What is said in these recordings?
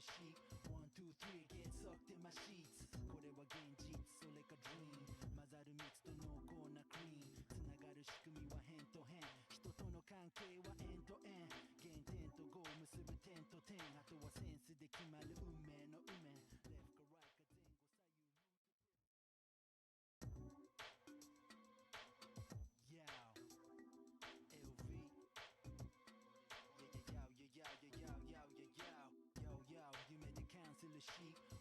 る sheet 1, 2, 3 get sucked in my sheets これは現実それか dream 混ざる蜜と濃厚なクリーンつながる仕組みは辺と辺人との関係はエンドエン原点とゴー結ぶ点と点あとはセンスで決まる運命の運命 Left か right か前後左右 Yeah LV Yo 夢でキャンセルし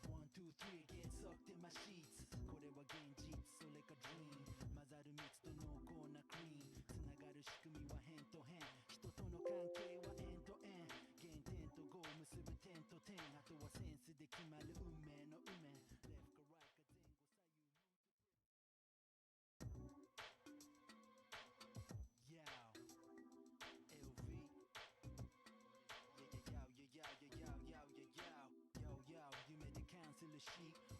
1, 2, 3 get sucked in my sheets これは現実それか dream 混ざる蜜と濃厚なクリーンつながる仕組みは辺と辺人との関係はエンドエン原点とゴー結ぶ点と点あとはセンスで決まる運命の運命 Left か right か前後左右 Yeah LV Yo 夢でキャンセルし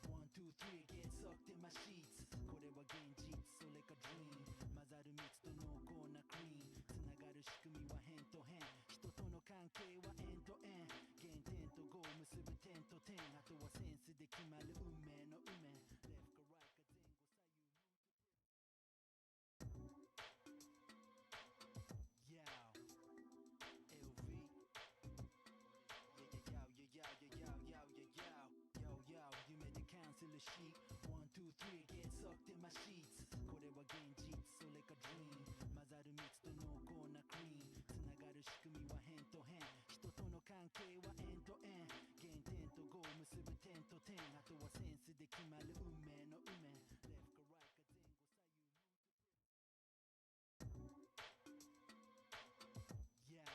1, 2, 3 get sucked in my sheets これは現実それか dream 混ざる蜜と濃厚なクリーンつながる仕組みは辺と辺人との関係はエンドエン原点とゴー結ぶ点と点あとはセンスで決まる運命の運命 Left か right か前後左右 Yeah LV Yo 夢でキャンセルし 1, 2, 3 get sucked in my sheets これは現実それか dream 混ざる蜜と濃厚なクリーンつながる仕組みは辺と辺人との関係はエンドエン原点とゴー結ぶ点と点あとはセンスで決まる運命の運命 Left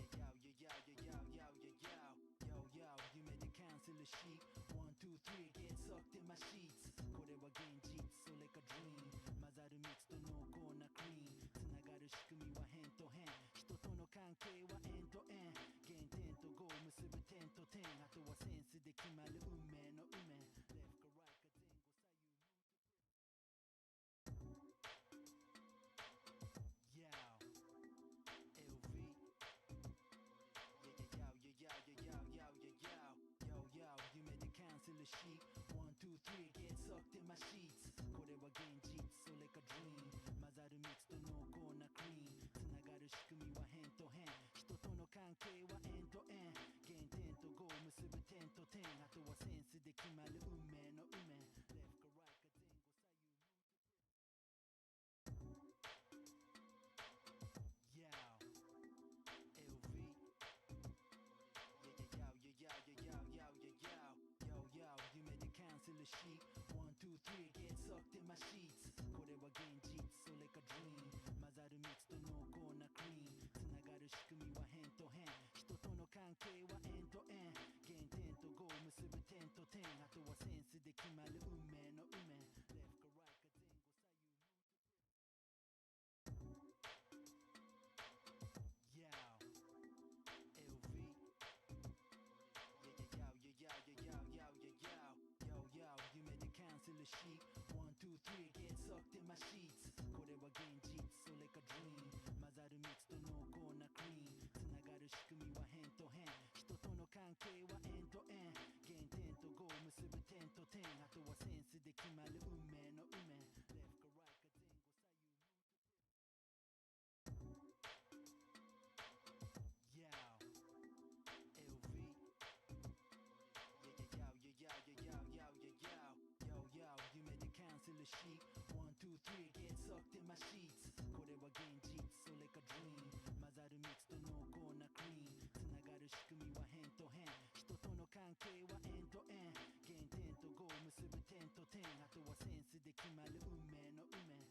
か right か前後左右 Yeah LV Yo 夢でキャンセルし 1, 2, 3 get sucked in my sheets これは現実それか dream 混ざる蜜と濃厚なクリーンつながる仕組みは辺と辺人との関係はエンドエン原点とゴー結ぶ点と点あとはセンスで決まる運命の運命 Left か right か前後左右 Yeah LV Yo 夢でキャンセルし 1, 2, 3 get sucked in my sheets これは現実それか dream 混ざる蜜と濃厚なクリーンつながる仕組みは辺と辺人との関係はエンドエン原点とゴー結ぶ点と点あとはセンスで決まる運命の運命 Left か right か前後左右 Yeah LV Yo 夢でキャンセルし 1, 2, 3 get sucked in my sheets これは現実それか dream 混ざる蜜と濃厚なクリーンつながる仕組みは辺と辺人との関係はエンドエン原点とゴー結ぶ点と点あとはセンスで決まる運命の運命 Left か right か前後左右 Yeah LV Yo 夢でキャンセルし 1, 2, 3 get sucked in my sheets これは現実それか dream 混ざる蜜と濃厚なクリーンつながる仕組みは辺と辺人との関係はエンドエン原点とゴー結ぶ点と点あとはセンスで決まる運命の運命 Left か right か前後左右 Yeah LV Yo 夢でキャンセルし 1, 2, 3 get sucked in my sheets これは現実それか dream 混ざる蜜と濃厚なクリーンつながる仕組みは辺と辺人との関係はエンドエン原点とゴー結ぶ点と点あとはセンスで決まる運命の運命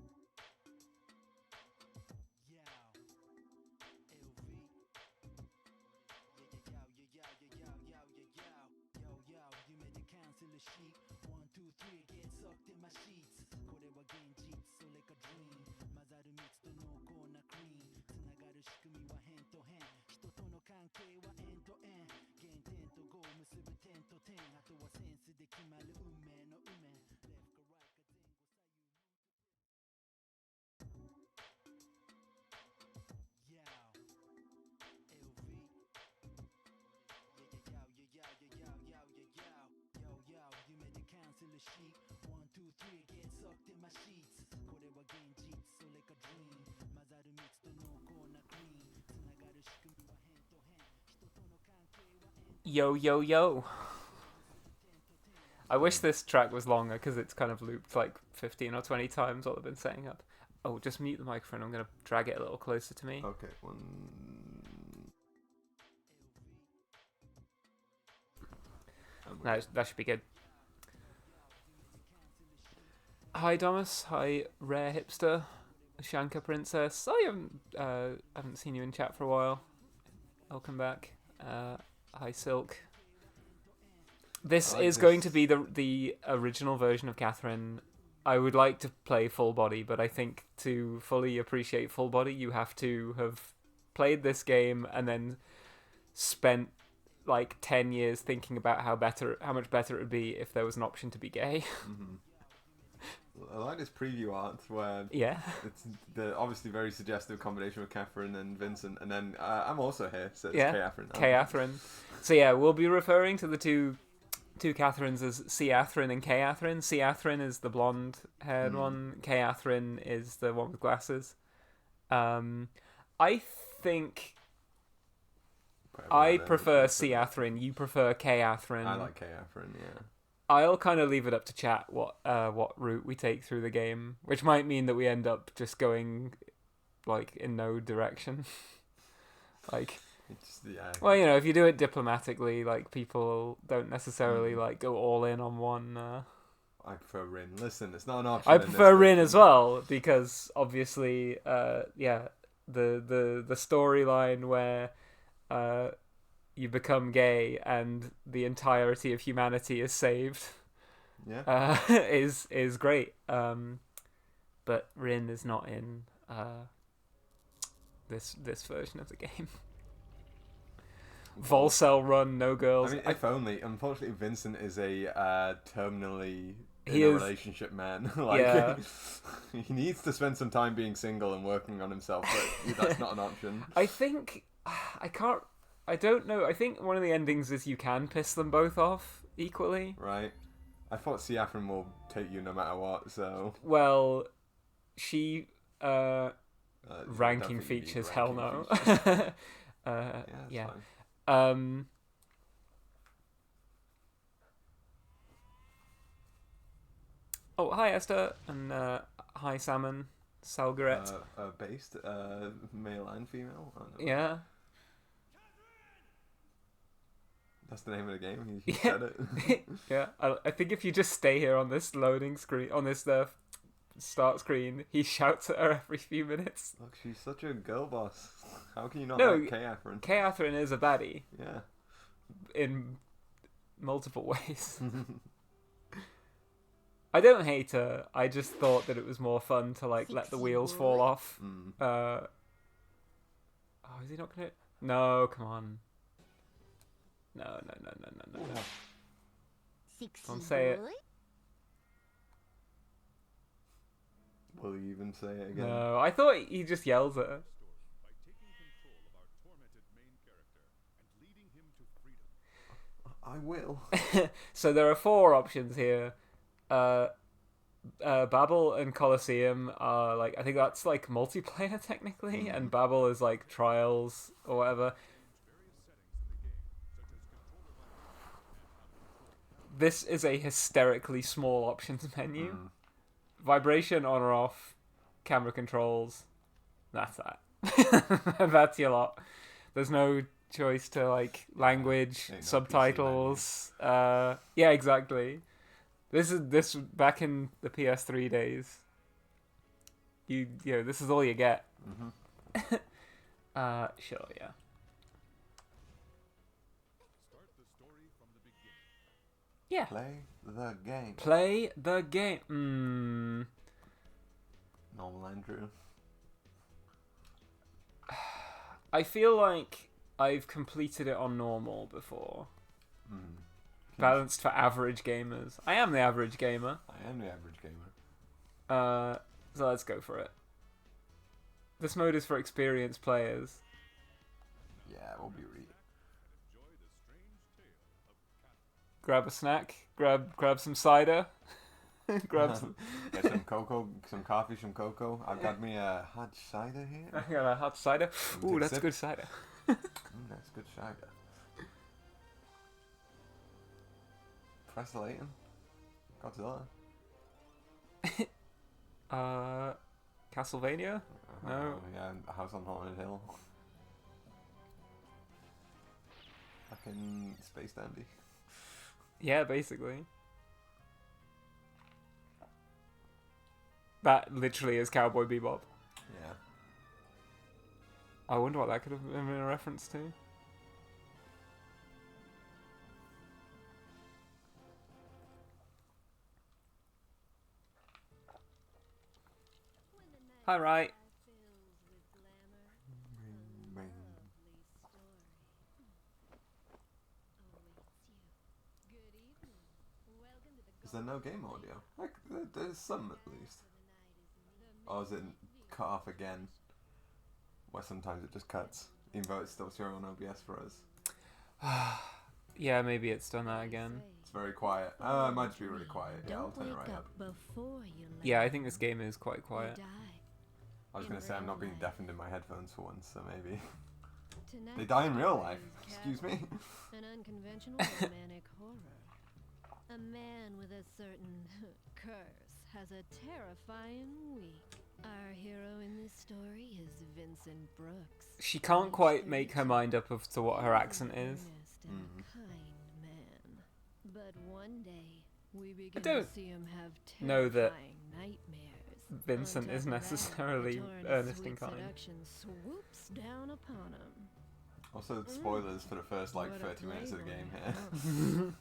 Left か right か前後左右 Yeah LV Yo 夢でキャンセルし 1, 2, 3 get cancel the sheet 1, 2, 3 get sucked in my sheets これは現実それか dream 混ざるミックスと濃厚なクリーンつながる仕組みは変と変人との関係は Yo, yo, yo. I wish this track was longer because it's kind of looped like 15 or 20 times while I've been setting up. Oh, just mute the microphone. I'm going to drag it a little closer to me. Okay, That should be good. Hi, Thomas. Hi, Rare Hipster. Shanka Princess. I haven't seen you in chat for a while. Welcome back. Hi, Silk. This is going to be the original version of Catherine. I would like to play Full Body, but I think to fully appreciate Full Body, you have to have played this game and then spent like 10 years thinking about how much better it would be if there was an option to be gay. Mm-hmm. I like this preview art where it's the obviously very suggestive combination with Catherine and Vincent, and then I'm also here, so it's Catherine. Catherine. So yeah, we'll be referring to the two Catherines as Catherine and Catherine. Catherine is the blonde-haired one. Catherine is the one with glasses. I think I prefer Catherine. You prefer Catherine. I like Catherine. Yeah. I'll kind of leave it up to chat what route we take through the game, which might mean that we end up just going like in no direction. Like, well, you know, if you do it diplomatically, like people don't necessarily like go all in on one. I prefer Rin. Listen, it's not an option. I prefer Rin as well because obviously, the storyline where you become gay and the entirety of humanity is saved. Yeah. Is great. But Rin is not in this version of the game. Volcel run, no girls. I mean, if only. Unfortunately, Vincent is a terminally in a relationship man. He needs to spend some time being single and working on himself, but that's not an option. I don't know. I think one of the endings is you can piss them both off equally. Right. I thought Catherine will take you no matter what, so... Well, she... ranking features, hell no. Yeah. Fine. Oh, hi Esther, and hi Salmon, Salgaret. Based, male and female? Yeah. That's the name of the game. You said it. Yeah. I think if you just stay here on this loading screen, on this start screen, he shouts at her every few minutes. Look, she's such a girl boss. How can you not like Catherine? Catherine is a baddie. Yeah. In multiple ways. I don't hate her. I just thought that it was more fun to like let the wheels fall off. Oh, is he not gonna? No, come on. No. Don't say it. Will you even say it again? No, I thought he just yells at her. I will. So there are 4 options here. Babel and Colosseum are like, I think that's like multiplayer technically, and Babel is like trials or whatever. This is a hysterically small options menu. Vibration on or off, camera controls. That's that. That's your lot. There's no choice to like language, subtitles. Yeah, exactly. This back in the PS3 days. You know, this is all you get. Sure, yeah. Yeah. Play the game. Normal Andrew. I feel like I've completed it on normal before. Balanced for average gamers. I am the average gamer. So let's go for it. This mode is for experienced players. Yeah, we'll be reading. grab a snack, grab some cider, grab some. Get some cocoa, some coffee, some cocoa. I've got me a hot cider here. I got a hot cider. Ooh, Take a that's sip. good cider. That's good cider. Professor Layton? Godzilla? Castlevania? No. Oh, yeah, House on Haunted Hill. Fucking Space Dandy. Yeah, basically. That literally is Cowboy Bebop. Yeah. I wonder what that could have been a reference to. Hi, right. Is there no game audio? Like, there's some at least. Or is it cut off again? Where sometimes it just cuts, even though it's still showing on OBS for us. Yeah, maybe it's done that again. It's very quiet. It might just be really quiet. Yeah, I'll turn it right up. Yeah, I think this game is quite quiet. I was going to say I'm not being deafened in my headphones for once, so maybe. They die in real life. Excuse me. An unconventional romantic horror. A man with a certain curse has a terrifying week. Our hero in this story is Vincent Brooks. She can't quite make her mind up as to what her accent is. Kind man. But one day we begin don't to see him have know that terrifying nightmares. Vincent On is top of necessarily that, the torrent of Ernest sweet and kind. seduction swoops down upon him. Also, spoilers for the first like What a 30 minutes of the game playboy, here. huh?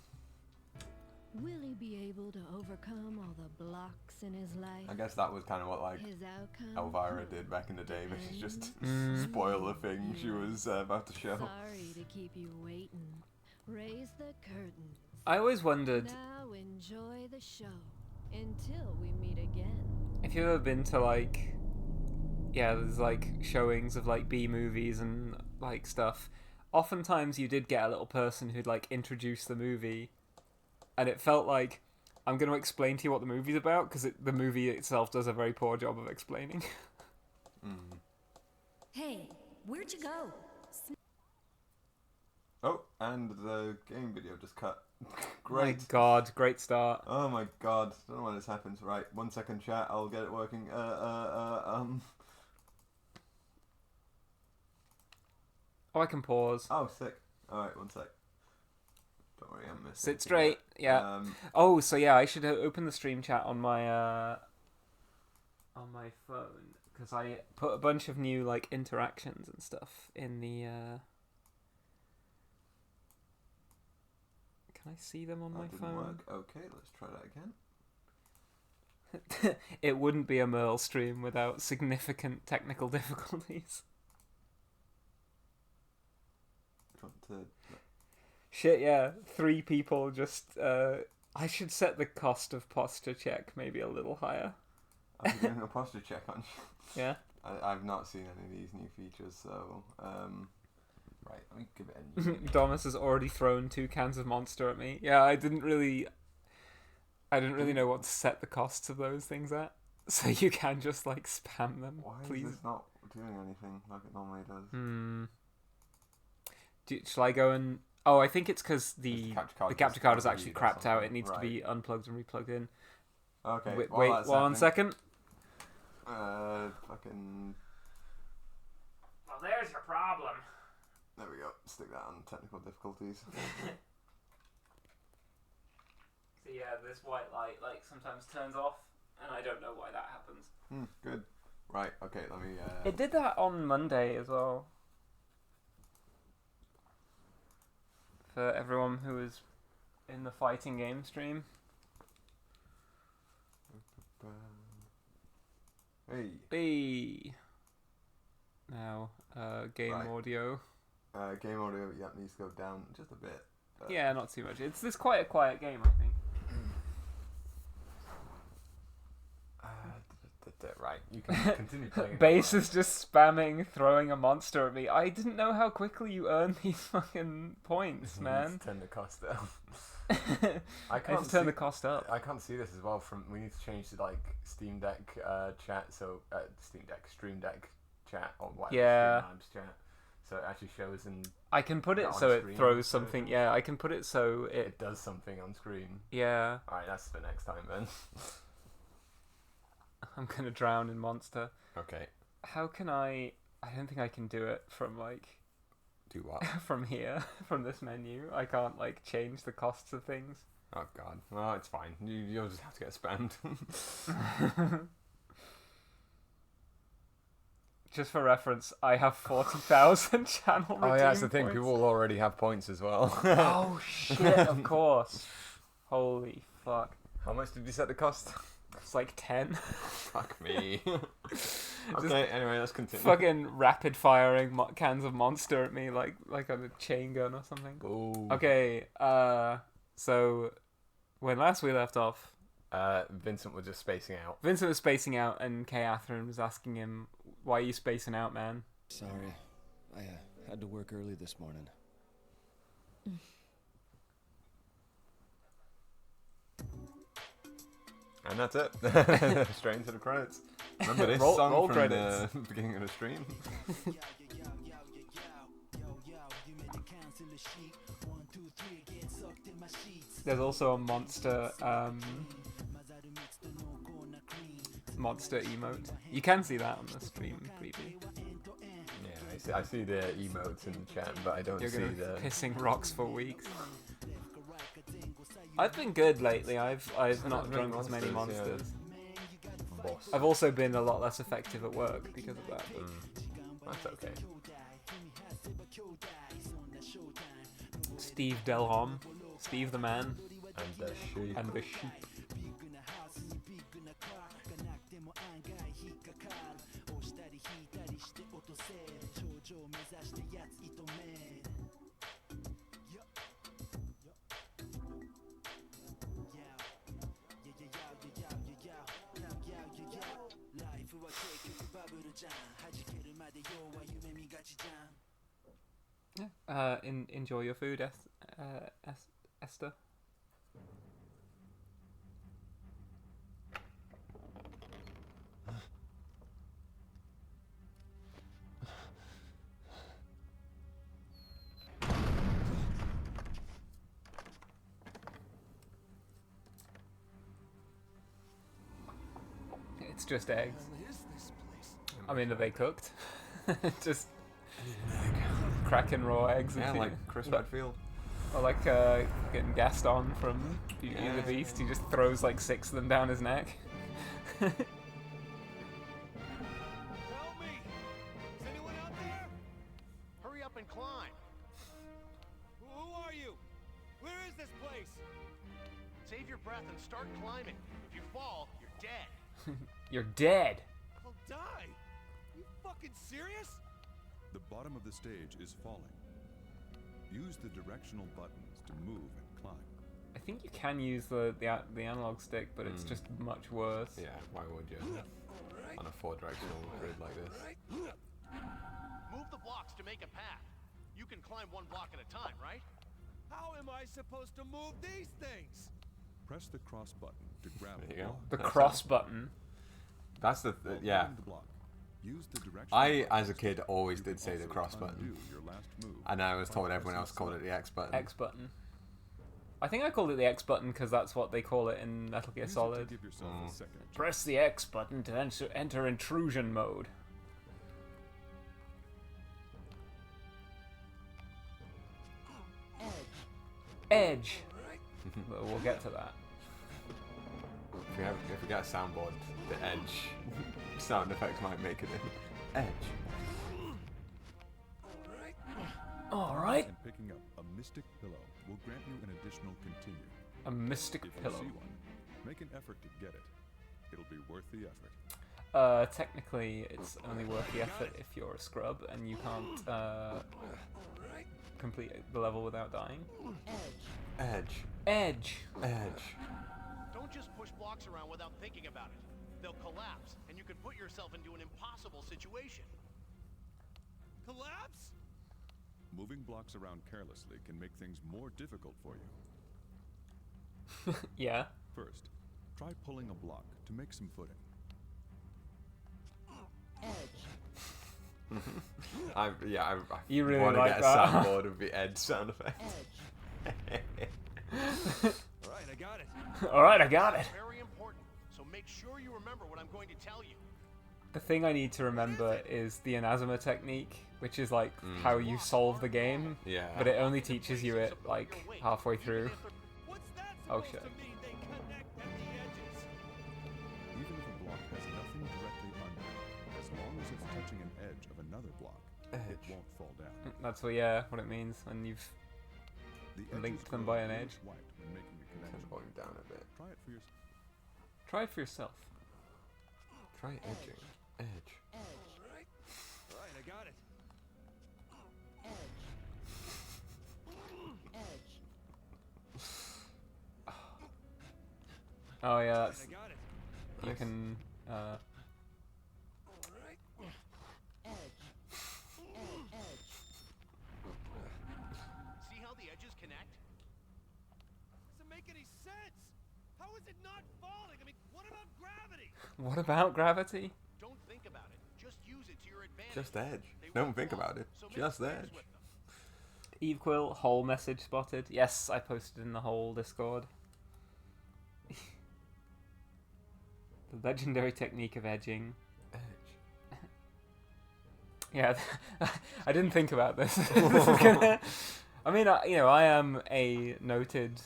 Will he be able to overcome all the blocks in his life? I guess that was kind of what like His outcome? Elvira did back in the day, but she just Mm. spoiled the thing she was about to show. Sorry to keep you waiting. Raise the curtain. I always wondered Now enjoy the show until we meet again. if you've ever been to like, yeah, there's like showings of like B movies and like stuff. Oftentimes you did get a little person who'd like introduce the movie, and it felt like I'm going to explain to you what the movie's about because the movie itself does a very poor job of explaining. Mm. Hey, where'd you go? Oh, and the game video just cut. My Great. God, great start. Oh my god. Don't know when this happens. Right, 1 second chat. I'll get it working. Oh, I can pause. Oh, sick. Alright, 1 sec. Don't worry, I'm missing. Sit straight. Yeah. Oh, so yeah, I should open the stream chat on my phone because I put a bunch of new like interactions and stuff in the. Can I see them on That my didn't phone? work. Okay, let's try that again. It wouldn't be a Merle stream without significant technical difficulties. Want to... Shit, yeah. 3 people just. I should set the cost of posture check maybe a little higher. I'm doing a posture check on you. Yeah. I've not seen any of these new features, so right, let me give it a new name. Domus has already thrown 2 cans of Monster at me. Yeah, I didn't really know what to set the costs of those things at. So you can just like spam them, Why please. is this not doing anything like it normally does? Shall I go and? Oh, I think it's because The the capture card is doesn't actually read or crapped out. It something. needs to Right. be unplugged and replugged in. Okay, Wait, while that's 1 happening, second. Fucking... Well, there's your problem. There we go. Stick that on technical difficulties. So yeah, this white light like sometimes turns off, and I don't know why that happens. Good. Right, okay, let me... It did that on Monday as well. For everyone who was in the fighting game stream. Hey, B. Now, game Right. audio. game audio, yeah, needs to go down just a bit. Yeah, not too much. It's quite a quiet game, I think. Right, you can continue playing. Base is just spamming, throwing a monster at me. I didn't know how quickly you earn these fucking points, man. Turn the cost down. I can't need to turn see- the cost up. I can't see this as well. From we need to change to like Steam Deck chat. So Stream Deck chat or whatever. Yeah. Stream Labs chat. So it actually shows and I can put it on so it screen throws instead of- something. Yeah, I can put it so it. it does something on screen. Yeah, All right, that's for next time then. I'm gonna drown in Monster. Okay. How can I? I don't think I can do it from like Do what? from here, from this menu. I can't like change the costs of things. Oh god. Well, it's fine. You'll just have to get spammed. Just for reference, I have 40,000 channel redeem Oh yeah, that's the thing. points. People already have points as well. Oh shit! Of course. Holy fuck! How much did you set the cost? It's like 10. Fuck me. Okay. Anyway, let's continue. Fucking rapid firing cans of Monster at me like on a chain gun or something. Ooh. Okay. So when last we left off, Vincent was just spacing out. Vincent was spacing out, and Kay Athrun was asking him, "Why are you spacing out, man?" Sorry, I had to work early this morning. And that's it. Straight into the credits. Remember this Roll song from credits. the beginning of the stream? There's also a monster monster emote. You can see that on the stream preview. Yeah, I see the emotes in the chat, but I don't You're see gonna the. be pissing rocks for weeks. I've been good lately. I've not drunk as many monsters. Boss. I've also been a lot less effective at work because of that. That's okay. Steve Delhomme, Steve the man, And the sheep. and the sheep. Enjoy your food, Esther. It's just eggs. I mean, are they cooked? Just cracking raw eggs. Yeah, into- like Chris Redfield. Or like getting Gaston from Beauty and the Beast. He just throws like 6 of them down his neck. Help me! Is anyone out there? Hurry up and climb. Who are you? Where is this place? Save your breath and start climbing. If you fall, you're dead. You're dead. I'll die. You fucking serious? The bottom of the stage is falling. Use the directional buttons to move and climb. I think you can use the analog stick, but it's just much worse. Yeah, why would you? On a 4-directional grid like this. Move the blocks to make a path. You can climb one block at a time, right? How am I supposed to move these things? Press the cross button to grab There the you go. block. The That's cross button. That's the While yeah. holding the block, use the directional I, buttons. as a kid, always You did can say the also cross button, undo your last move and I was by told everyone pressing else called it the X button. X button. I think I called it the X button because that's what they call it in Metal Gear Use it to Solid. give yourself a second chance. Press the X button to enter intrusion mode. Edge. But we'll get to that. If we get a soundboard, the Edge sound effects might make it in. Edge. Alright. And picking up a mystic pillow will grant you an additional continue. A mystic If you pillow. see one, make an effort to get it. It'll be worth the effort. Technically, it's only worth the effort if you're a scrub and you can't complete the level without dying. Edge. Edge. Edge. Don't just push blocks around without thinking about it. They'll collapse, and you can put yourself into an impossible situation. Collapse? Moving blocks around carelessly can make things more difficult for you. Yeah. First, try pulling a block to make some footing. I You really want to like get a that? soundboard of the edge sound effect. Alright, I got it. All right, I got it. Very important, so make sure you remember what I'm going to tell you. The thing I need to remember is the Inazuma technique, which is like how you solve the game. Yeah. But it only teaches you it like halfway through. What's that Oh, supposed shit. to mean? They connect at the edges. Even if a block has nothing directly under it, as long as it's touching an edge of another block, it Edge. won't fall down. That's what it means when you've The edges linked them glow by an bluish edge. white when making a Turn connection. the volume down a bit. Try it for yourself. try it for yourself. Try edging. Edge. Alright, I got it. Oh yeah, I that's, got it. you can. See how the edges connect? Doesn't make any sense. How is it not falling? I mean, what about gravity? What about gravity? Don't think about it. Just use it to your advantage. Just edge. They Don't won't think fall, about it. so make Just friends edge. with them. Eve Quill, whole message spotted. Yes, I posted in the whole Discord. The legendary technique of edging. Edge. Yeah, I didn't think about this. This is gonna- I mean, I am a noted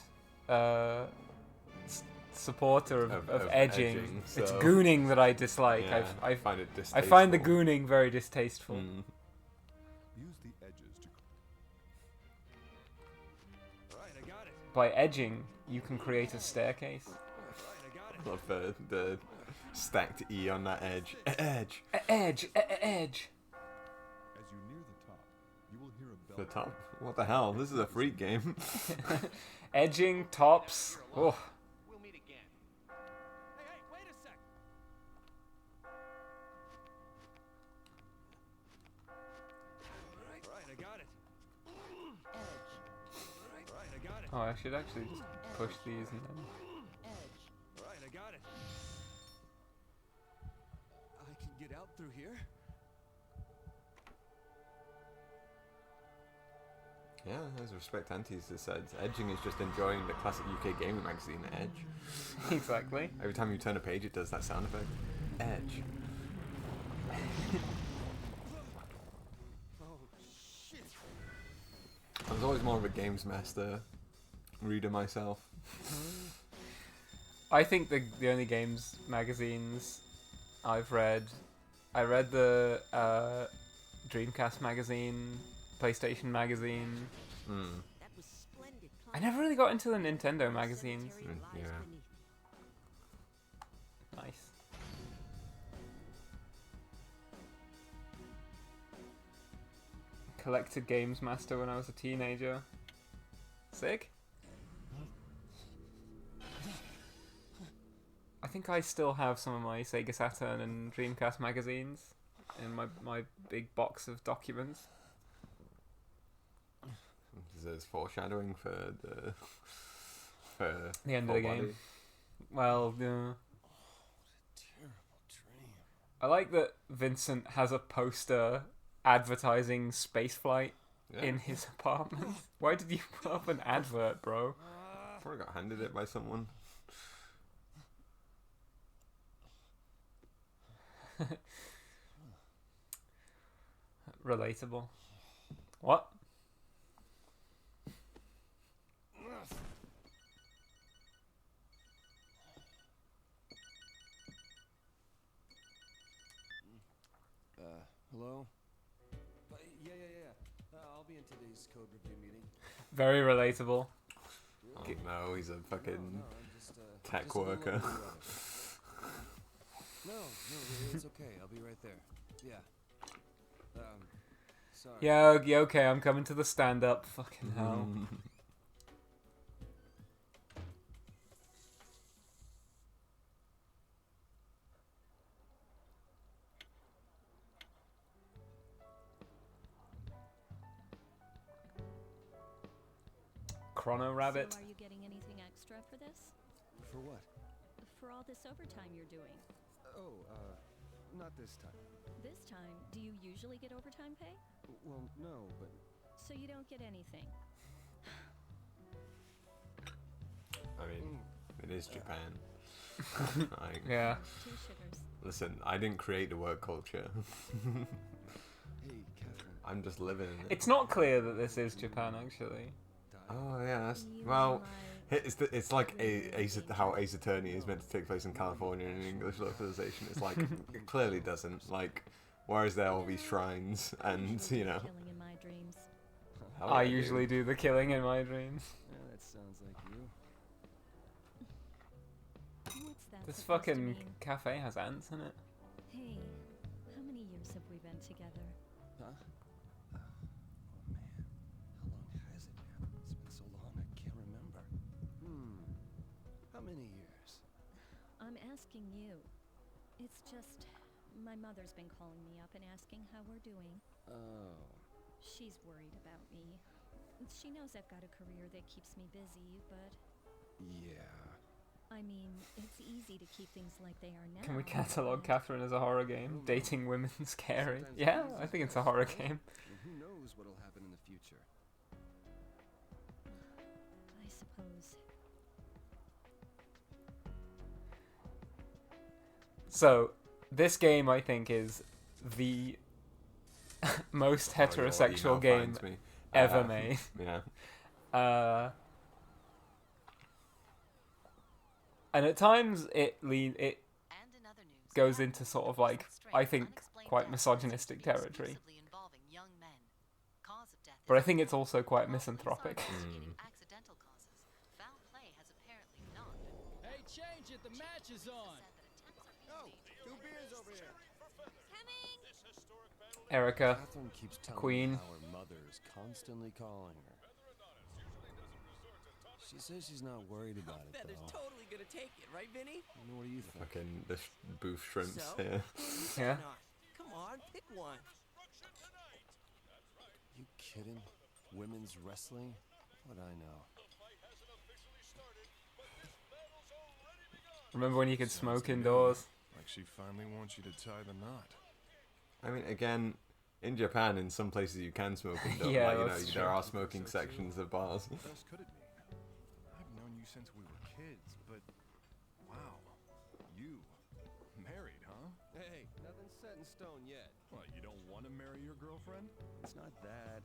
supporter of edging. It's so- gooning that I dislike. Yeah, I find it I distasteful. find the gooning very distasteful. Mm. Use the edges to Alright, I got it. By edging, you can create a staircase. Alright, I got it. Love the stacked E on that edge. Edge. Edge, edge. As you near the top, you will hear a The bell. top. What the hell? This is a freak game. Edging tops. Oh, We'll meet again. Hey, wait a sec. Alright, I got it. Alright, I got it. oh, I should actually just push these and then. Alright, I got it. I can get out through here. Yeah, as Respect Antis has said, edging is just enjoying the classic UK gaming magazine Edge. Exactly. Every time you turn a page, it does that sound effect. Edge. Oh, shit. I was always more of a Games Master reader myself. I think the only games magazines I've read, I read the Dreamcast magazine, PlayStation magazine. Mm. I never really got into the Nintendo magazines. Yeah. Nice. Collected Games Master when I was a teenager. Sick. I think I still have some of my Sega Saturn and Dreamcast magazines in my big box of documents. There's foreshadowing for The end of the full game. body. Well, Terrible dream. I like that Vincent has a poster advertising spaceflight Yeah. in his apartment. Why did you put up an advert, bro? Probably got handed it by someone. Relatable. What? Hello? Yeah. I'll be in today's code review meeting. Very relatable. Oh no, he's a fucking I'm just, tech just a little worker. under the weather. No, it's okay. I'll be right there. Yeah. Sorry. Yeah, okay, I'm coming to the stand-up. Fucking hell. Chrono Rabbit. So are you getting anything extra for this? For what? For all this overtime you're doing. Oh, not this time. This time, do you usually get overtime pay? Well, no, but So you don't get anything. I mean, it is Japan. Like, Yeah. 2 sugars. listen, I didn't create the work culture. hey, Catherine. I'm just living in it. It's not clear that this is Japan, actually. Oh yeah, that's, You well, might it's like how Ace Attorney is meant to take place in California in English localization. It's like it clearly doesn't. Like, where is there all these shrines and you know? Killing in my dreams. hell I yeah, dude. usually do the killing in my dreams. Yeah, that sounds like you. What's that This supposed to fucking mean? cafe has ants in it. Hey, how many years have we been together? Huh? Oh man, how long has it been? It's been so long I can't remember. How many years? I'm asking you. It's just my mother's been calling me up and asking how we're doing. Oh, She's worried about me. She knows I've got a career that keeps me busy, but yeah. I mean, it's easy to keep things like they are now. Can we catalogue but- Catherine as a horror game? Dating women scary. Sometimes Yeah, it's I think it's a best, horror right? game. And who knows what'll happen in the future? I suppose. So, this game I think is the most Oh, your heterosexual email game finds me. ever made. Yeah. And at times it goes into sort of like, I think, quite misogynistic territory. But I think it's also quite misanthropic. Hey, change it. The match is on. Oh, 2 beers over here. Erica, Catherine keeps telling Queen. me how her mother is constantly calling her. She says she's not worried about it Feather's though. totally gonna take it, right, Vinny? What do you think? Fucking the booth shrimps So? here. Yeah. Not. Come on, pick one. You kidding? Women's wrestling? What I know. Remember when you could Sounds smoke good. indoors? Like she finally wants you to tie the knot. I mean, again, in Japan, in some places you can smoke indoors. Yeah, like, you know, that's there true. are smoking sections of bars. What else could it be? I've known you since we were kids, but wow, you married, huh? Hey, nothing's set in stone yet. What, you don't want to marry your girlfriend? It's not that.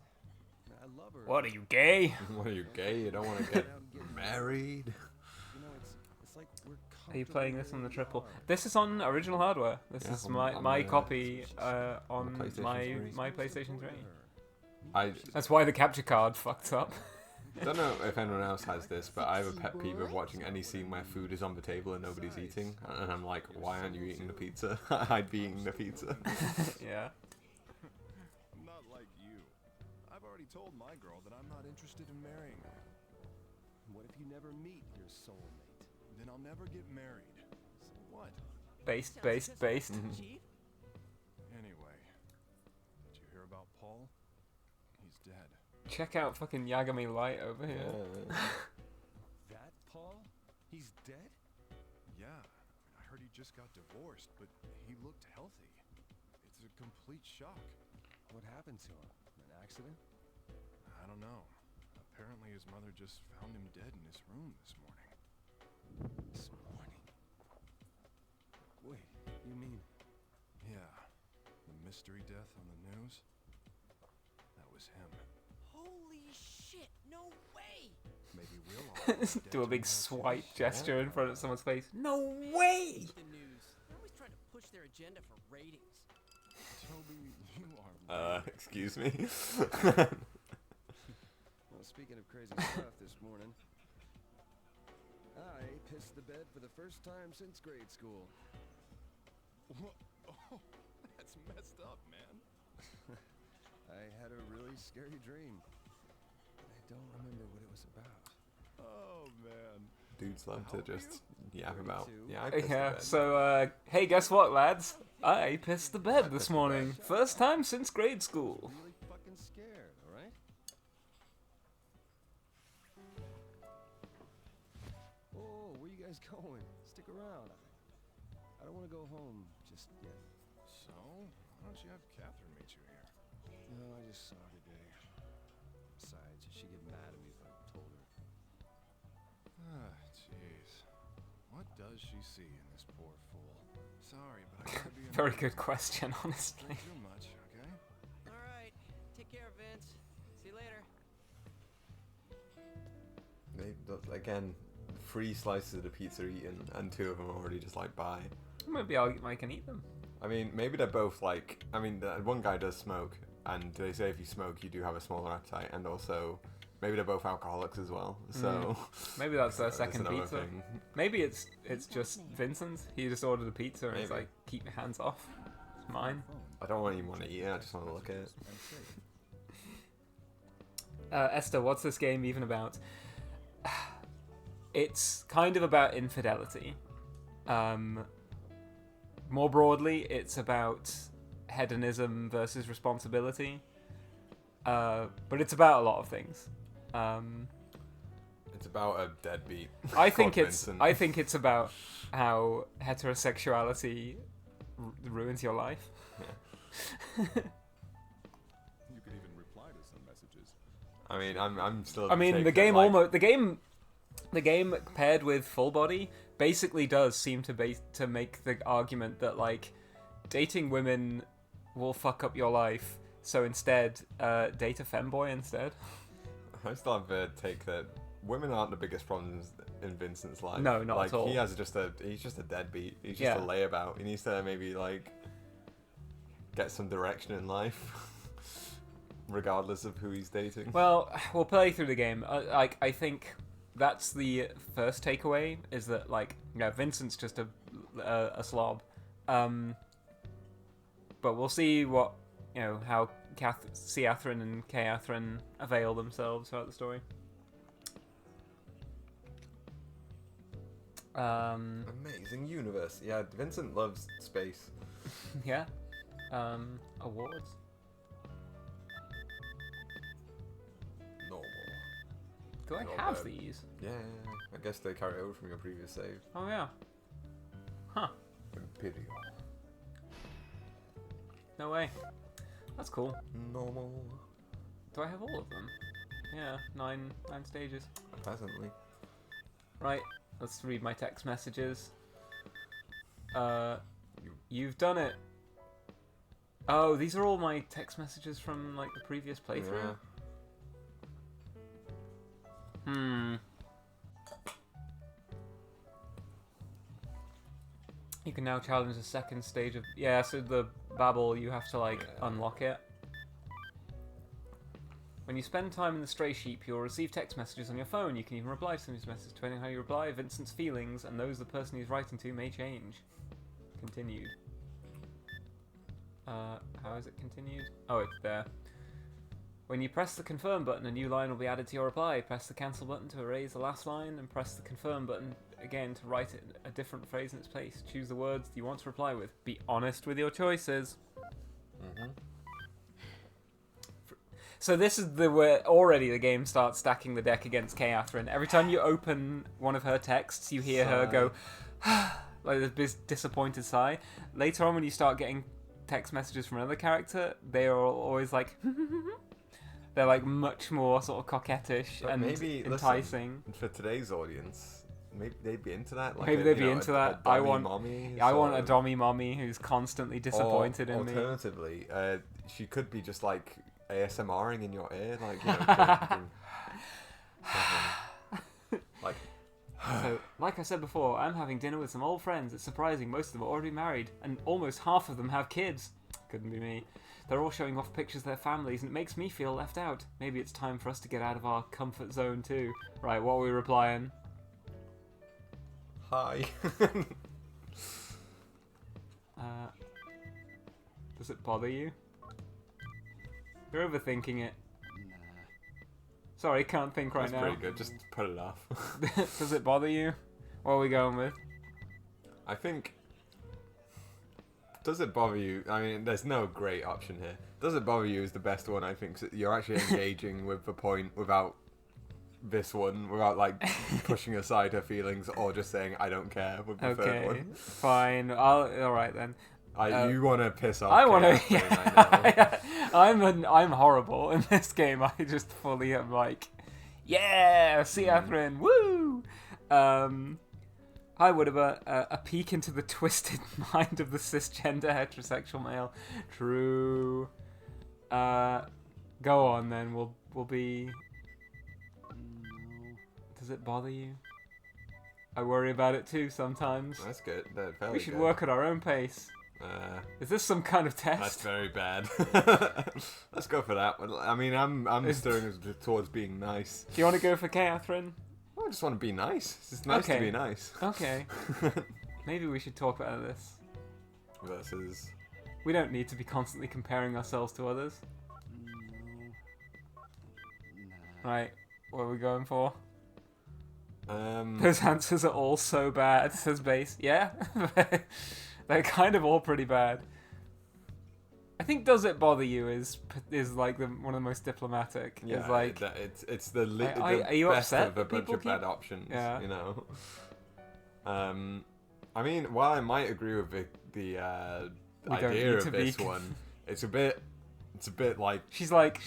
I love her. What are you, gay? What are you, gay? You don't want to get married? You know, it's like we're Are you playing this on the triple? comfortable This is on original hardware. This Yeah, is on- my on my the- copy on PlayStation my 3. my PlayStation 3. I That's why the capture card fucked up. don't know if anyone else has this, but I have a pet peeve of watching any scene where food is on the table and nobody's eating, and I'm like, why aren't you eating the pizza? I'd be eating the pizza. Yeah. Not like you. I've already told my girl that I'm not interested in marrying her. What if you never meet your soulmate? Then I'll never get married. So what? Based, based, based. Chief? Anyway, did you hear about Paul? He's dead. Check out fucking Yagami Light over here. That Paul? He's dead? Yeah, I heard he just got divorced, but he looked healthy. It's a complete shock. What happened to him? An accident? I don't know. Apparently his mother just found him dead in his room this morning. This morning. Wait, you mean? Yeah, the mystery death on the news. That was him. Holy shit, no way! Maybe we'll all be dead Do a big to now, too. swipe gesture in front of someone's face. No way! The news. They're always trying to push their agenda for ratings. Toby, you are. Excuse me. Well, speaking of crazy stuff this morning, I pissed the bed for the first time since grade school. What? Oh, that's messed up, man. I had a really scary dream. I don't remember what it was about. Oh man. Dudes love to just yap about. 32. Yeah, I pissed the Yeah, bed. so, hey, guess what, lads? I pissed the bed this morning. First time since grade school. Really fucking scared, alright? around. I don't want to go home just yet. So, why don't you have Catherine meet you here? No, I just saw her today. Besides, she'd get mad at me if I told her. Ah, jeez. What does she see in this poor fool? Sorry, but I gotta be Very good question, honestly. Don't do much, okay? All right. Take care, Vince. See you later. Again, 3 slices of the pizza eaten, and 2 of them already just like bye. Maybe I can eat them. I mean, maybe they're both like. I mean, one guy does smoke, and they say if you smoke, you do have a smaller appetite, and also maybe they're both alcoholics as well. So maybe that's their that's second another pizza. thing. Maybe it's just Vincent's. He just ordered a pizza and it's Maybe. like, keep your hands off. It's mine. I don't even want to eat it. I just want to look at it. Esther, what's this game even about? It's kind of about infidelity. More broadly, it's about hedonism versus responsibility. But it's about a lot of things. It's about a deadbeat. I think called it's Vincent. about how heterosexuality ruins your life. You could even reply to some messages. I mean, I'm still. I mean, the game the game paired with Full Body basically does seem to make the argument that like dating women will fuck up your life. So instead, date a femboy instead. I still have a take that women aren't the biggest problems in Vincent's life. No, not like, at all. He's just a deadbeat. He's just Yeah. a layabout. He needs to maybe like get some direction in life, regardless of who he's dating. Well, we'll play through the game. I think that's the first takeaway is that like Vincent's just a slob. But we'll see what how Catherine and Catherine avail themselves throughout the story. Amazing universe. Yeah, Vincent loves space. Yeah. Awards. Normal. Do I Not have bad. these? Yeah, I guess they carry over from your previous save. Oh yeah. Huh. Imperial. No way. That's cool. Normal. Do I have all of them? Yeah, nine stages. Pleasantly. Right, let's read my text messages. You've done it. Oh, these are all my text messages from like the previous playthrough. Yeah. You can now challenge the second stage of so the Babel you have to like unlock it. When you spend time in the Stray Sheep, you'll receive text messages on your phone. You can even reply to these messages. Depending on how you reply, Vincent's feelings and those the person he's writing to may change. Continued. How is it continued? Oh, it's there. When you press the confirm button, a new line will be added to your reply. Press the cancel button to erase the last line, and press the confirm button again to write it a different phrase in its place. Choose the words you want to reply with. Be honest with your choices. Mm-hmm. So this is where already the game starts stacking the deck against Catherine. Every time you open one of her texts, you hear her go, like this disappointed sigh. Later on, when you start getting text messages from another character, they are always like, they're like much more sort of coquettish But and maybe, enticing. Listen, for today's audience, maybe they'd be into that. Like Maybe they'd be into that. I I want a dommy mommy who's constantly disappointed in me. Alternatively, she could be just like ASMRing in your ear, like like. So, like I said before, I'm having dinner with some old friends. It's surprising most of them are already married, and almost half of them have kids. Couldn't be me. They're all showing off pictures of their families, and it makes me feel left out. Maybe it's time for us to get out of our comfort zone too. Right, what are we replying? Hi. Does it bother you? You're overthinking it. Sorry, can't think right That's now. pretty good. Just put it off. Does it bother you? What are we going with? I think. Does it bother you? I mean, there's no great option here. Does it bother you is the best one, I think. So you're actually engaging with the point without this one without like pushing aside her feelings or just saying I don't care with the third Okay, one. fine. All right then. You want to piss off? I want to. Catherine, I know. I'm horrible in this game. I just fully am like, yeah, see Catherine, woo. Hi, Woodaba. A peek into the twisted mind of the cisgender heterosexual male. True. Go on then. We'll be. Does it bother you? I worry about it too sometimes. That's good. That's fairly We should good. work at our own pace. Is this some kind of test? That's very bad. Let's go for that. I mean, I'm steering us towards being nice. Do you want to go for Catherine? I just want to be nice. It's just nice to be nice. Okay. Maybe we should talk about this. Versus. We don't need to be constantly comparing ourselves to others. Right. What are we going for? Those answers are all so bad, says Base. Yeah? They're kind of all pretty bad. I think "does it bother you" is like one of the most diplomatic. Yeah, it's like it's the are you best upset of a that bunch people of bad keep- options. Yeah. You know. I mean, while I might agree with the We don't idea need of to this be- one, it's a bit like she's like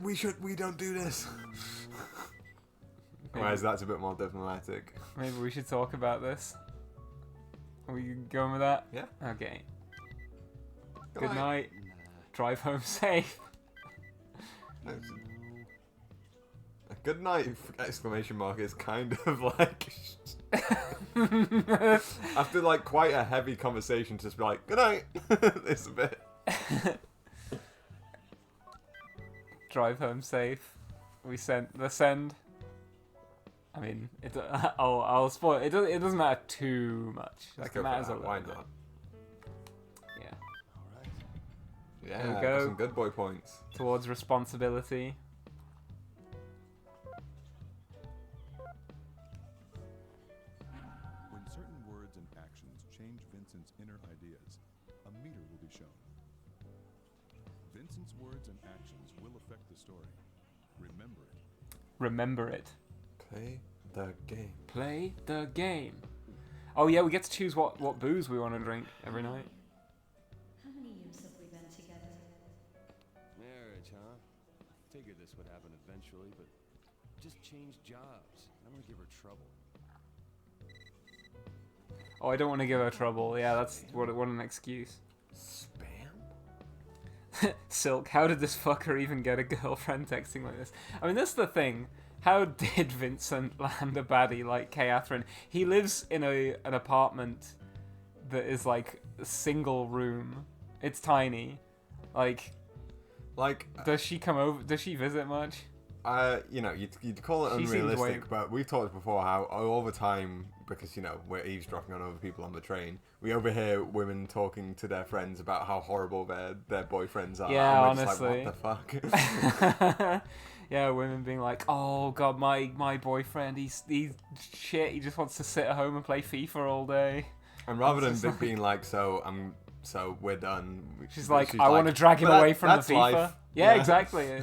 we don't do this. Maybe- Whereas that's a bit more diplomatic. Maybe we should talk about this. Are we going with that? Yeah. Okay. Good night. Drive home safe. A good night exclamation mark is kind of like after like quite a heavy conversation to just be like good night. It's a bit. Drive home safe. We sent the send. I mean, I'll spoil it. It doesn't matter too much. Let's Like, go it for matters a that. little Why bit. not? Yeah. Yeah, There we got go. some good boy points. Towards responsibility. When certain words and actions change Vincent's inner ideas, a meter will be shown. Vincent's words and actions will affect the story. Remember it. Remember it. Play the game. Play the game. Oh yeah, we get to choose what booze we want to drink every night. How many years have we been together? Marriage, huh? Figured this would happen eventually, but just change jobs. I don't want to give her trouble. Oh, I don't want to give her trouble. Yeah, that's what an excuse. Spam? Silk, how did this fucker even get a girlfriend texting like this? I mean, that's the thing. How did Vincent land a baddie like Catherine? He lives in an apartment that is like a single room. It's tiny. Like, does she come over? Does she visit much? You know, you'd call it She seems unrealistic, way- but we've talked before how all the time, because, you know, we're eavesdropping on other people on the train, we overhear women talking to their friends about how horrible their boyfriends are. Yeah, and we're honestly. just like, what the fuck? Yeah, women being like, "Oh God, my boyfriend, he's shit. He just wants to sit at home and play FIFA all day." And rather It's than just being like, so we're done. She's like, I want to drag him "But away from the that's FIFA. life." Yeah, exactly.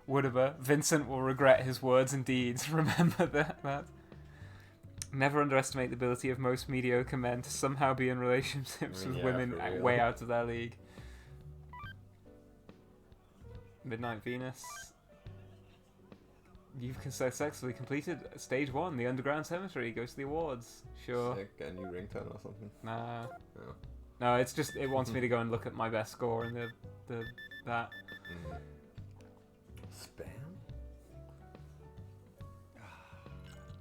Woodaba, Vincent will regret his words and deeds. Remember that. Never underestimate the ability of most mediocre men to somehow be in relationships with Yeah, women for real. way out of their league. Midnight Venus. You've successfully completed stage 1, the underground cemetery. Go to the awards. Sure. Sick, get a new ringtone or something. Nah. No. No, it's just it wants me to go and look at my best score in that. Spam?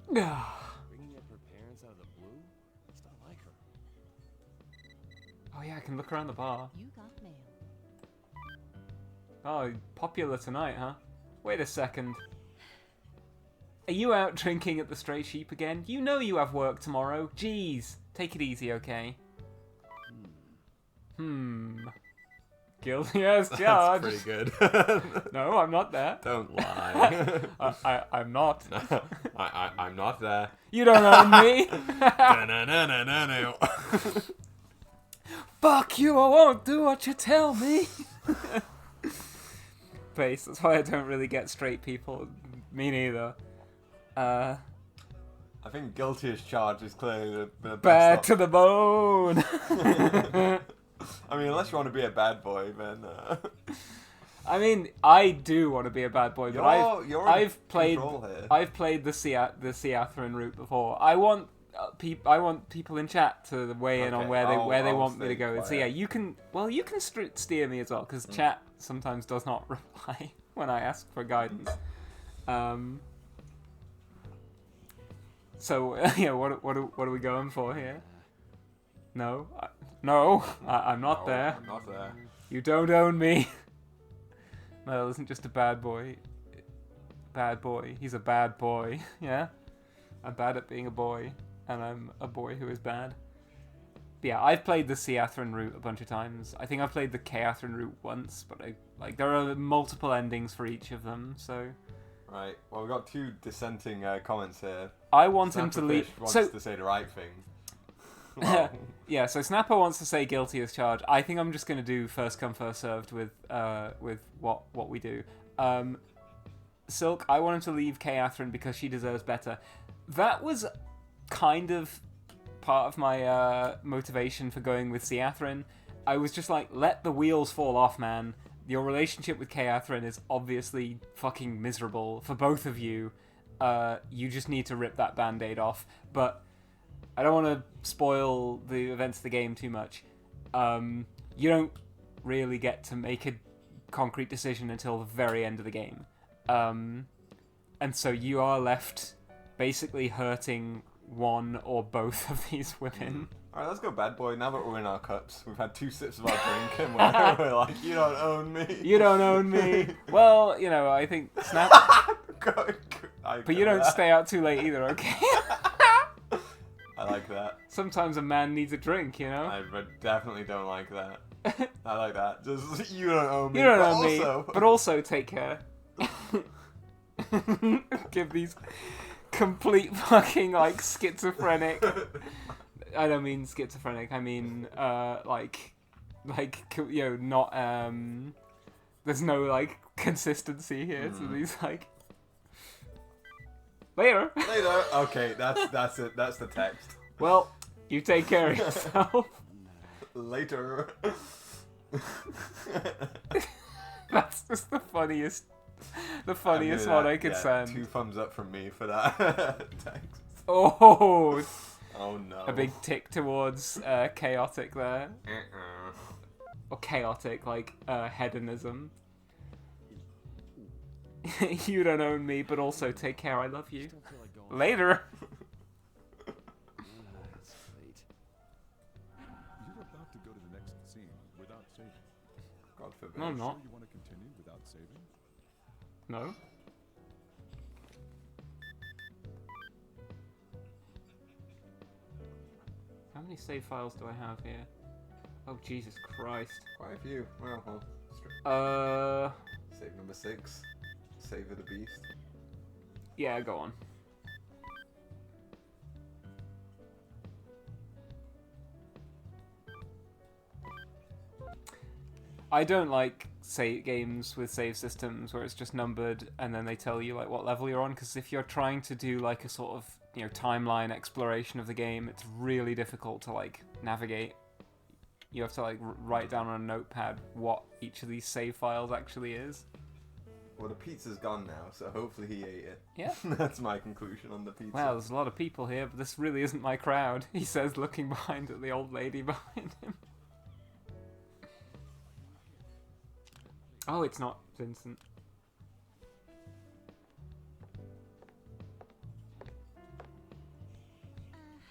Bringing up her parents out of the blue? It's not like her. Oh yeah, I can look around the bar. You got mail. Oh, popular tonight, huh? Wait a second. Are you out drinking at the Stray Sheep again? You know you have work tomorrow. Jeez. Take it easy, okay? Guilty as charged. That's pretty good. No, I'm not there. Don't lie. I'm not. I'm not there. You don't own me. No. Fuck you, I won't do what you tell me. base. That's why I don't really get straight people. Me neither. I think guilty as charged is clearly the Bad best to the bone. I mean, unless you want to be a bad boy, then. I mean, I do want to be a bad boy, but I've played the Siathrin route before. I want people in chat to weigh in on where they want me to go. And so yeah, you can steer me as well, because chat sometimes does not reply when I ask for guidance. So yeah, what are we going for here? No, I'm not there. I'm not there. You don't own me. Mel isn't just a bad boy. He's a bad boy. Yeah, I'm bad at being a boy, and I'm a boy who is bad. But yeah, I've played the Siathrin route a bunch of times. I think I've played the Kayathrin route once, but there are multiple endings for each of them, so. Right. Well, we've got two dissenting comments here. I want him to leave. Wants to say the right thing. Wow. Yeah. So Snapper wants to say guilty as charged. I think I'm just going to do first come first served with what we do. Silk, I want him to leave Kayathrin because she deserves better. That was kind of part of my motivation for going with Siathrin. I was just like, let the wheels fall off, man. Your relationship with Kayathrin is obviously fucking miserable for both of you. You just need to rip that band-aid off. But I don't want to spoil the events of the game too much. You don't really get to make a concrete decision until the very end of the game. And so you are left basically hurting one or both of these women. Alright, let's go bad boy. Now that we're in our cups, we've had 2 sips of our drink and we're like, you don't own me. You don't own me. Well, I think Snap... But you don't stay out too late either, okay? I like that. Sometimes a man needs a drink, I definitely don't like that. I like that. Just, you don't own me. You don't own me, but also take care. Give these complete fucking, schizophrenic... I don't mean schizophrenic, I mean, not, there's no, consistency here, so these, Later! Okay, that's it, that's the text. Well, you take care of yourself. Later. That's just the funniest one I could send. 2 thumbs up from me for that text. Oh! Oh no. A big tick towards chaotic there. Or chaotic, hedonism. You don't own me, but also take care, I love you. Later! It's late. You're about to go to the next scene without saving. God forbid. No, I'm not. Sure you want to continue without saving? No. How many save files do I have here? Oh, Jesus Christ. Quite a few. Well. Save number 6. Save of the Beast. Yeah, go on. I don't like games with save systems where it's just numbered and then they tell you what level you're on, because if you're trying to do a sort of timeline exploration of the game, it's really difficult to navigate. You have to write down on a notepad what each of these save files actually is. Well, the pizza's gone now, so hopefully he ate it. Yeah. That's my conclusion on the pizza. Well, there's a lot of people here, but this really isn't my crowd, he says, looking behind at the old lady behind him. Oh, it's not Vincent.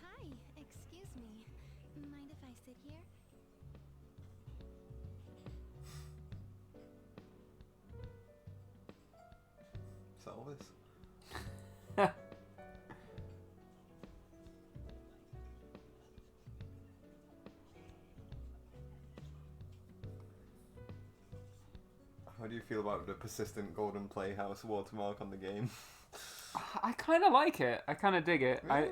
Hi, excuse me. Mind if I sit here? Elvis. How do you feel about the persistent Golden Playhouse watermark on the game? I kind of like it. I kind of dig it. I'm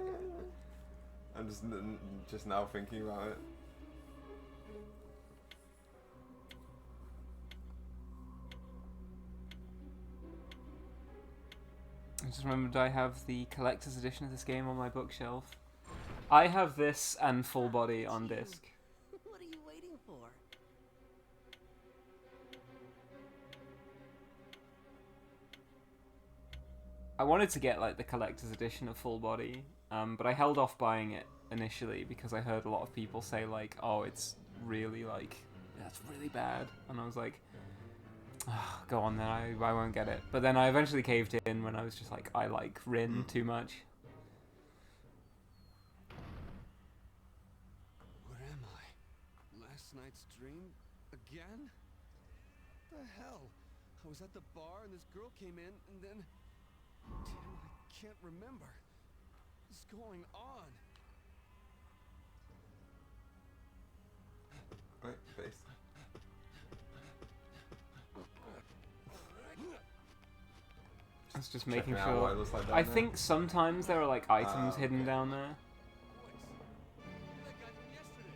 just now thinking about it. just remembered I have the collector's edition of this game on my bookshelf. I have this and Full Body on disc. What are you waiting for? I wanted to get like the collector's edition of Full Body, but I held off buying it initially because I heard a lot of people say like, "Oh, it's really like that's really bad," and I was like, oh, "Go on then, I won't get it." But then I eventually caved in when I was just like, I like Rin too much. Where am I? Last night's dream? Again? The hell? I was at the bar and this girl came in and then... Damn, I can't remember. What's going on? Right, base. It's just making Checking out what it sure. looks like down I there. think sometimes there are like items hidden okay. down there. That guy from yesterday.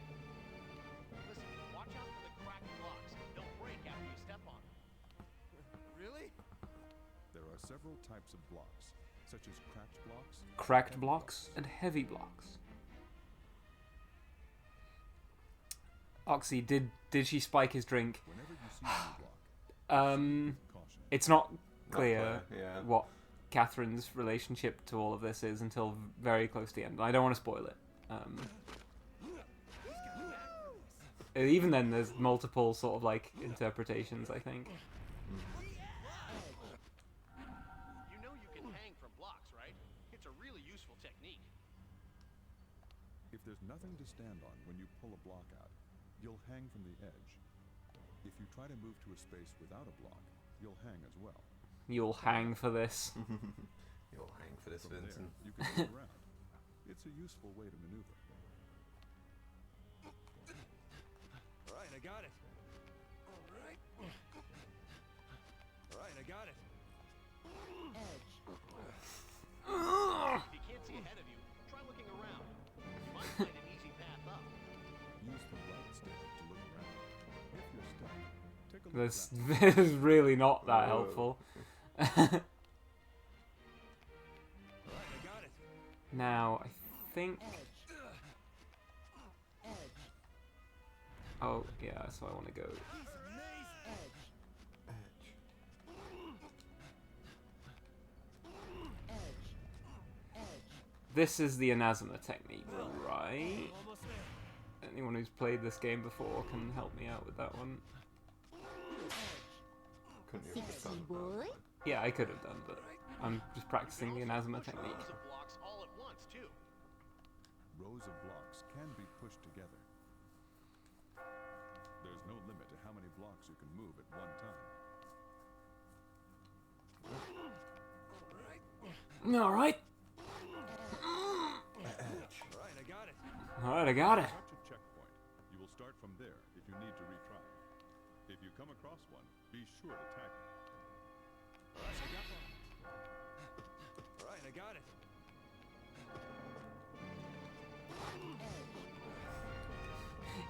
Listen, watch out for the cracked blocks. They'll break after you step on them. Really? There are several types of blocks, such as cracked blocks, Cracked blocks and heavy blocks. Oxy, did she spike his drink? Whenever you see a new block, caution. It's not Not clear yeah. what Catherine's relationship to all of this is until very close to the end. I don't want to spoil it. Even then, there's multiple sort of like interpretations, I think. You know you can hang from blocks, right? It's a really useful technique. If there's nothing to stand on when you pull a block out, you'll hang from the edge. If you try to move to a space without a block, you'll hang as well. You'll hang for this. You'll hang for this, From there, Vincent. you can move around. It's a useful way to maneuver. All right, I got it. All right. All right, I got it. If you can't see ahead of you, try looking around. You might find an easy path up. Use the right stick to look around. If you're stuck, take a look This around. is really not that helpful. All right, I got it. Now, I think... Oh, yeah, so I want to go... This is the Inazuma technique, right? Anyone who's played this game before can help me out with that one. Couldn't you have just done that? Yeah, I could have done, but I'm just practicing the Inazuma Push technique. rows of blocks all at once, too. Rows of blocks can be pushed together. There's no limit to how many blocks you can move at one time. Alright. All right, I got it. Alright, I got it. Touch a checkpoint. You will start from there if you need to retry. If you come across one, be sure to tag it. All right, I got one. All right, I got it.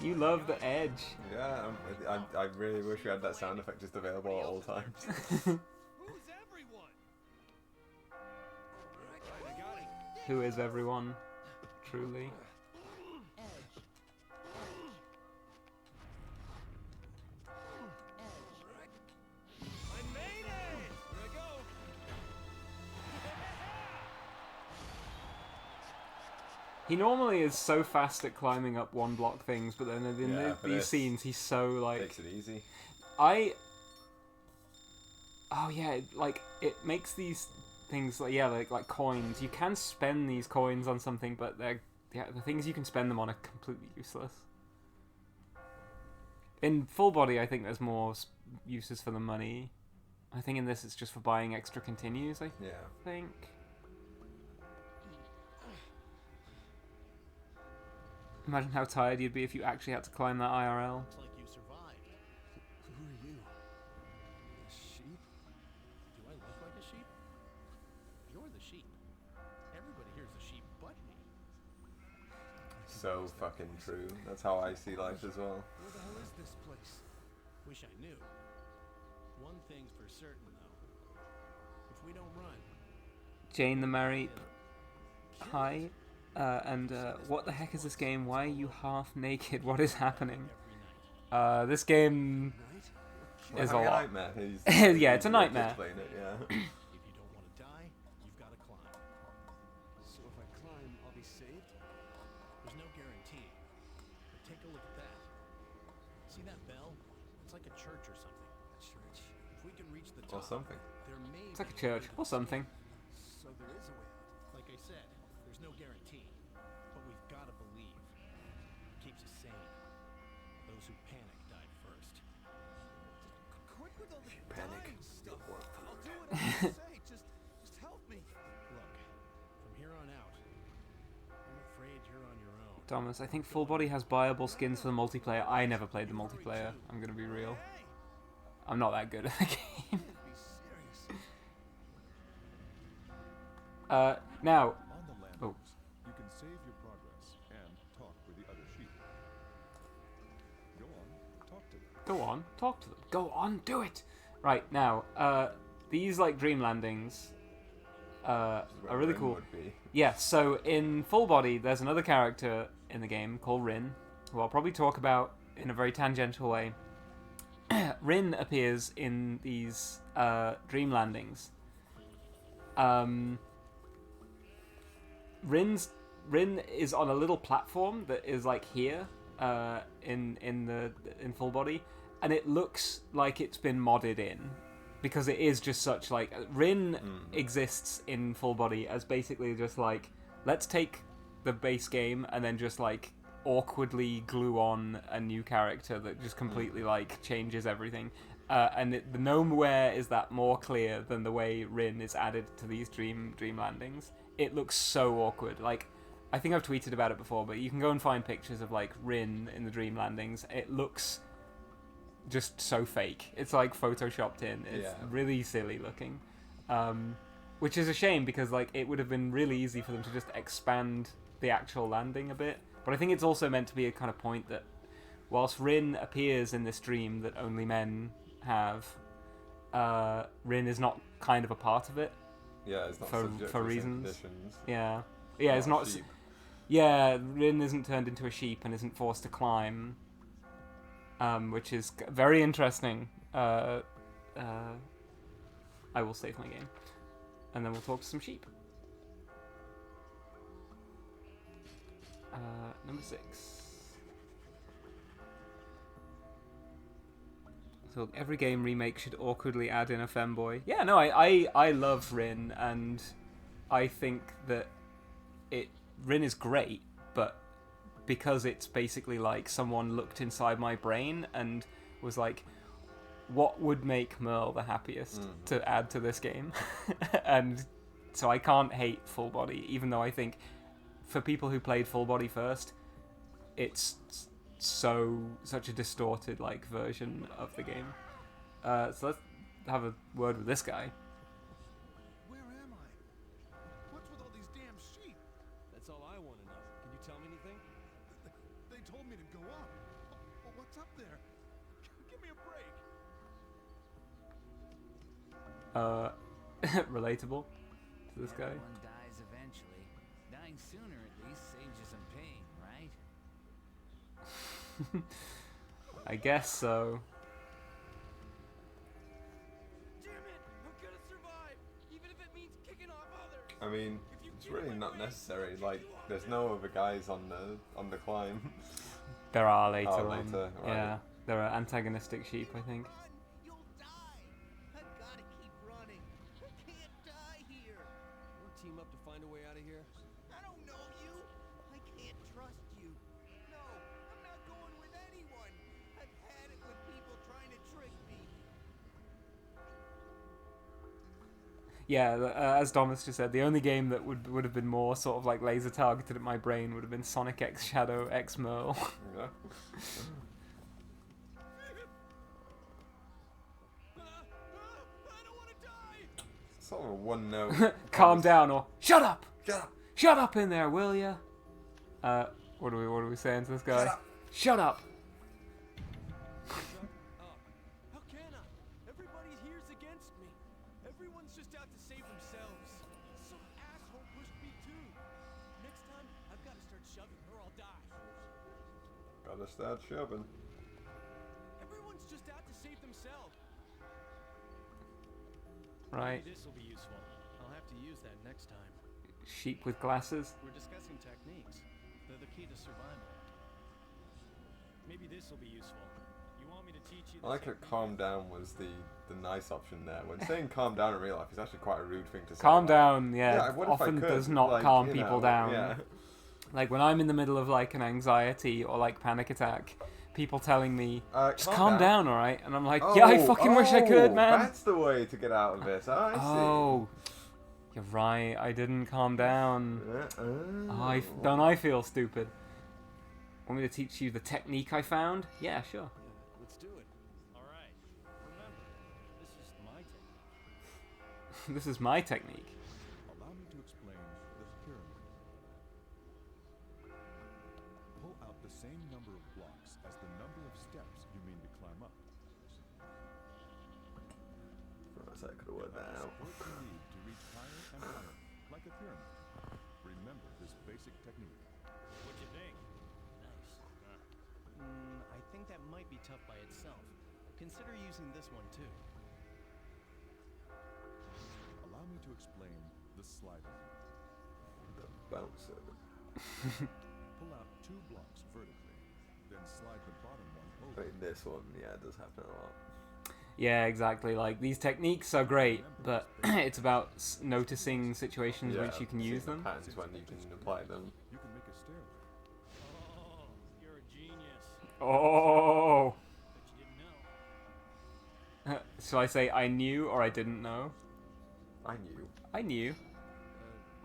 You love the edge. Yeah, I really wish we had that sound effect just available at all times. Who's everyone? All right, I got it. Who is everyone? Truly. I made it! Here I go. He normally is so fast at climbing up one block things, but then in Yeah, for these this, scenes he's so like... Takes it easy. Oh yeah, it makes these things like coins. You can spend these coins on something, but the things you can spend them on are completely useless. In Full Body, I think there's more uses for the money. I think in this it's just for buying extra continues. I Yeah. think. Imagine how tired you'd be if you actually had to climb that IRL. Looks like you survived. Who are you? A sheep? Do I look like a sheep? You're the sheep. Everybody here's a sheep but me. So fucking true. That's how I see life as well. Where the hell is this place? Wish I knew. One thing's for certain, though. If we don't run, Jane the Married. Hi. And what the heck is this game? Why are you half naked? What is happening? This game is a having lot. nightmare. Yeah, it's a nightmare. Explain it, yeah. If you don't want to die, you've got to climb. So if I climb, I'll be saved? There's no guarantee. But take a look at that. See that bell? It's like a church or something. A church. If we can reach the Or top, something. there may It's like a be way church to or the something. So there is a way out. Like I said, there's no guarantee. But we've got to believe. Keeps us sane. Those who panic die first. Quit with all the Panic. dying stuff. You'll work for I'll it. do whatever you say. Just help me. Look, from here on out, I'm afraid you're on your own. Thomas, I think Full Body has buyable skins for the multiplayer. I never played the multiplayer. I'm gonna be real. Hey, I'm not that good at the game. be serious. Now, On the landings, Oh. you can save your progress and talk with the other sheep. Go on, talk to them. go on, talk to them. Go on, do it. Right now, these like dream landings are Where really Rin cool. would be. Yeah, so in Full Body, there's another character in the game called Rin, who I'll probably talk about in a very tangential way. Rin appears in these dream landings. Rin is on a little platform that is like here in Full Body, and it looks like it's been modded in, because it is just such like Rin exists in Full Body as basically just like, let's take the base game and then just like awkwardly glue on a new character that just completely like changes everything. And nowhere is that more clear than the way Rin is added to these dream landings. It looks so awkward. Like, I think I've tweeted about it before, but you can go and find pictures of like Rin in the dream landings. It looks just so fake. It's like photoshopped in. It's really silly looking, which is a shame, because like it would have been really easy for them to just expand the actual landing a bit. But I think it's also meant to be a kind of point that whilst Rin appears in this dream that only men have, Rin is not kind of a part of it. Yeah, it's not for subject to the same reasons. conditions. Yeah, it's not. Sheep. Yeah, Rin isn't turned into a sheep and isn't forced to climb, which is very interesting. I will save my game, and then we'll talk to some sheep. Number 6. So every game remake should awkwardly add in a femboy. Yeah, no, I love Rin, and I think that Rin is great, but because it's basically like someone looked inside my brain and was like, what would make Merle the happiest to add to this game? And so I can't hate Full Body, even though I think for people who played Full Body first, it's such a distorted like version of the game. So let's have a word with this guy. Where am I? What's with all these damn sheep? That's all I want to know. Can you tell me anything? They told me to go up. What's up there? Give me a break. Relatable to this guy. Everyone dies eventually. Dying sooner at least saves you some pain, right? I guess so. Damn it! I'm gonna survive, even if it means kicking off others. I mean, it's really not necessary. Like, there's no other guys on the climb. There are later Oh, on. later, right. Yeah, there are antagonistic sheep, I think. You'll die. I've got to keep running. I can't die here. We'll team up to find a way out of here. I don't know you. I can't trust you. No, I'm not going with anyone. I've had it with people trying to trick me. Yeah, as Thomas just said, the only game that would have been more sort of like laser targeted at my brain would have been Sonic X Shadow X Merle. Yeah. I don't want to die. Sort of a one note. Calm down, or shut up! Shut up! Shut up in there, will ya? What are we saying to this guy? Shut up! Shut up! How can I? Everybody here's against me. Everyone's just out to save themselves. So Gotta start shoving. Everyone's just out to save themselves. Right. Maybe this will be useful. I'll have to use that next time. Sheep with glasses. We're discussing techniques. They're the key to survival. Maybe this will be useful. You want me to teach you? I like that calm down was the nice option there. When saying calm down in real life is actually quite a rude thing to say. Calm like, down, yeah, what if I often could? does not Like, calm you people know, down. Yeah. Like when I'm in the middle of like an anxiety or like panic attack, people telling me, just calm down, alright? And I'm like, yeah, I fucking wish I could, man. That's the way to get out of this. I see. Oh, you're right, I didn't calm down. Don't I feel stupid? Want me to teach you the technique I found? Yeah, sure. Let's do it. All right. Remember, this is my technique. This is my technique. Allow me to explain the pyramid. Pull out the same number of blocks as the number of steps you mean to climb up. For a second to work that out. Support you need to reach higher and higher, like a pyramid. Remember this basic technique. What do you think? Nice. I think that might be tough by itself. Consider using this one too. Allow me to explain the slider. The bouncer. Pull out 2 blocks vertically, then slide the bottom one over. Wait, this one, yeah, it does happen a lot. Yeah, exactly. Like, these techniques are great, but it's about noticing situations which you can use them. Patterns when you can apply them. You can make a stairway. Oh, you're a genius. Oh! Bet you didn't know. Shall I say I knew or I didn't know? I knew. I knew.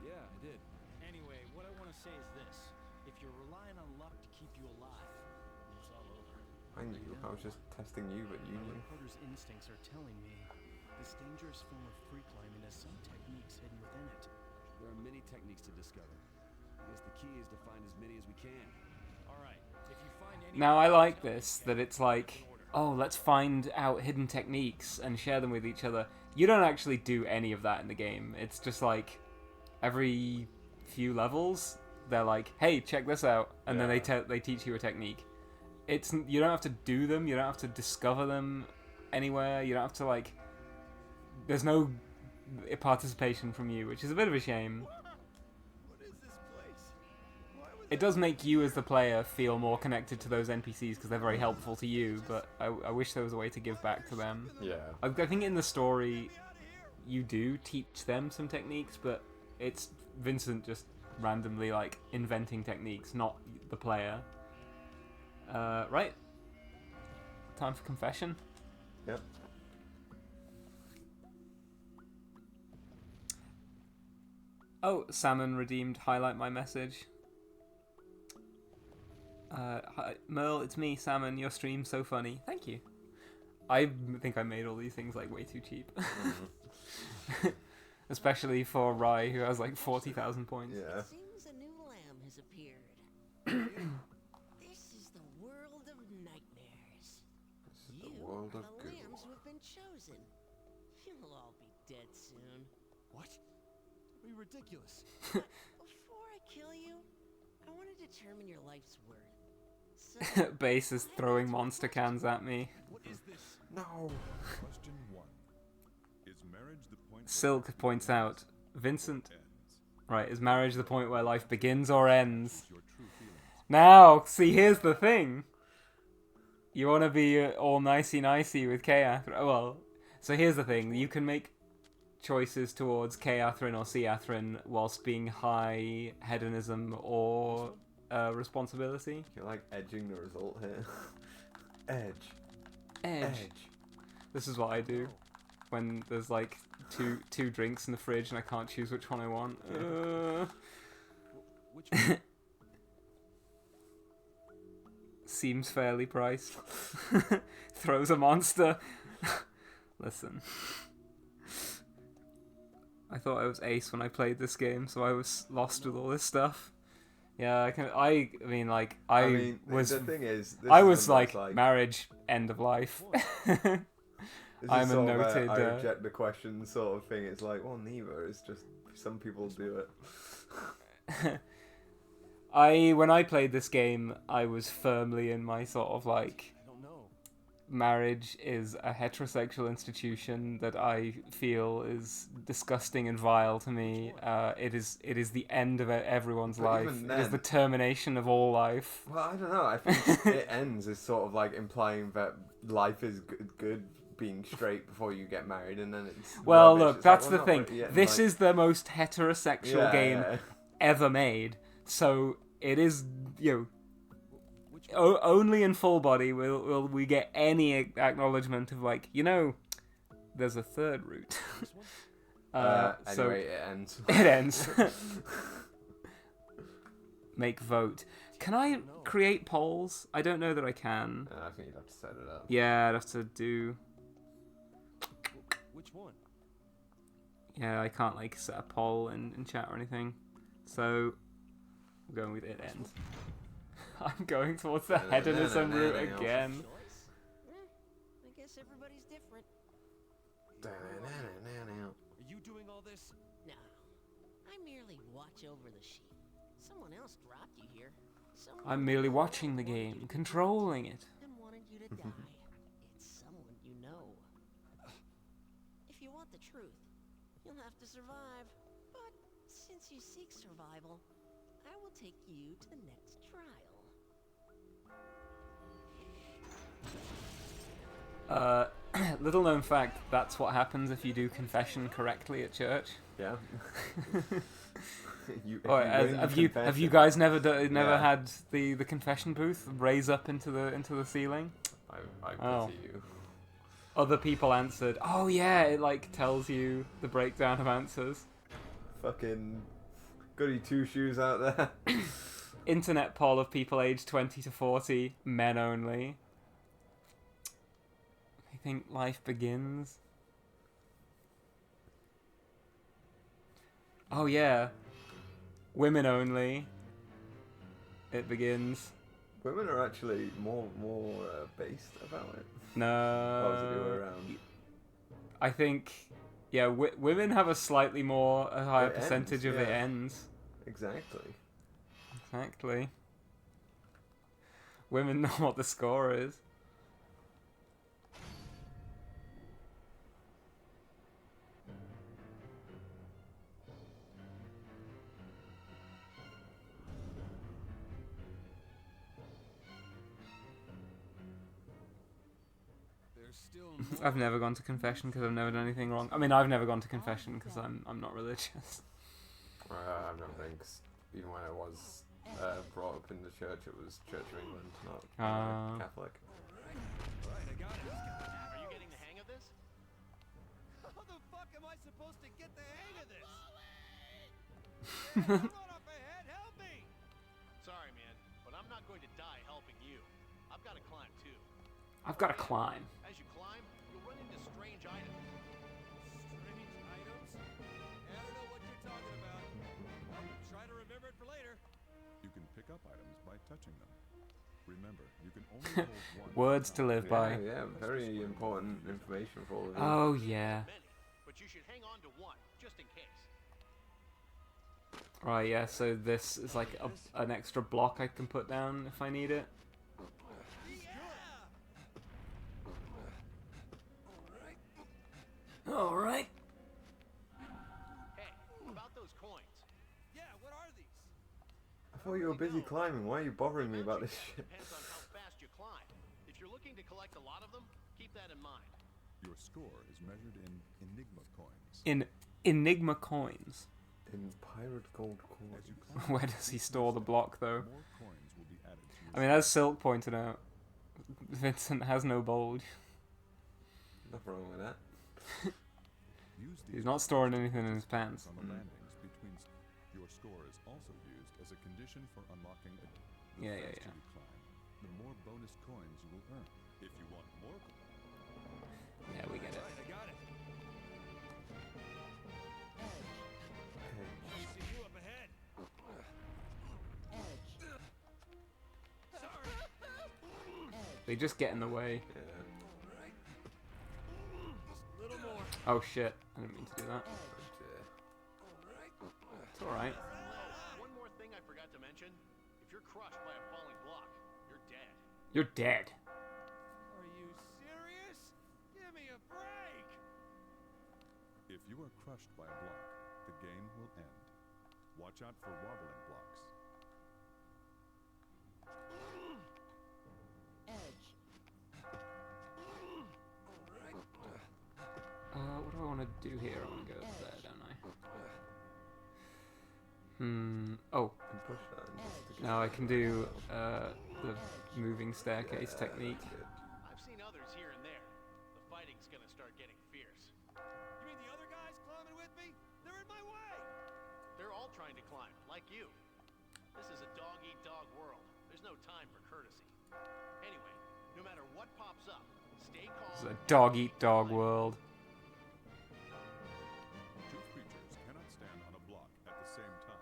Yeah, I did. Anyway, what I want to say is this. If you're relying on luck to keep you alive, it's all over. I knew. I was just testing you, but you My knew. reporter's instincts are telling me this dangerous form of free climbing has some techniques hidden within it. There are many techniques to discover. I guess the key is to find as many as we can. All right. If you find any Now, I like this, that it's like, oh, let's find out hidden techniques and share them with each other. You don't actually do any of that in the game. It's just like, every few levels, they're like, hey, check this out, and then they teach you a technique. You don't have to do them, you don't have to discover them anywhere, you don't have to like, there's no participation from you, which is a bit of a shame. What is this place? It does make you as the player feel more connected to those NPCs because they're very helpful to you, but I wish there was a way to give back to them. Yeah. I think in the story you do teach them some techniques, but it's Vincent just randomly like inventing techniques, not the player. Right? Time for confession? Yep. Oh, Salmon redeemed highlight my message. Hi, Merle, it's me, Salmon. Your stream's so funny. Thank you. I think I made all these things like way too cheap. Especially for Rai, who has like 40,000 points. Yeah. Seems a new lamb has appeared. This is the world of nightmares. This is the world of the goo. lambs who have been chosen. You'll all be dead soon. What? That'd be ridiculous. Before I kill you, I want to determine your life's worth. So, Base is throwing monster cans at me. What is this? No. Question 1. Is marriage the point Silk points out, Vincent, right, is marriage the point where life begins or ends? your true feelings? Now, see, here's the thing. You want to be all nicey-nicey with Catherine. Well, so here's the thing. You can make choices towards Catherine or Catherine whilst being high hedonism or responsibility. You're like edging the result here. Edge. Edge. This is what I do when there's like two drinks in the fridge and I can't choose which one I want. Which one? Seems fairly priced. Throws a monster. Listen. I thought I was ace when I played this game, so I was lost with all this stuff. Yeah, I mean, the thing is, I was like, marriage, end of life. This I'm is a sort of noted. I reject the question sort of thing. It's like, well, neither. It's just some people do it. When I played this game, I was firmly in my sort of like, I don't know. marriage is a heterosexual institution that I feel is disgusting and vile to me. It is the end of everyone's But life. even It is then- the termination of all life. Well, I don't know. I think it ends as sort of like implying that life is good being straight before you get married, and then it's. Well, rubbish. look, It's like, that's well, the not thing. really, yeah, This like- is the most heterosexual Yeah, game yeah. ever made. So it is, only in Full Body will we get any acknowledgement of like, there's a third route. So Anyway, it ends. it ends. Make vote. Can I create polls? I don't know that I can. I think you'd have to set it up. Yeah, I'd have to do. Which one? Yeah, I can't like set a poll in chat or anything. So I'm going with it ends. I'm going towards the hedonism route again. I guess everybody's different. Are you doing all this? No, I merely watch over the sheep. Someone else dropped you here. I'm merely watching the game, controlling it. And wanted you to die. It's someone you know. If you want the truth, you'll have to survive. But since you seek survival, I will take you to the next trial. Little known fact, that's what happens if you do confession correctly at church. Yeah. Have you guys never had the confession booth raise up into the ceiling? I Oh. pity you. Other people answered. Oh yeah, it like tells you the breakdown of answers. Fucking goody two shoes out there. Internet poll of people aged 20 to 40, men only. I think life begins. Oh yeah, women only. It begins. Women are actually more based about it. No. Or is it the other way around? I think, yeah, women have a slightly a higher It percentage ends, of it yeah. ends. Exactly. Exactly. Women know what the score is. There's still I've never gone to confession because I've never done anything wrong. I mean, I've never gone to confession because I'm not religious. I've never been, 'cause even when I was brought up in the church, it was Church of England, not Catholic. Right, I got it. Are you getting the hang of this? How the fuck am I supposed to get the hang of this? I'm going off ahead. Help me! Sorry, man, but I'm not going to die helping you. I've got to climb too. I've got to climb. As you climb, you'll run into strange items. Strange items? I don't know what you're talking about. I'll try to remember it for later. You can pick up items by touching them. Remember, you can only hold one. Words to live by. Yeah, very important information for all of you. Oh yeah. Many, but you should hang on to one, just in case. Right, yeah, so this is like an extra block I can put down if I need it. Alright. Hey, about those coins. Yeah, what are these? I thought you were busy climbing. Why are you bothering me about this shit? Depends on how fast you climb. If you're looking to collect a lot of them, keep that in mind. Your score is measured in Enigma coins. In Enigma coins. In pirate gold coins. As you climb, Where does he store the block though? more coins will be added to your I mean, as Silk pointed out, Vincent has no bulge. Nothing wrong with that. Use these He's not storing anything in his pants. on the landings between. Your score is also used as a condition for unlocking a. The Yeah, faster yeah. you climb, the more bonus coins you will earn. If you want more. Yeah, we get it. Right, I got it. I see you up ahead. Sorry. They just get in the way. Yeah. A little more. Oh shit, I didn't mean to do that. But, It's alright. One more thing I forgot to mention. crushed by a falling block, you're dead. You're dead. Are you serious? Give me a break! If you are crushed by a block, the game will end. Watch out for wobbling blocks. Edge. What do I want to do here? I want to go there, don't I? Oh. You push that and just to No, I can do the moving staircase technique. I've seen others here and there. The fighting's gonna start getting fierce. You mean the other guys climbing with me? They're in my way! They're all trying to climb, like you. This is a dog-eat-dog world. There's no time for courtesy. Anyway, no matter what pops up, stay calm. It's a dog-eat-dog world. Two creatures cannot stand on a block at the same time.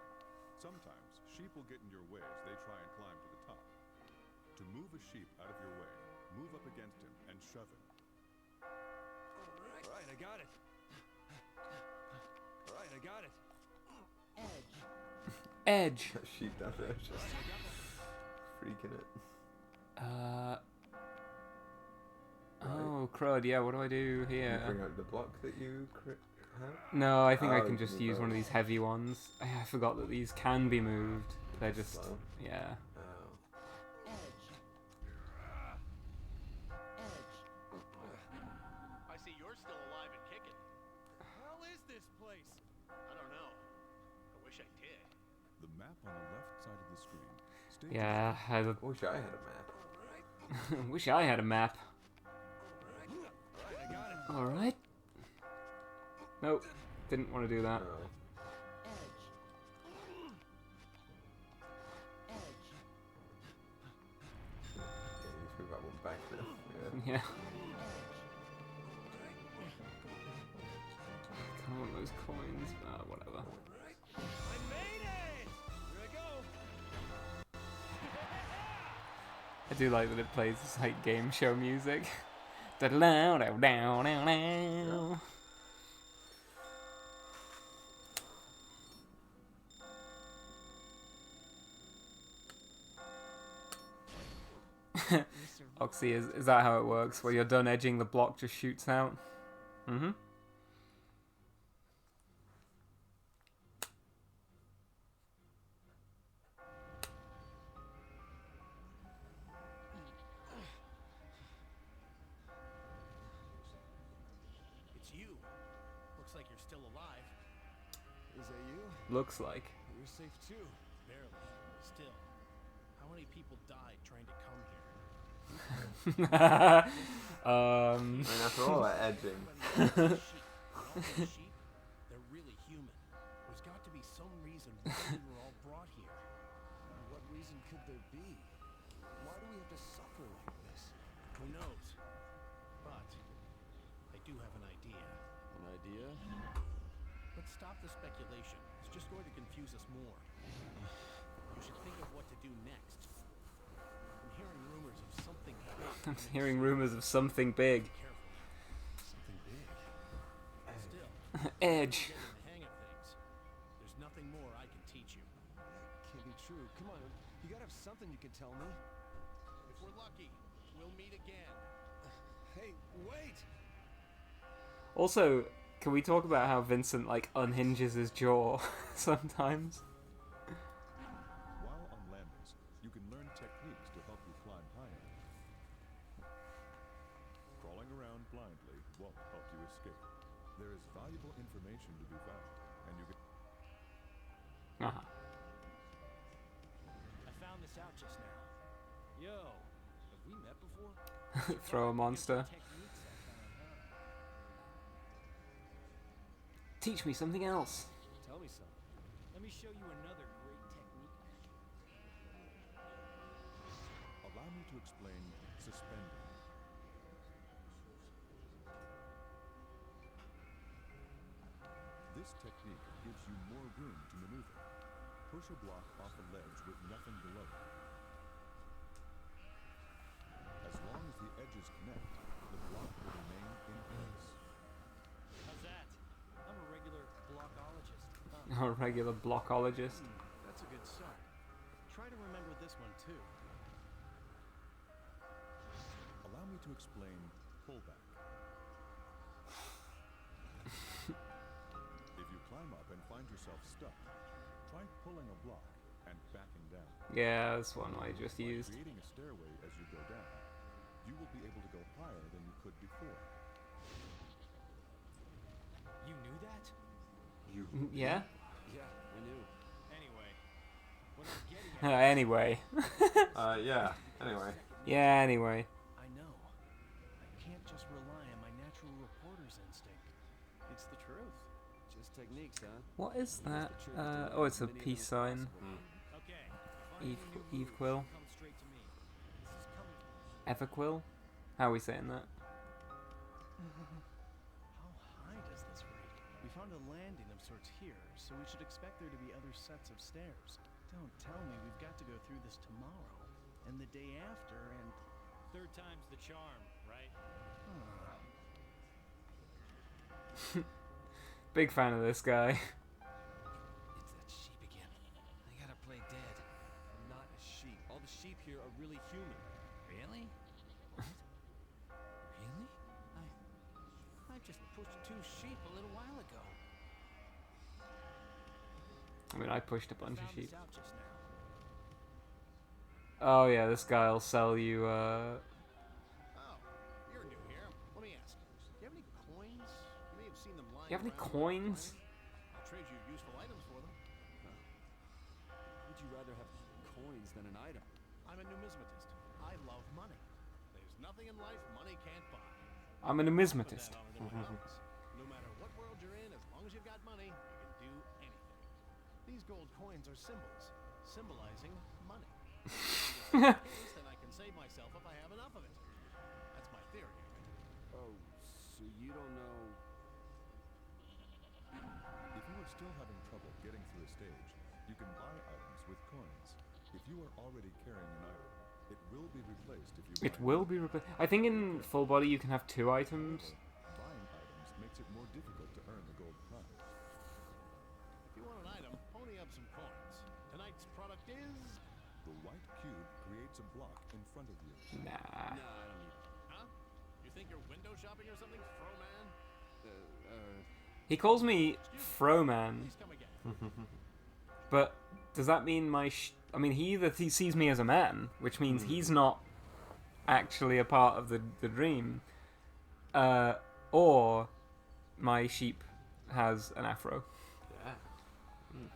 Sometimes, sheep will get in your way as they try and climb to the top. To move a sheep out of your way, move up against him and shove him. Alright, I got it. Alright, I got it. Edge. That sheep down there is just freaking it. Oh, crud, yeah, what do I do here? You bring out the block that you have? No, I think I Oh, can you just need use one of those. these heavy ones. I forgot that these can be moved. They're just, Slow. yeah. I see you're still alive and kicking. The hell is this place? I don't know. I wish I did. The map on the left side of the screen. Stay Yeah, I wish I had a map. wish I had a map. Alright, I got it. Alright. Nope, didn't want to do that. No. Yeah, you just move that one back then. Yeah. Yeah. I want those coins, whatever. I made it! Here I go. I do like that it plays this like game show music. Da-da-da-da-da-da-da. Oxy, is that how it works? Where you're done edging, the block just shoots out? Mm-hmm. It's you. Looks like you're still alive. Is that you? Looks like. You're safe too. Barely. Still. How many people died trying to come here? I mean, after all that edging. Sheep, they're really human. There's got to be some reason why we were all brought here. What reason could there be? Why do we have to suffer like this? Who knows? But I do have an idea. An idea? Let's stop the speculation. It's just going to confuse us more. You should think of what to do next. I'm hearing rumors of something big. I'm hearing rumors of something big. Something big. Still, Edge. getting the hang of things. There's nothing more I can teach you. Can't be true. Come on, you gotta have something you can tell me. If we're lucky, we'll meet again. Hey, wait! Also, can we talk about how Vincent like unhinges his jaw sometimes? While on landings, you can learn techniques to help you climb higher. Crawling around blindly won't help you escape. There is valuable information to be found, and you can... I found this out just now. Yo, have we met before? Throw a monster. Techniques I found, huh? Teach me something else. Tell me something. Let me show you another great technique. Allow me to explain suspending. This technique gives you more room to maneuver. Push a block off a ledge with nothing below it. As long as the edges connect, the block will remain in place. How's that? I'm a regular blockologist. A regular blockologist. That's a good start. Try to remember this one to explain pullback. If you climb up and find yourself stuck, try pulling a block and backing down. Yeah, that's one I just By used. creating a stairway as you go down, you will be able to go higher than you could before. You knew that? Yeah? Yeah, I knew. Anyway, what I'm getting at Anyway. Yeah. Anyway. Yeah, anyway. I know. I can't just rely on my natural reporter's instinct. It's the truth. Just techniques, huh? What is that? Oh, it's a peace sign. Okay. Eve Quill. Come straight to me. This is coming from Everquill? How are we saying that? How high does this rate? We found a landing of sorts here, so we should expect there to be other sets of stairs. Don't tell me we've got to go through this tomorrow, and the day after, and... third time's the charm, right? Big fan of this guy. It's that sheep again. I gotta play dead. I'm not a sheep. All the sheep here are really human. Really? What? Really? I just pushed 2 sheep a little while ago. I mean, I pushed a bunch of Found sheep. this out just now. Oh yeah, this guy'll sell you, Oh, you're new here. Let me ask. Do you have any coins? You may have seen them lying You have any around coins? I'll trade you useful items for them. Would you rather have coins than an item? I'm a numismatist. I love money. There's nothing in life money can't buy. I'm a numismatist. Put that on everyone else. No matter what world you're in, as long as you've got money, you can do anything. These gold coins are symbols, symbolizing money. Then I can save myself if I have enough of it. That's my theory. Oh, so you don't know... If you are still having trouble getting through a stage, you can buy items with coins. If you are already carrying an item, it will be replaced if you It buy will be replaced. I think in full body you can have 2 items. Buying items makes it more difficult to earn the gold prize. If you want an item, pony up some coins. Tonight's product is... The white cube creates a block in front of you. Nah. Nah, I don't need... Huh? You think you're window shopping or something, Fro-Man? He calls me Fro-Man. Please come again. But does that mean I mean, he either sees me as a man, which means he's not actually a part of the dream, or my sheep has an afro. Yeah.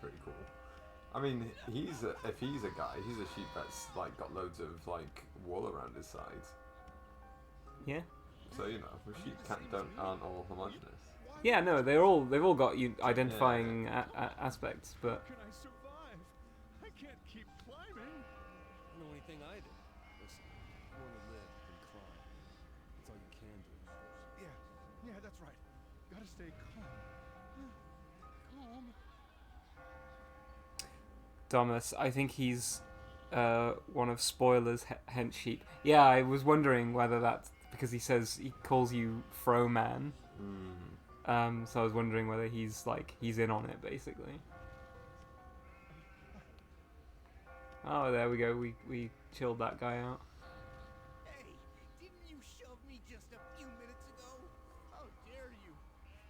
Pretty cool. I mean, if he's a guy, he's a sheep that's like got loads of like wool around his sides. Yeah. So you know, sheep aren't all homogenous. Yeah, no, they've all got identifying aspects, but Can I survive? I can't keep climbing. I don't know anything either. Listen, you want to live and climb. That's all you can do. Yeah, that's right. Gotta stay calm. Calm. Domus, I think he's one of Spoiler's hench sheep. Yeah, I was wondering whether that's because he calls you Fro-Man. So I was wondering whether he's in on it, basically. Oh, there we go. We chilled that guy out. Hey, didn't you shove me just a few minutes ago? How dare you?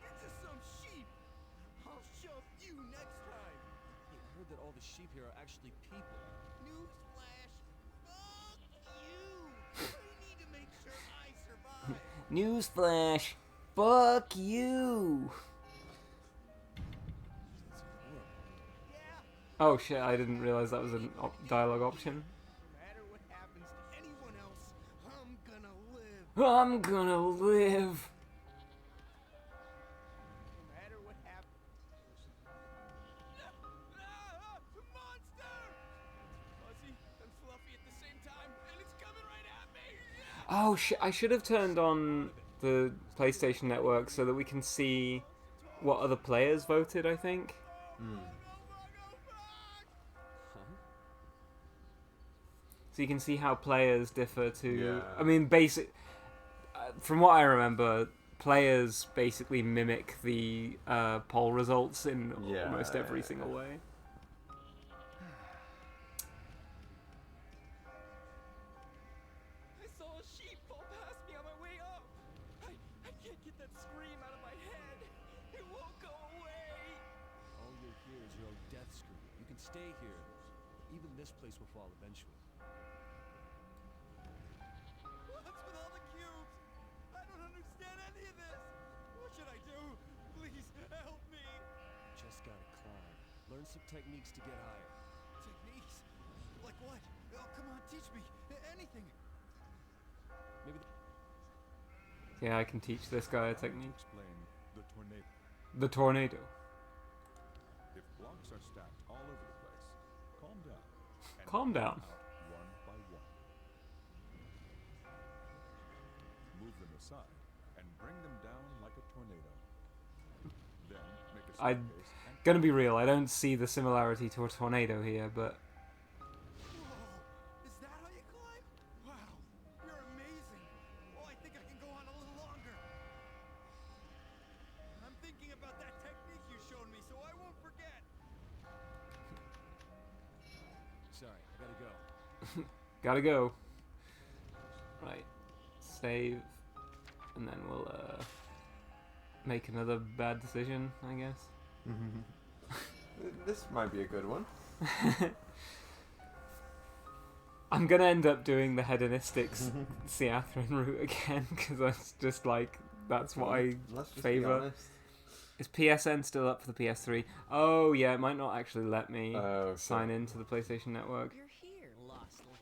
You're just some sheep. I'll shove you next time. Hey, I heard that all the sheep here are actually people. Newsflash. Fuck you. I need to make sure I survive. Newsflash! Fuck you! Oh shit, I didn't realize that was a dialogue option. No matter what happens to anyone else, I'm gonna live. I'm gonna live! No matter what happens. Monster! Fuzzy and fluffy at the same time, and it's coming right at me. Oh shit, I should have turned on the PlayStation Network so that we can see what other players voted, I think. So you can see how players differ to... Yeah. I mean, from what I remember, players basically mimic the poll results in almost every single way. I saw a sheep fall past me can stay here, even this place will fall eventually. What's with all the cubes? I don't understand any of this. What should I do? Please help me. Just gotta climb. Learn some techniques to get higher. Techniques? Like what? Oh, come on, teach me. Anything. Maybe. Yeah, I can teach this guy a technique. Explain the tornado. The tornado. If blocks are stacked all over the place, calm down. And Calm down. out one by one. Move them aside and bring them down like a tornado. Then make a I'm staircase and gonna be real, I don't see the similarity to a tornado here, but Whoa! Is that how you climb? Wow, you're amazing. Oh, I think I can go on a little longer. I'm thinking about that technique you showed me, so I won't forget. Sorry, I gotta go. gotta go. Right. Save. And then we'll make another bad decision, I guess. This might be a good one. I'm gonna end up doing the hedonistic Siathrin route again, because that's just like, that's what I Let's just be favour. honest. Is PSN still up for the PS3? Oh yeah, it might not actually let me Oh, sign okay. into the PlayStation Network. You're here, Lost Lamb.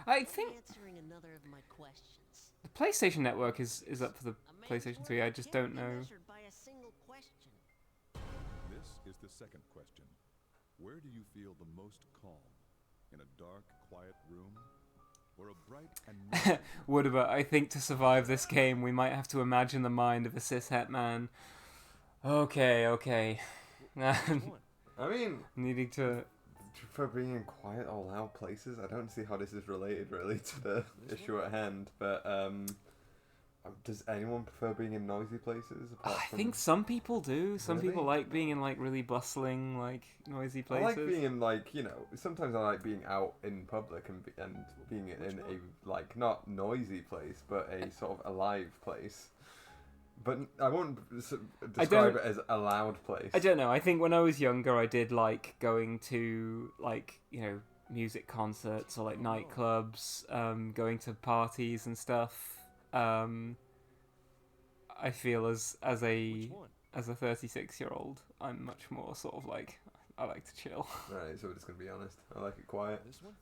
I think Answering another of my questions. the PlayStation Network is up for the PlayStation 3, I just don't know. Measured by a single question. This is the second question. Where do you feel the most calm? In a dark, quiet room? Or a bright and noisy Woodaba, I think to survive this game we might have to imagine the mind of a cishet man. Okay. I mean, Needing to... for being in quiet or loud places, I don't see how this is related really to the issue at hand. But does anyone prefer being in noisy places? Apart I from... think some people do. Some Really? people like being in like really bustling, like noisy I places. like being in, like, you know, sometimes I like being out in public and being in a, like, not noisy place, but a sort of alive place. But I won't describe it as a loud place. I don't know. I think when I was younger, I did like going to like, you know, music concerts or like nightclubs, going to parties and stuff. I feel as a 36-year-old, I'm much more sort of like, I like to chill. Right, so we're just gonna be honest. I like it quiet. This one?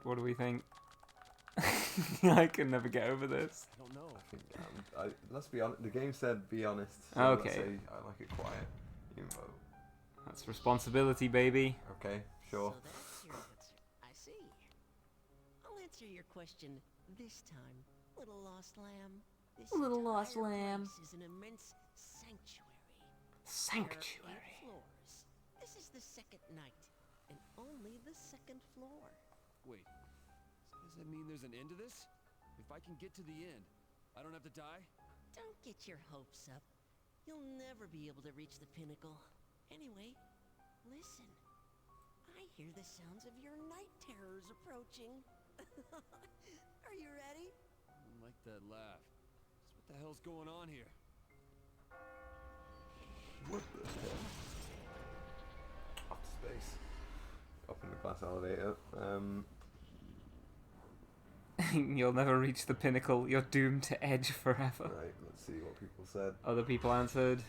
What do we think? I can never get over this. I don't know. I think let's be honest. The game said be honest. So Okay. Let's say I like it quiet. You can vote. That's responsibility, baby. Okay, sure. So that's your answer. I see. I'll answer your question this time, little lost lamb. This Little lost entire lamb. place is an immense sanctuary. Sanctuary. There are 8 floors. This is the second night, and only the second floor. Wait. Does that mean there's an end to this? If I can get to the end, I don't have to die? Don't get your hopes up. You'll never be able to reach the pinnacle. Anyway, listen. I hear the sounds of your night terrors approaching. Are you ready? I like that laugh. So what the hell's going on here? What the hell? Up to space. Up in the glass elevator. You'll never reach the pinnacle. You're doomed to edge forever. Right, let's see what people said. Other people answered.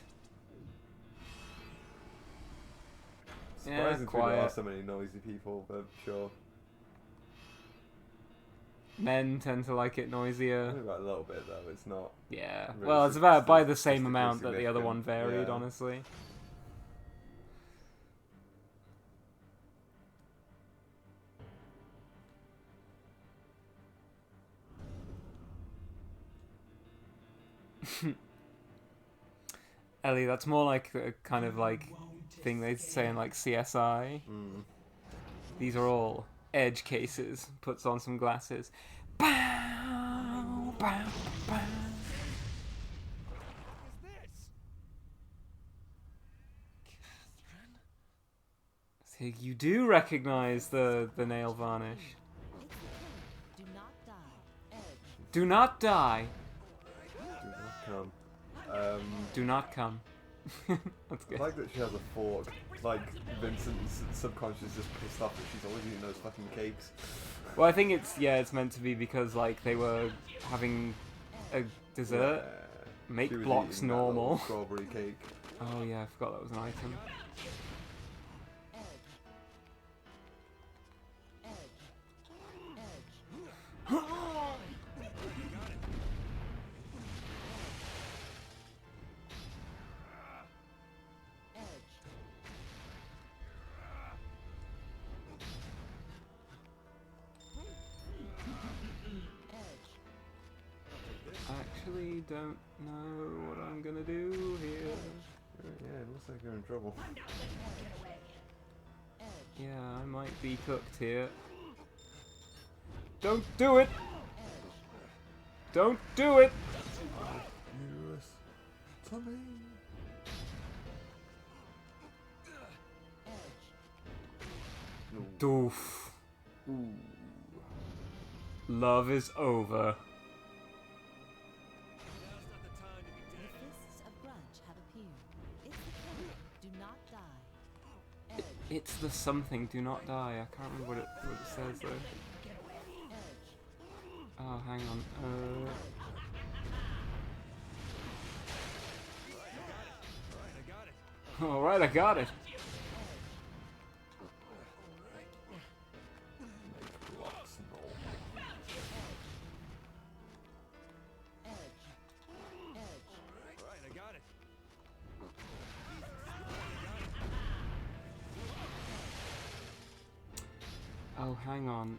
Surprising quiet. there are so many noisy people, but sure. Men tend to like it noisier. Only about a little bit though, it's not. Yeah. really Well, it's about by the same statistically amount that the other one significant. varied, Yeah. honestly. Ellie, that's more like a kind of like thing they say in like CSI. These are all edge cases. Puts on some glasses. Bow, bow, bow. So you do recognize the nail varnish. Do not die. Edge. Do not die. Do not come. Do not come. That's I good. like that she has a fork. Like, Vincent's subconscious is just pissed off that she's always eating those fucking cakes. Well, I think it's meant to be because like they were having a dessert. Yeah. Make She was blocks eating that little normal. strawberry cake. Oh yeah, I forgot that was an item. I actually don't know what I'm gonna do here. Yeah, it looks like you're in trouble. Yeah, I might be cooked here. Don't do it! Don't do it! Uterus. Tummy. Doof. Ooh. Love is over. The fists of grudge have appeared. It's the killer. Do not die. It's the something, do not die. I can't remember what it says though. Oh, hang on. Alright, I got it. Blocks and all. Oh, hang on.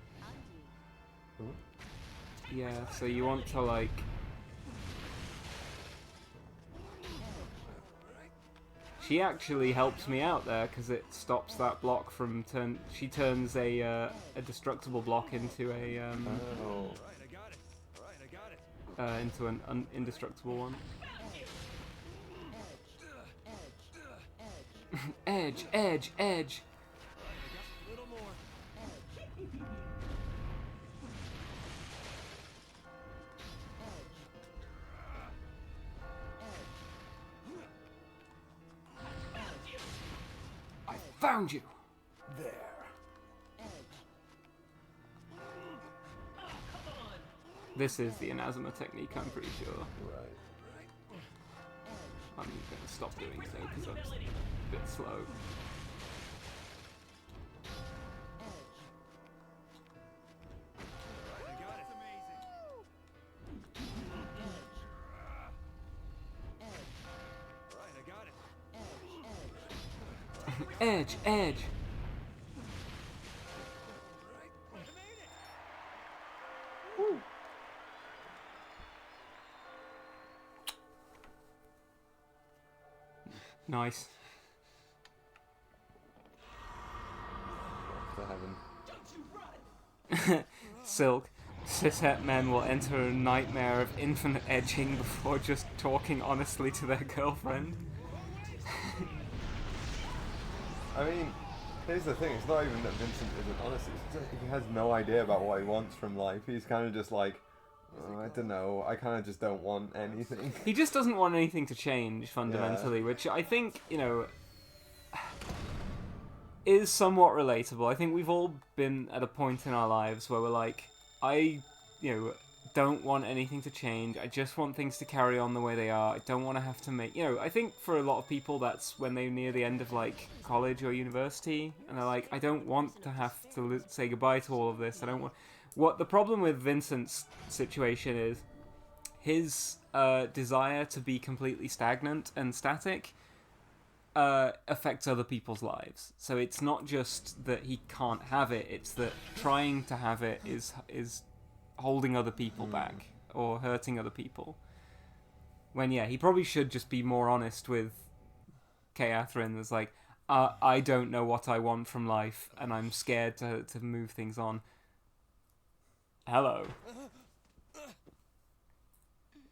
Yeah, so you want to like... She actually helps me out there because it stops that block from she turns a destructible block into a into an indestructible one. Edge, edge, edge. Found you! There. This is the Inazuma technique, I'm pretty sure. Right. I'm gonna stop doing so because I'm a bit slow. Edge, edge. Woo. Nice. To heaven. Silk. Cishet men will enter a nightmare of infinite edging before just talking honestly to their girlfriend. I mean, here's the thing, it's not even that Vincent isn't honest, it's just, he has no idea about what he wants from life. He's kind of just like, oh, I don't know, I kind of just don't want anything. He just doesn't want anything to change, fundamentally, which I think, you know, is somewhat relatable. I think we've all been at a point in our lives where we're like, I, you know, don't want anything to change. I just want things to carry on the way they are. I don't want to have to make... You know, I think for a lot of people that's when they're near the end of, like, college or university, and they're like, I don't want to have to say goodbye to all of this. I don't want... What the problem with Vincent's situation is, his desire to be completely stagnant and static affects other people's lives. So it's not just that he can't have it, it's that trying to have it is holding other people back or hurting other people. When, yeah, he probably should just be more honest with Catherine. It's like, I don't know what I want from life, and I'm scared to move things on. Hello.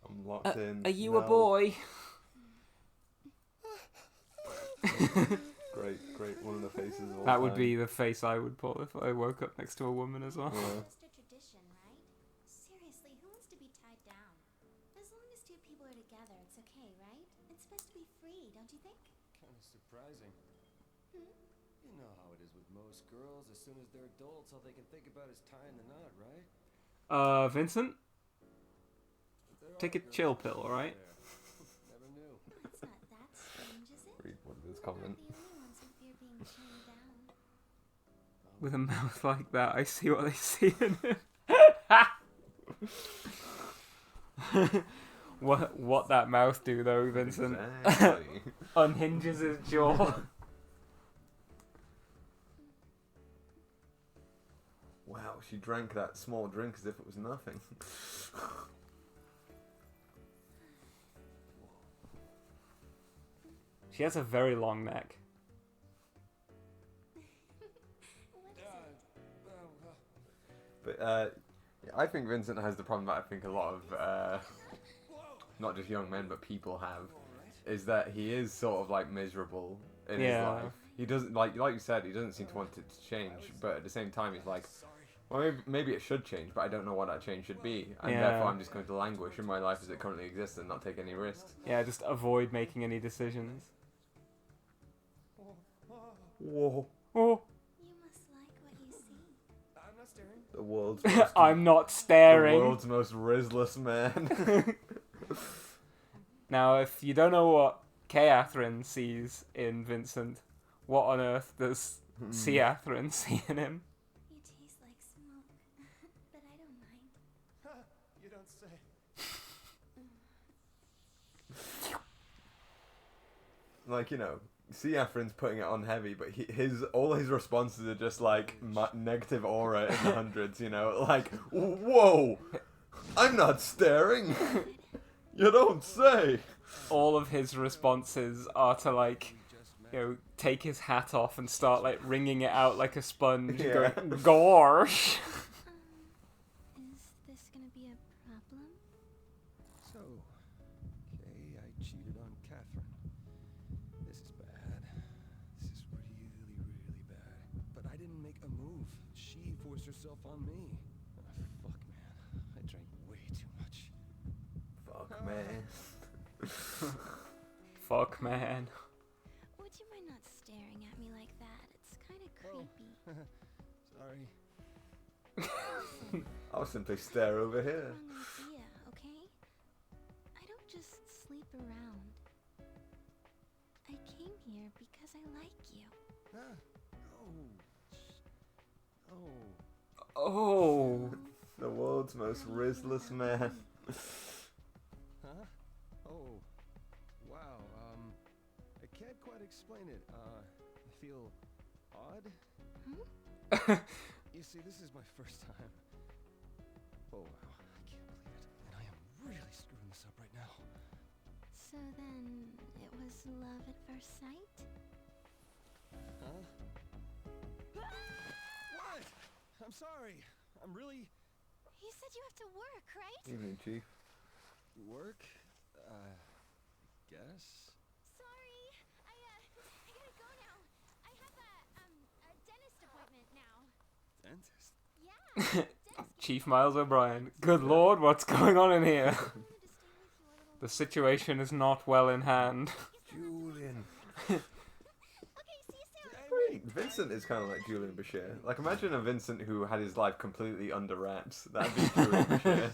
I'm locked in. Are you a boy? Great, one of the faces of all That would time. be the face I would pull if I woke up next to a woman as well. Yeah. Just a tradition, right? Seriously, who wants to be tied down? As long as two people are together, it's okay, right? It's supposed to be free, don't you think? Kind of surprising. Hmm? You know how it is with most girls. As soon as they're adults, all they can think about is tying the knot, right? Vincent? Take a chill pill, alright? Never knew. It's not that strange, is it? Read one of his We're not comments. the only ones who fear being chained down. With a mouth like that, I see what they see in him. What that mouth do though, Vincent? Exactly. Unhinges his jaw. Wow, she drank that small drink as if it was nothing. She has a very long neck. But I think Vincent has the problem that I think a lot of not just young men but people have, is that he is sort of like miserable in his life. He doesn't like you said, he doesn't seem to want it to change, but at the same time he's like, well, maybe it should change, but I don't know what that change should be, and therefore I'm just going to languish in my life as it currently exists and not take any risks. Yeah, just avoid making any decisions. Whoa. Oh. You must like what you see. I'm not staring. The world's most I'm not staring. The world's most rizless man. Now, if you don't know what Catherine sees in Vincent, what on earth does Catherine see in him? You taste like smoke, but I don't mind. You don't say. Like, you know, Siafrin's putting it on heavy, but all his responses are just like negative aura in the hundreds, you know, like, whoa, I'm not staring. You don't say. All of his responses are to like, you know, take his hat off and start like wringing it out like a sponge, Yeah. going, gosh. Is this gonna be a problem? So, okay, I cheated on Catherine. This is bad. This is really, really bad. But I didn't make a move. She forced herself on me. Fuck, man. I drank way too much. Fuck, man. Fuck, man. Would you mind not staring at me like that? It's kind of creepy. Sorry. I'll simply stare over here. Wrong idea, okay? I don't just sleep around. I came here because I like you. Huh? Oh. Oh. The world's most rizless man. Huh? Oh. Wow. I can't quite explain it. I feel odd. You see, this is my first time. Oh, wow. I can't believe it. And I am really screwing this up right now. So then, it was love at first sight? Huh? What? I'm sorry. I'm really... You said you have to work, right? Evening, Chief. Work? Guess? Sorry, I gotta go now. I have a dentist appointment now. Dentist? Yeah. Chief Miles O'Brien. Good lord, what's going on in here? The situation is not well in hand. Julian. Wait, Vincent is kind of like Julian Bashir. Like, imagine a Vincent who had his life completely under wraps. That'd be Julian Bashir.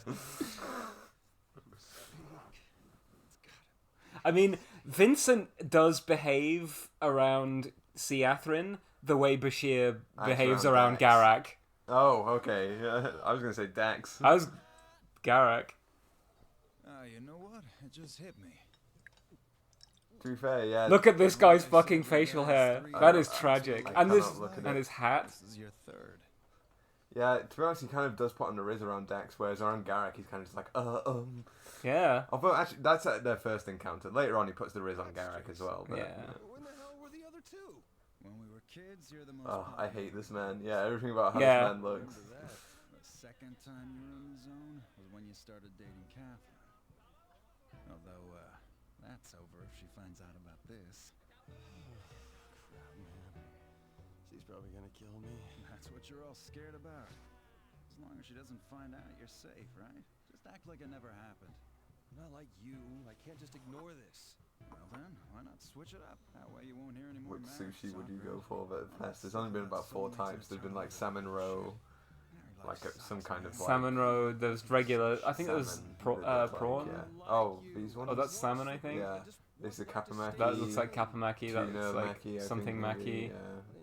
I mean, Vincent does behave around Catherine the way Bashir behaves around Garak. Oh, okay. I was going to say Dax. I was Garak. You know what? It just hit me. To be fair, yeah. Look at this guy's fucking facial hair. That is tragic. I And this cannot look at and it. his hat. This is your third. Yeah, to be honest, he kind of does put on the riz around Dax, whereas around Garak, he's kind of just like, Yeah. Although, actually, that's at their first encounter. Later on, he puts the riz on Garak as well. But, Yeah. When the hell were the other two? When we were kids, you're the most. Oh, I hate this man. Yeah, everything about how Yeah. this man looks. The second time you were in the zone was when you started dating Catherine. Although, that's over if she finds out about this. Crap, man. She's probably gonna kill me. That's what you're all scared about. As long as she doesn't find out, you're safe, right? Just act like it never happened. I'm not like you. I can't just ignore this. Well then, why not switch it up? That way you won't hear any more Which marriage sushi would you talk, go right? for? But there's only been about 4 types. There's been like salmon roe, like some kind of like Salmon roe. There's regular. I think there's salmon that look like, prawn. yeah. Oh, these ones. Oh, that's salmon, I think. Yeah. There's the kapamaki. That looks like kapamaki. Tuna That's like maki, I something think, maki. maybe,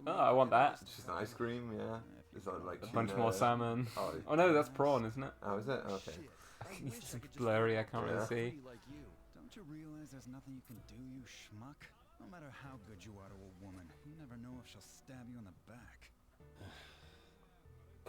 Oh, I want that. It's just an ice cream, yeah. There's like A bunch tuna. more salmon. Oh, Oh no, that's prawn, isn't it? oh, is it? Okay. It's blurry. I can't really see. Don't you realize there's nothing you can do, you schmuck? No matter how good you are to a woman, you never know if she'll stab you in the back.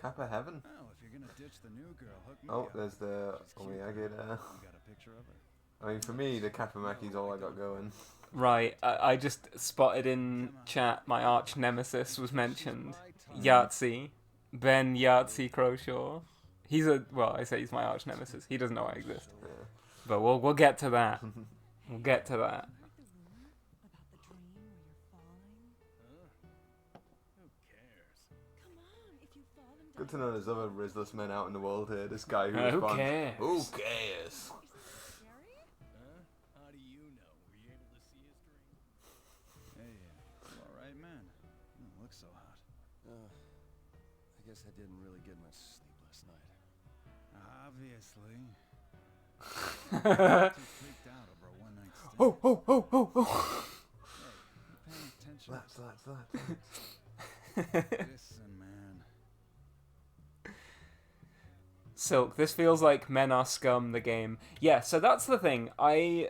Kappa Heaven? Well, if you're gonna ditch the new girl, hook me Oh, up. there's the She's cute, omiyage there. You got a picture of her? I mean, for me, the kapamaki's all I got going. Right, I just spotted in chat my arch nemesis was mentioned. Yahtzee. Ben Yahtzee Croshaw. He's I say he's my arch nemesis. He doesn't know I exist. Yeah. But we'll get to that. We'll get to that. Good to know there's other Rizless men out in the world here. This guy who Who responds, cares? Who cares? How do you know? Were you able to see his dream? Hey, you alright, man? You don't look so hot. I guess I didn't really get much sleep last night. Obviously. Too freaked out over a one-night stand. Oh. Hey, you paying attention? Listen, man. Silk, this feels like Men Are Scum, the game. Yeah, so that's the thing. I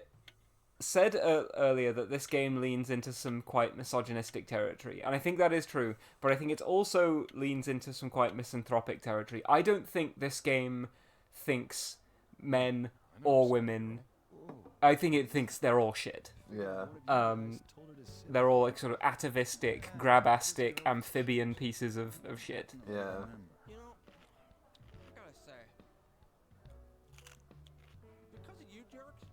said earlier that this game leans into some quite misogynistic territory, and I think that is true, but I think it also leans into some quite misanthropic territory. I don't think this game thinks men or women... I think it thinks they're all shit. Yeah. They're all like sort of atavistic, grabastic, amphibian pieces of shit. Yeah. You know, I gotta say, because of you jerks,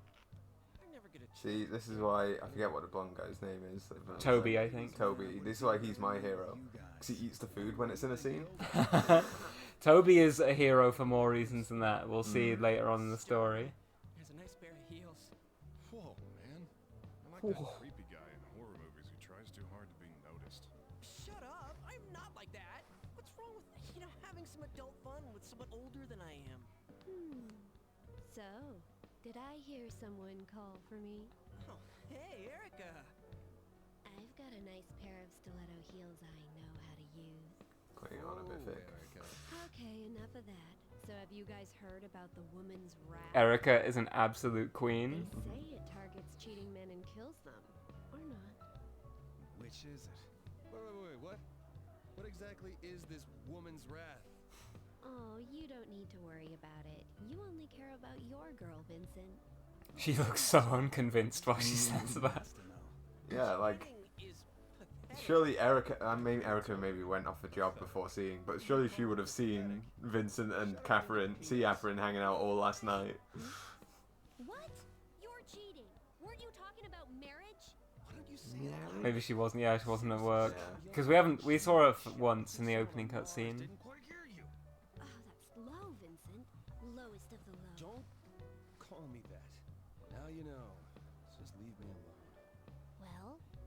I never get a chance. See, this is why I forget what the blonde guy's name is. Toby, I think. Toby. This is why he's my hero. Because he eats the food when it's in a scene. Toby is a hero for more reasons than that. We'll see later on in the story. He has a nice pair of heels. Whoa, man. I like that creepy guy in horror movies who tries too hard to be noticed. Shut up! I'm not like that. What's wrong with having some adult fun with someone older than I am? So, did I hear someone call for me? Oh, hey, Erica. I've got a nice pair of stiletto heels I know how to use. Putting on a bit thick. Okay, enough of that. So have you guys heard about the woman's wrath? Erica is an absolute queen. They say it targets cheating men and kills them. Or not. Which is it? Wait, what? What exactly is this woman's wrath? Oh, you don't need to worry about it. You only care about your girl, Vincent. She looks so unconvinced while she says that. Yeah, like... Surely Erica... I mean, Erica maybe went off the job before seeing, but surely she would have seen Vincent and Catherine hanging out all last night. What? You're cheating. Weren't you talking about marriage? Why don't you say that? Maybe she wasn't. Yeah, she wasn't at work. Yeah. Because we saw her once in the opening cutscene. Didn't quite hear you. Oh, that's low, Vincent. Lowest of the low. Don't call me that. Now you know. Just leave me alone.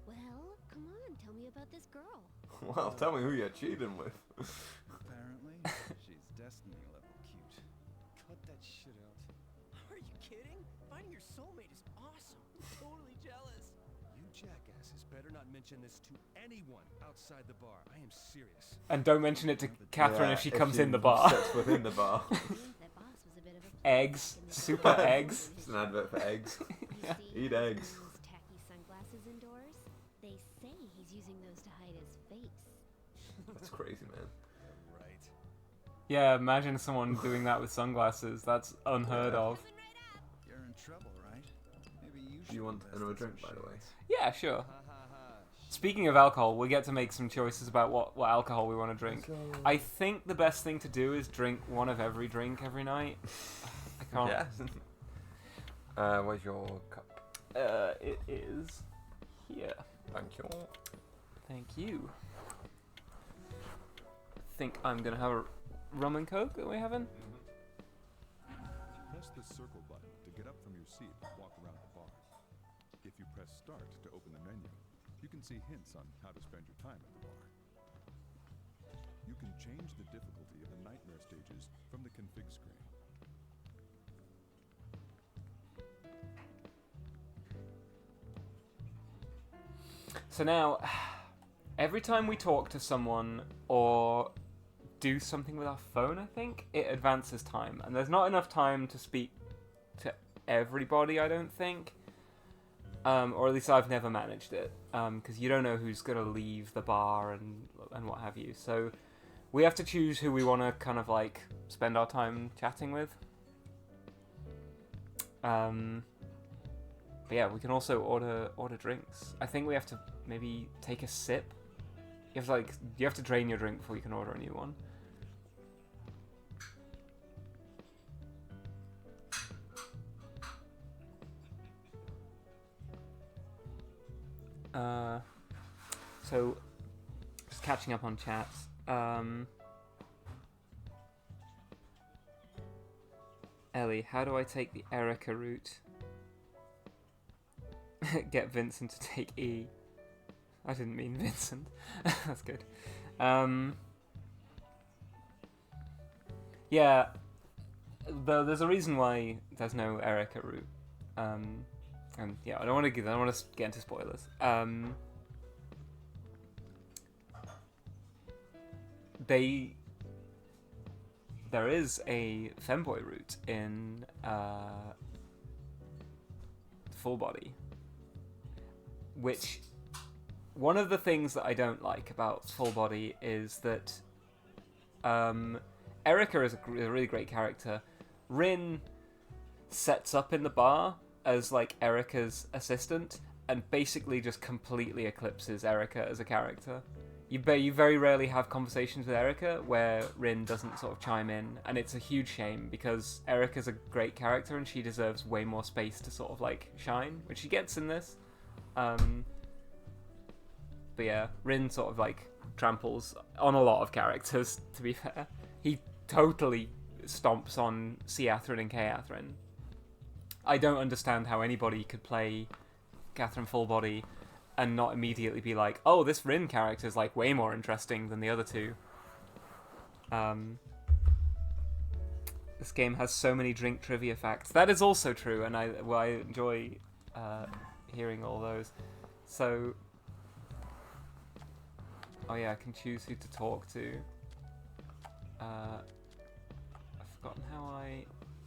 Well, come on, tell me about this girl. Well, tell me who you're cheating with. Apparently, she's Destiny level cute. Cut that shit out. Are you kidding? Finding your soulmate is awesome. I'm totally jealous. You jackasses better not mention this to anyone outside the bar. I am serious. And don't mention it to Catherine if she comes in the bar. Sits within the bar. That boss was a bit of a Eggs. Super eggs. It's an advert for eggs. Yeah. Eat eggs. Those tacky sunglasses indoors? They say he's using those to hide his face. That's crazy, man. Right. Yeah, imagine someone doing that with sunglasses. That's unheard of. You're in trouble, right? Maybe you should Do you want invest another in some drink, by the way? shades. Yeah, sure. Speaking of alcohol, we get to make some choices about what alcohol we want to drink. I think the best thing to do is drink one of every drink every night. I can't. Yeah. Where's your cup? It is here. Thank you. Thank you. Think I'm gonna have a rum and coke. Are we having? Press the circle button to get up from your seat and walk around the bar. If you press Start to open the menu, you can see hints on how to spend your time at the bar. You can change the difficulty of the nightmare stages from the config screen. So now, every time we talk to someone or do something with our phone, I think, it advances time. And there's not enough time to speak to everybody, I don't think. Or at least I've never managed it. Because you don't know who's going to leave the bar and what have you. So we have to choose who we want to kind of like spend our time chatting with. But yeah, we can also order drinks. I think we have to maybe take a sip. You have to drain your drink before you can order a new one. So just catching up on chats. Ellie, how do I take the Erica route? Get Vincent to take E. I didn't mean Vincent. That's good. Yeah, there's a reason why there's no Erica route. And yeah, I don't want to get into spoilers. There is a femboy route in Full Body, which one of the things that I don't like about Full Body is that Erica is a really great character. Rin sets up in the bar as like Erica's assistant and basically just completely eclipses Erica as a character. You very rarely have conversations with Erica where Rin doesn't sort of chime in, and it's a huge shame because Erica's a great character and she deserves way more space to sort of like shine, which she gets in this. But yeah, Rin sort of like tramples on a lot of characters, to be fair. He totally stomps on C-Athryn and K-Athryn. I don't understand how anybody could play Catherine Full Body and not immediately be like, oh, this Rin character is like way more interesting than the other two. This game has so many drink trivia facts. That is also true, and I enjoy hearing all those. So, oh yeah, I can choose who to talk to. I've forgotten how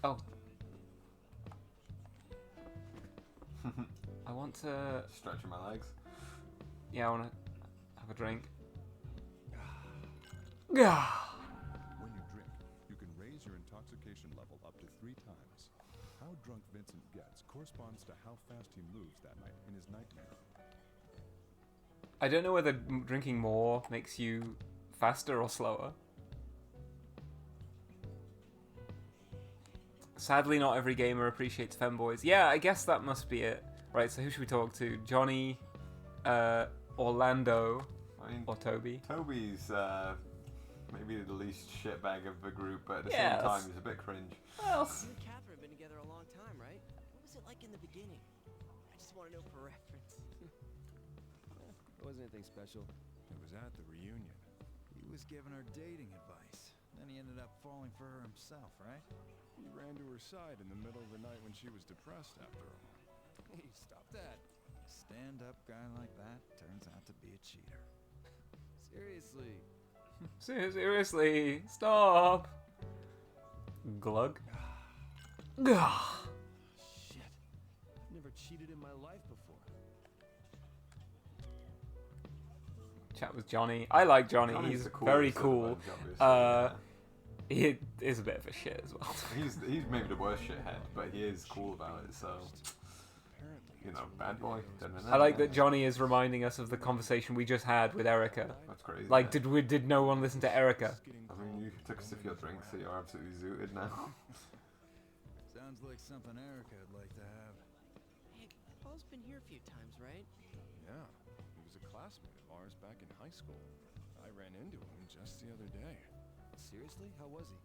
oh. I want to... Stretching my legs? Yeah, I want to have a drink. When you drink, you can raise your intoxication level up to 3 times. How drunk Vincent gets corresponds to how fast he moves that night in his nightmare. I don't know whether drinking more makes you faster or slower. Sadly, not every gamer appreciates femboys. Yeah, I guess that must be it. Right, so who should we talk to? Johnny, Orlando, or Toby? Toby's maybe the least shitbag of the group, but at the same time, he's a bit cringe. Well, You and Catherine have been together a long time, right? What was it like in the beginning? I just want to know for reference. It wasn't anything special. It was at the reunion. He was giving her dating advice. Then he ended up falling for her himself, right? He ran to her side in the middle of the night when she was depressed, after all. Hey, stop that. Stand-up guy like that turns out to be a cheater. Seriously. Seriously, stop. Glug. Shit. I've never cheated in my life before. Chat with Johnny. I like Johnny. Johnny's He's the very coolest cool. of the bunch, obviously, He is a bit of a shit as well. He's maybe the worst shithead, but he is cool about it, so... You know, bad boy. I like that Johnny is reminding us of the conversation we just had with Erica. That's crazy. Like, did no one listen to Erica? I mean, you took a sip of your drink, so you're absolutely zooted now. Sounds like something Erica would like to have. Hey, Paul's been here a few times, right? Yeah, he was a classmate of ours back in high school. I ran into him just the other day. Seriously? How was he?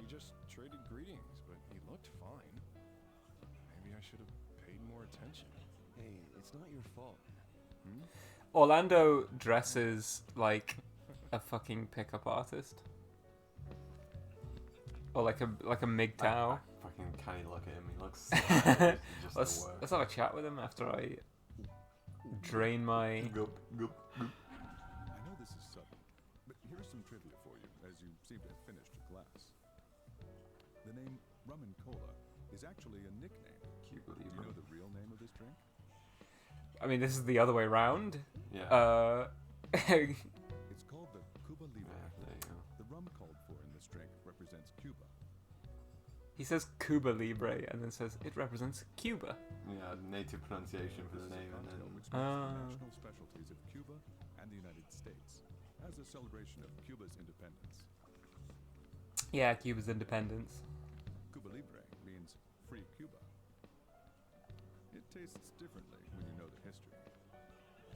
We just traded greetings, but he looked fine. Maybe I should have paid more attention. Hey, it's not your fault. Orlando dresses like a fucking pickup artist. Or like a MGTOW. Fucking can't you look at him? He looks he's just the worst. Let's have a chat with him after I drain my... I know this is sudden, but here's some trivia for you, as you seem to have finished your glass. The name Rum and Cola is actually a nickname. Do you know the real name of this drink? I mean, this is the other way round. Yeah. It's called the Cuba Libre. There you go. The rum called for in this drink represents Cuba. He says Cuba Libre and then says it represents Cuba. Yeah, native pronunciation for the name and then... Which makes the national specialties of Cuba and the United States as a celebration of Cuba's independence. Yeah, Cuba's independence. Cuba Libre means free Cuba. It tastes differently when you know the history.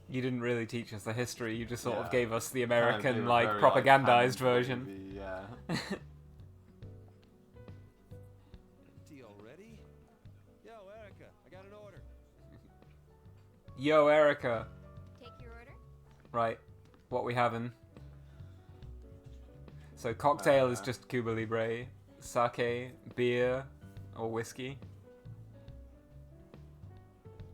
You didn't really teach us the history, you just sort of Yeah. gave us the Kind of American, gave a like, very, propagandized canon version. movie, yeah. Tea already? Yo, Erica, I got an order. Yo, Erica. Take your order. Right, what we having? So cocktail is just Cuba Libre, sake, beer, or whiskey.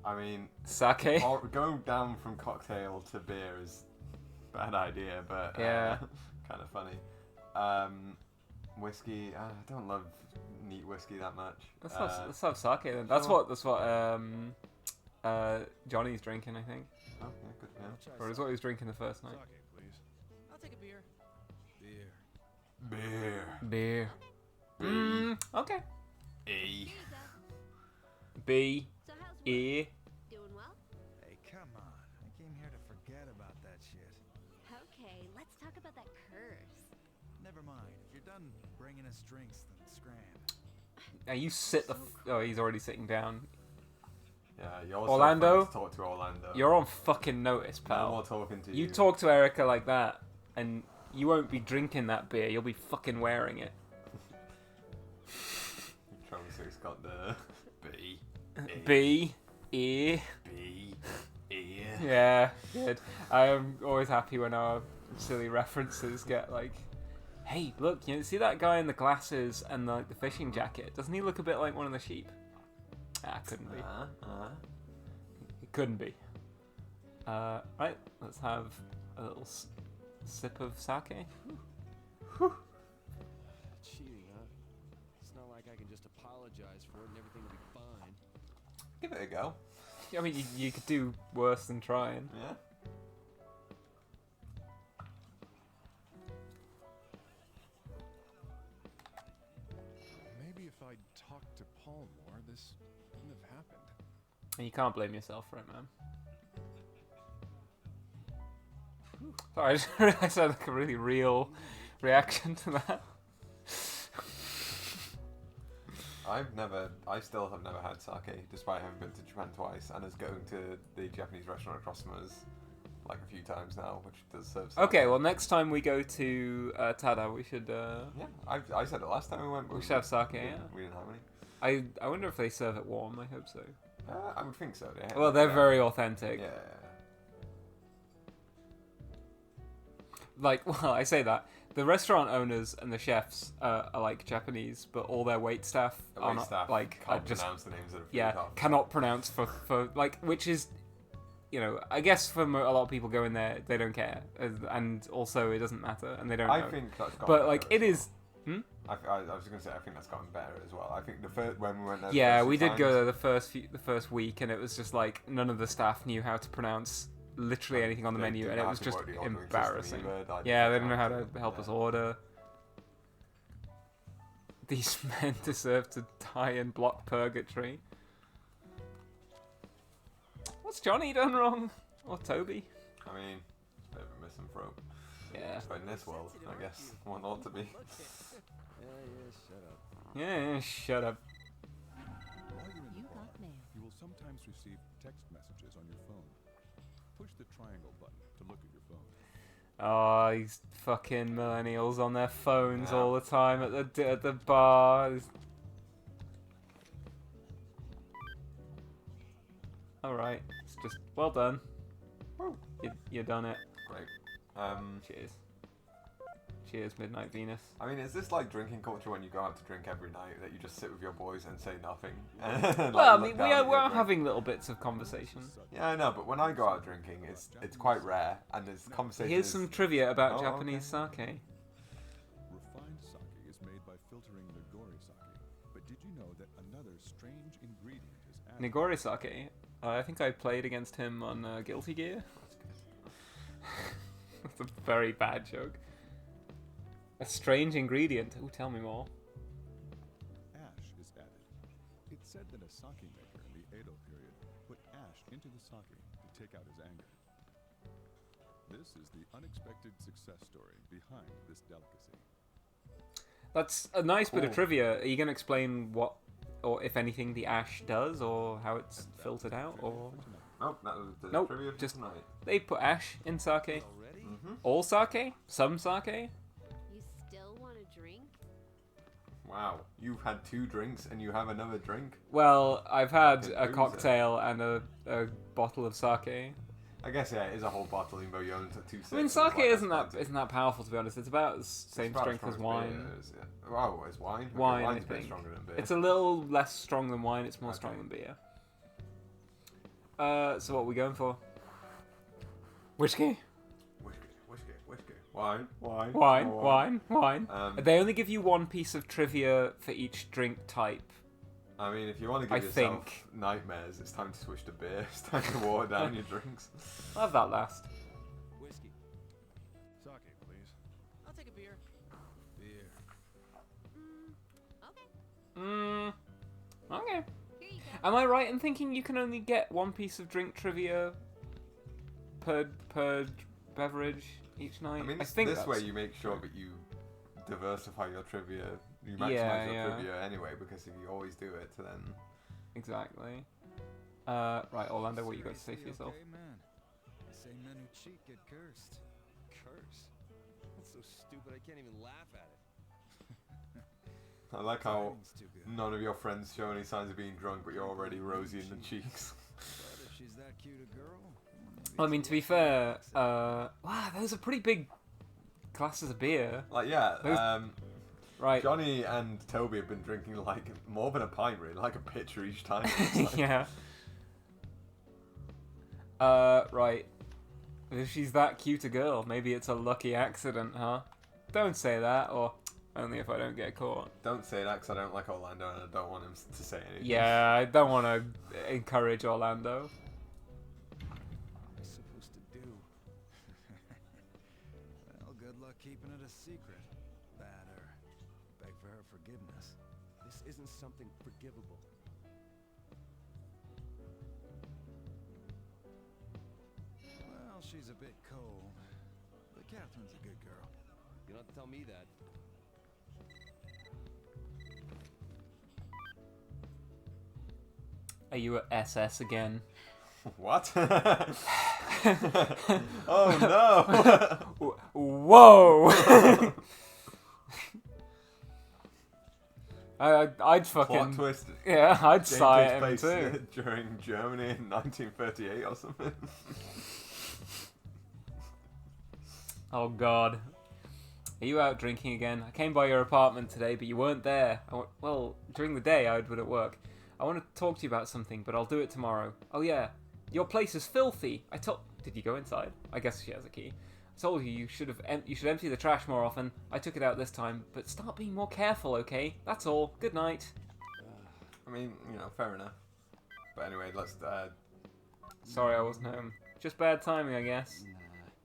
I mean, Sake. Going down from cocktail to beer is a bad idea, but Yeah. kind of funny. Whiskey, I don't love neat whiskey that much. Let's have sake then. That's sure. what Johnny's drinking, I think. Oh, yeah, good for him. Or is what he was drinking the first night. Sake, please. I'll take a beer. Beer. Beer. Okay. E. B. So how's work? E. Doing well? Hey, come on. I came here to forget about that shit. Okay, let's talk about that curse. Never mind. If you're done bringing us drinks, then scram. Now you sit the... oh, he's already sitting down. Yeah, you're Orlando? So fun to talk to Orlando. You're on fucking notice, pal. No more talking to You you. talk to Erica like that, and you won't be drinking that beer. You'll be fucking wearing it. Travis has got the B. B. E. B. E. Yeah, good. I'm always happy when our silly references get like, hey, look, you see that guy in the glasses and the fishing jacket? Doesn't he look a bit like one of the sheep? Ah, couldn't be. It couldn't be. Right, let's have a little sip of sake. Cheating, huh? It's not like I can just apologize for it and everything will be fine. Give it a go. I mean, you could do worse than trying. Yeah. Maybe if I'd talked to Paul more, this wouldn't have happened. And you can't blame yourself for it, man. Sorry, I just realised I had like a really real reaction to that. I still have never had sake, despite having been to Japan twice, and is going to the Japanese restaurant across from us like a few times now, which does serve sake. Okay, well, next time we go to Tada, we should... Yeah, I said it last time we went, but we should have sake, yeah. We didn't have any. I wonder if they serve it warm, I hope so. I would think so, yeah. Well, they're very authentic. Yeah. Like, well, I say that. The restaurant owners and the chefs are like Japanese, but all their wait staff The are wait not, staff like, can't are just... pronounce the names of the food Yeah, half the cannot pronounce for, like, which is... You know, I guess for a lot of people going there, they don't care, and also it doesn't matter, and they don't know. I think that's gotten But, like, better it as is... well. I was going to say, I think that's gotten better as well. I think the first, when we went there... Yeah, the we first did few go times, there the first week, and it was just like none of the staff knew how to pronounce literally anything on the they menu, didn't and it have was to just work the ordering system embarrassing. either, like, Yeah, they they didn't know how can't to help us order. These men deserve to die in block purgatory. What's Johnny done wrong? Or Toby? I mean, it's a bit of a misanthrope. Yeah. But in this world, I guess, one ought to be. Yeah, shut up. While you're in the You bar, got mail. you will sometimes receive text messages on your phone. Push the triangle button to look at your phone. Oh, these fucking millennials on their phones Yeah. all the time at the bar. Alright. It's just, well done. You done it. Great. Cheers. Cheers, Midnight Venus. I mean, is this like drinking culture when you go out to drink every night, that you just sit with your boys and say nothing? Well, I mean, we are having little bits of conversation. Yeah, I know, but when I go out drinking, it's quite rare, and there's conversation. Here's some trivia about Japanese sake. Refined sake is made by filtering nigori sake. But did you know that another strange ingredient is added? Nigori sake. I think I played against him on Guilty Gear. That's a very bad joke. A strange ingredient. Ooh, tell me more. Ash is added. It's said that a sake maker in the Edo period put ash into the sake to take out his anger. This is the unexpected success story behind this delicacy. That's a nice bit of trivia. Are you going to explain what, or if anything, the ash does, or how it's filtered out, or? Nope, that was the trivia for just tonight. they put ash in sake. All sake? Some sake? You still want to drink? Wow, you've had 2 drinks and you have another drink? Well, I've had Fucking a loser. cocktail and a bottle of sake. I guess, yeah, it is a whole bottle, even though you only took 2 sips. I mean, it's sake like, isn't that's that powerful, to be honest. It's about the same about strength as strong wine. beer is, yeah. Oh, it's wine? Okay, Wine, wine's I a bit think. stronger than beer. It's a little less strong than wine. It's more strong than beer. So what are we going for? Whiskey? Whiskey. Wine. They only give you 1 piece of trivia for each drink type. I mean, if you want to give yourself nightmares, it's time to switch to beer. It's time to water down your drinks. I'll have that last. Whiskey. Sake, please. I'll take a beer. Beer. Okay. Am I right in thinking you can only get 1 piece of drink trivia per beverage each night? I mean, I think this way that's you make sure that you diversify your trivia. You maximize your trivia anyway, because if you always do it, then... Exactly. Right, Orlando, what you got to say for yourself? Okay, man. Say men who cheat get cursed. Curse? That's so stupid I can't even laugh at it. I like how none of your friends show any signs of being drunk, but you're already rosy in the cheeks. But if she's that cute a girl, I mean, to be fair, wow, those are pretty big glasses of beer. Like, yeah, right. Johnny and Toby have been drinking, like, more than a pint, really, like a pitcher each time. Like... Yeah. Right. If she's that cute a girl, maybe it's a lucky accident, huh? Don't say that, or only if I don't get caught. Don't say that, because I don't like Orlando, and I don't want him to say anything. Yeah, I don't want to encourage Orlando. What am I supposed to do? well, good luck keeping it a secret. That or beg for her forgiveness. This isn't something forgivable. Well, she's a bit cold, but Catherine's a good girl. You don't have to tell me that. Are you at SS again? What? Oh no! Whoa! I'd fucking... Plot twist. Yeah, I'd Game sigh takes at him place, too. during Germany in 1938 or something. Oh god. Are you out drinking again? I came by your apartment today, but you weren't there. Well, during the day I would at work. I want to talk to you about something, but I'll do it tomorrow. Oh yeah, your place is filthy. Did you go inside? I guess she has a key. I told you you should empty the trash more often. I took it out this time, but start being more careful, okay? That's all. Good night. I mean, you know, fair enough. But anyway, let's... Sorry I wasn't home. Just bad timing, I guess.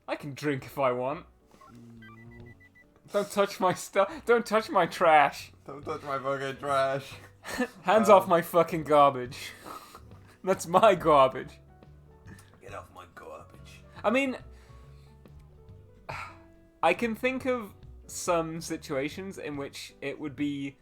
I can drink if I want. Don't touch my stuff. Don't touch my trash. Don't touch my fucking trash. Hands off my fucking garbage. That's my garbage. Get off my garbage. I mean, I can think of some situations in which it would be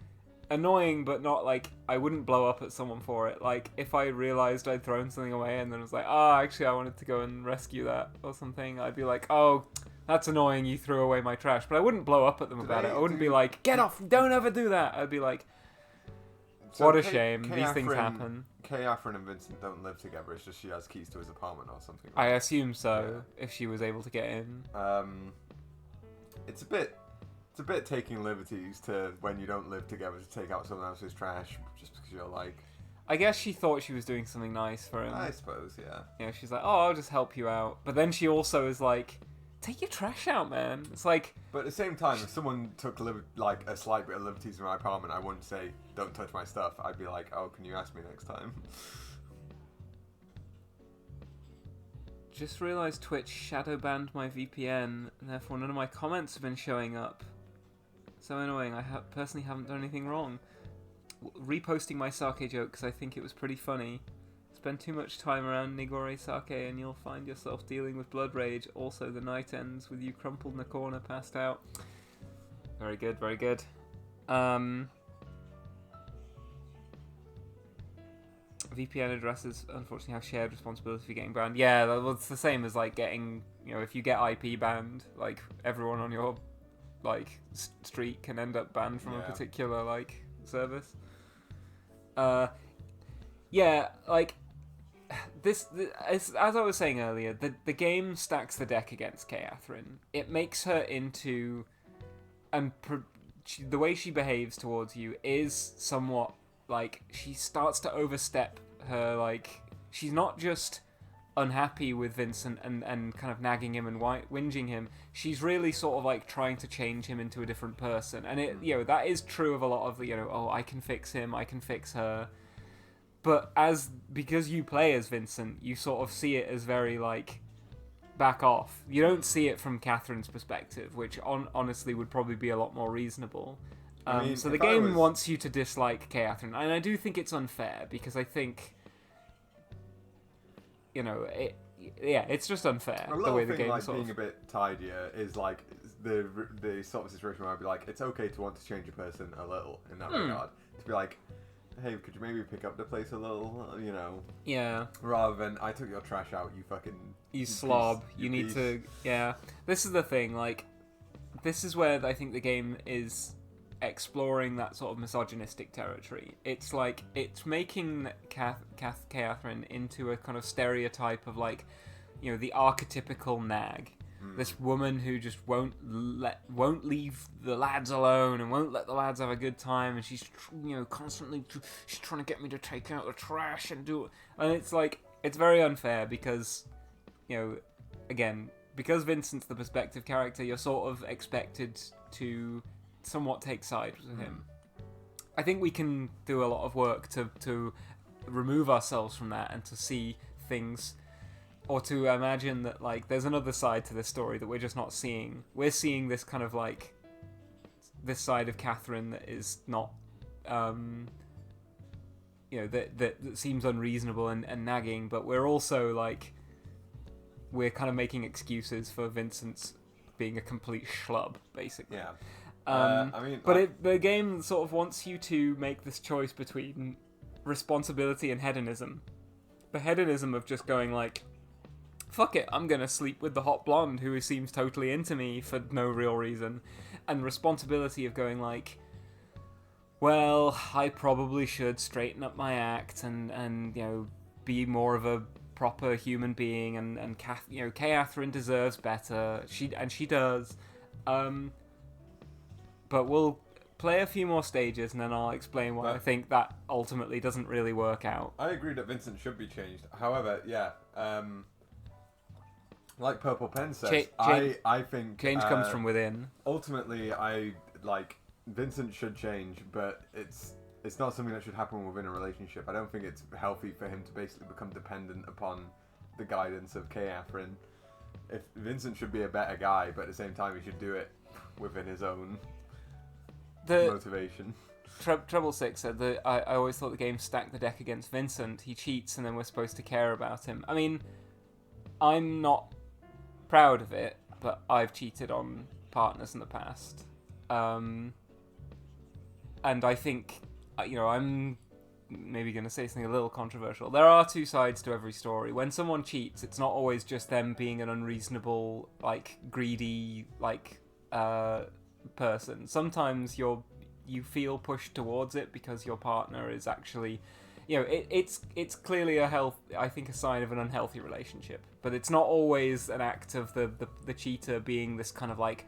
annoying, but not like I wouldn't blow up at someone for it. Like if I realized I'd thrown something away and then I was like, oh, actually I wanted to go and rescue that or something, I'd be like, oh, that's annoying, you threw away my trash. But I wouldn't blow up at them about it. I wouldn't be like, get off, don't ever do that. I'd be like, What a shame. These things happen. Kay Afrin and Vincent don't live together. It's just she has keys to his apartment or something. I assume so. If she was able to get in. It's a bit taking liberties to when you don't live together to take out someone else's trash just because you're like. I guess she thought she was doing something nice for him. I suppose, yeah. You know, she's like, oh, I'll just help you out. But then she also is like, take your trash out, man. It's like... But at the same time, if someone took like a slight bit of liberties in my apartment, I wouldn't say, don't touch my stuff. I'd be like, oh, can you ask me next time? Just realised Twitch shadow banned my VPN, and therefore none of my comments have been showing up. So annoying. I personally haven't done anything wrong. Reposting my sake joke because I think it was pretty funny. Spend too much time around Nigore sake and you'll find yourself dealing with blood rage. Also, the night ends with you crumpled in a corner, passed out. Very good, very good. VPN addresses unfortunately have shared responsibility for getting banned. Yeah, it's the same as like getting, you know, if you get IP banned, like everyone on your like street can end up banned from a particular like service. Yeah, like this as I was saying earlier, the game stacks the deck against Kay Afrin. It makes her into, and the way she behaves towards you is somewhat like she starts to overstep her, like she's not just unhappy with Vincent and kind of nagging him and whinging him. She's really sort of like trying to change him into a different person, and it, you know, that is true of a lot of, you know, oh, I can fix him, I can fix her. But because you play as Vincent, you sort of see it as very like back off. You don't see it from Catherine's perspective, which honestly would probably be a lot more reasonable. I mean, so the game wants you to dislike Kay Afrin, and I do think it's unfair because I think, you know, it's just unfair the way the game like sort being of... a bit tidier is like the sort of situation where I'd be like, it's okay to want to change a person a little in that regard. To be like, hey, could you maybe pick up the place a little, you know? Yeah. Rather than, I took your trash out, you fucking... You slob. You need to... Yeah. This is the thing, like, this is where I think the game is exploring that sort of misogynistic territory. It's like, it's making Kay Afrin into a kind of stereotype of, like, you know, the archetypical nag. This woman who just won't leave the lads alone and won't let the lads have a good time, and she's, you know, constantly she's trying to get me to take out the trash and do it. And it's like, it's very unfair because, you know, again, because Vincent's the perspective character, you're sort of expected to somewhat take sides with him. I think we can do a lot of work to remove ourselves from that and to see things, or to imagine that, like, there's another side to this story that we're just not seeing. We're seeing this kind of, like, this side of Catherine that is not, you know, that seems unreasonable and nagging, but we're also, like, we're kind of making excuses for Vincent's being a complete schlub, basically. Yeah. I mean, but the game sort of wants you to make this choice between responsibility and hedonism. The hedonism of just going, like, fuck it, I'm gonna sleep with the hot blonde who seems totally into me for no real reason. And responsibility of going like, well, I probably should straighten up my act and you know, be more of a proper human being, and you know, Kay Afrin deserves better. She does. But we'll play a few more stages and then I'll explain why I think that ultimately doesn't really work out. I agree that Vincent should be changed. However, yeah, like Purple Pen says, I think change comes from within. Ultimately, Vincent should change, but it's not something that should happen within a relationship. I don't think it's healthy for him to basically become dependent upon the guidance of Kay Afrin. If Vincent should be a better guy, but at the same time he should do it within his own motivation. Treble Six said that I always thought the game stacked the deck against Vincent. He cheats and then we're supposed to care about him. I mean, I'm not proud of it, but I've cheated on partners in the past. And I think, you know, I'm maybe going to say something a little controversial. There are two sides to every story. When someone cheats, it's not always just them being an unreasonable, like, greedy, like, person. Sometimes you feel pushed towards it because your partner is actually, you know, it's clearly I think a sign of an unhealthy relationship, but it's not always an act of the cheater being this kind of like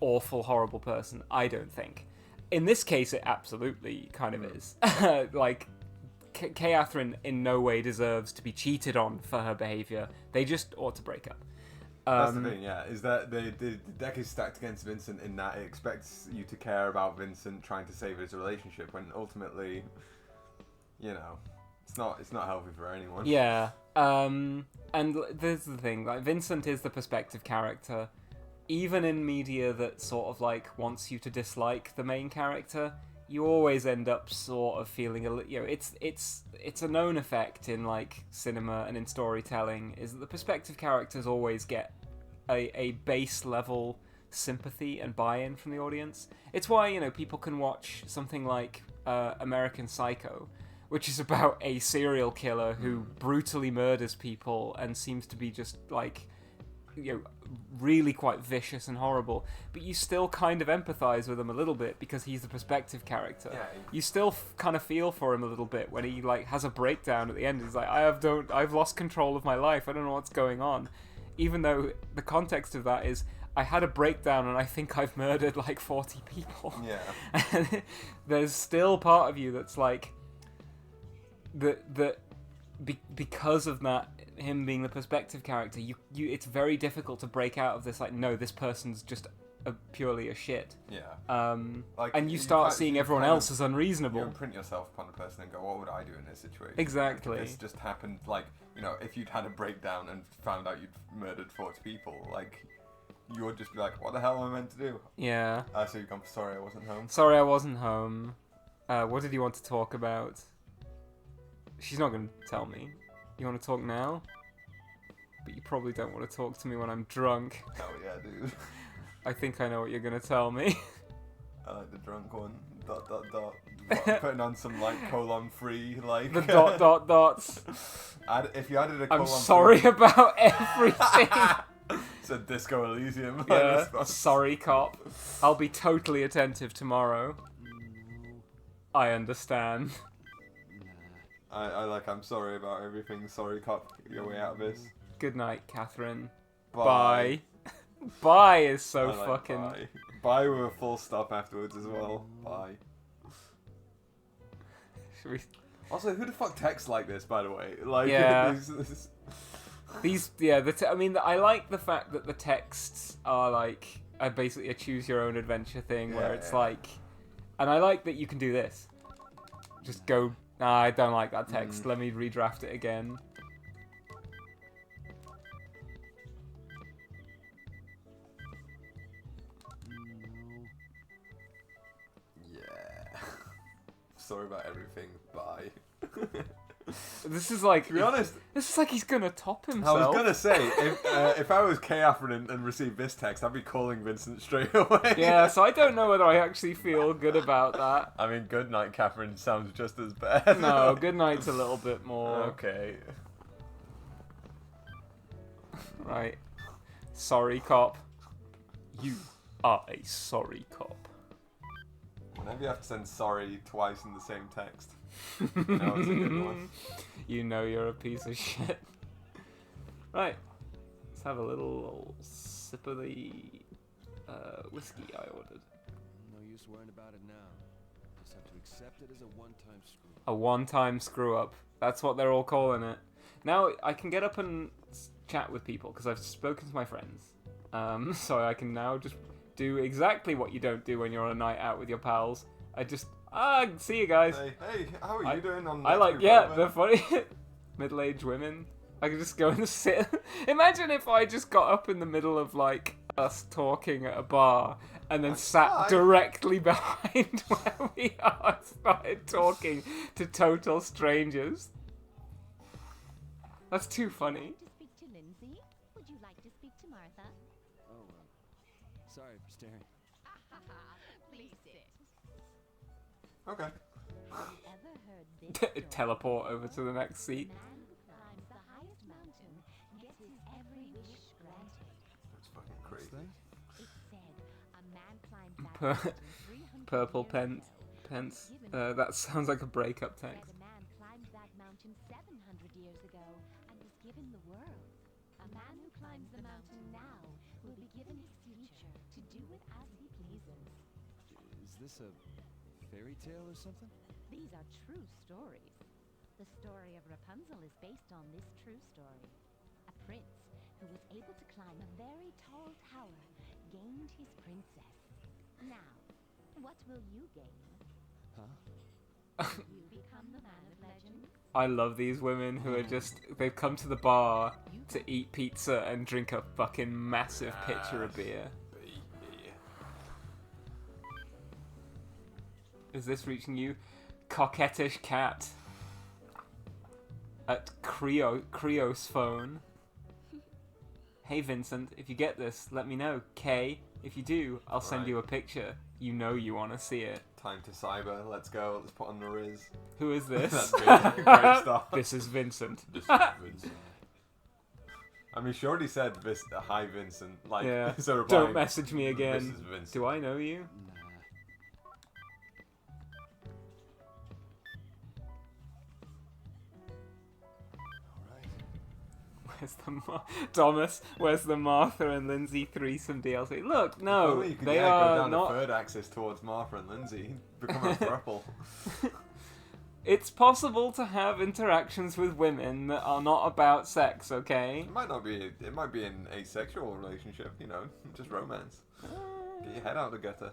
awful, horrible person. I don't think. In this case, it absolutely kind of is. Like, Catherine in no way deserves to be cheated on for her behavior. They just ought to break up. That's the thing, yeah, is that the deck is stacked against Vincent in that it expects you to care about Vincent trying to save his relationship, when ultimately, you know, it's not healthy for anyone. Yeah, and this is the thing, like, Vincent is the perspective character. Even in media that sort of, like, wants you to dislike the main character, you always end up sort of feeling you know, it's a known effect in like cinema and in storytelling, is that the perspective characters always get a base level sympathy and buy-in from the audience. It's why, you know, people can watch something like American Psycho, which is about a serial killer who brutally murders people and seems to be just like, you know, really quite vicious and horrible, but you still kind of empathize with him a little bit because he's the perspective character. Yeah. You still kind of feel for him a little bit when he like has a breakdown at the end. He's like, I've lost control of my life. I don't know what's going on. Even though the context of that is, I had a breakdown and I think I've murdered like 40 people. Yeah. And there's still part of you that's like, because of that, him being the perspective character, you it's very difficult to break out of this, like, no, this person's just purely a shit. Yeah. Like, and you start seeing everyone else as unreasonable. You imprint yourself upon a person and go, what would I do in this situation? Exactly. Like, if this just happened, like, you know, if you'd had a breakdown and found out you'd murdered 40 people, like, you would just be like, what the hell am I meant to do? Yeah. So you've gone, sorry, I wasn't home. Sorry, I wasn't home. What did you want to talk about? She's not going to tell me. You want to talk now? But you probably don't want to talk to me when I'm drunk. Oh yeah, dude. I think I know what you're going to tell me. I like the drunk one. ... Putting on some, like, colon-free, like... The ... dots. If you added a colon... I'm sorry about everything. It's a Disco Elysium. Yeah, sorry, cop. I'll be totally attentive tomorrow. I understand. I'm sorry about everything. Sorry, cop. Your way out of this. Good night, Catherine. Bye. Bye is so like fucking... Bye. Bye with a full stop afterwards as well. Bye. Should we... Also, who the fuck texts like this, by the way? Like, yeah. I like the fact that the texts are like basically a choose your own adventure thing, where it's like, and I like that you can do this. Just go, nah, I don't like that text. Let me redraft it again. Yeah. Sorry about everything. Bye. This is like, to be honest, this is like he's gonna top himself. I was gonna say, if I was Catherine and received this text, I'd be calling Vincent straight away. Yeah, so I don't know whether I actually feel good about that. I mean, good night, Catherine sounds just as bad. No, good night's a little bit more. Okay. Right. Sorry, cop. You are a sorry cop. Whenever you have to send sorry twice in the same text. No, it's a good one. You know you're a piece of shit. Right. Let's have a little sip of the whiskey I ordered. No use worrying about it now. Just have to accept it as a one-time screw up. A one-time screw up. That's what they're all calling it. Now I can get up and chat with people because I've spoken to my friends. So I can now just do exactly what you don't do when you're on a night out with your pals. I just... see you guys. Hey, how are you doing on I like, they're funny. Middle-aged women. I could just go and sit. Imagine if I just got up in the middle of, like, us talking at a bar and then sat directly behind where we are and started talking to total strangers. That's too funny. To speak to Lindsay? Would you like to speak to Martha? Oh, sorry for staring. Please sit. Okay. Have you ever heard this Teleport over to the next seat. man who climbs the highest mountain gets his every wish granted. That's fucking crazy. It said a man climbs that mountain 300 purple pence. That sounds like a breakup text. A man climbed that mountain 700 years ago and was given the world. A man who climbs the mountain now will be given his future to do with as he pleases. Is this a fairy tale or something? These are true stories. The story of Rapunzel is based on this true story. A prince who was able to climb a very tall tower gained his princess. Now, what will you gain? Huh? You become the man of legend. I love these women who are just, they've come to the bar to eat pizza and drink a fucking massive pitcher of beer. Is this reaching you? Coquettish cat. At Creos phone. Hey Vincent, if you get this, let me know. K, if you do, I'll send you a picture. You know you want to see it. Time to cyber. Let's go. Let's put on the Riz. Who is this? That's Vincent. Great stuff. This is Vincent. This is Vincent. I mean, she already said this. Hi, Vincent. Like, yeah. So Don't message me again. This is Vincent. Do I know you? Where's the Thomas? Where's the Martha and Lindsay threesome DLC? Look, no, you could, they go are down not. the third axis towards Martha and Lindsay, become a throuple. It's possible to have interactions with women that are not about sex. Okay. It might not be. It might be an asexual relationship. You know, just romance. Get your head out of the gutter.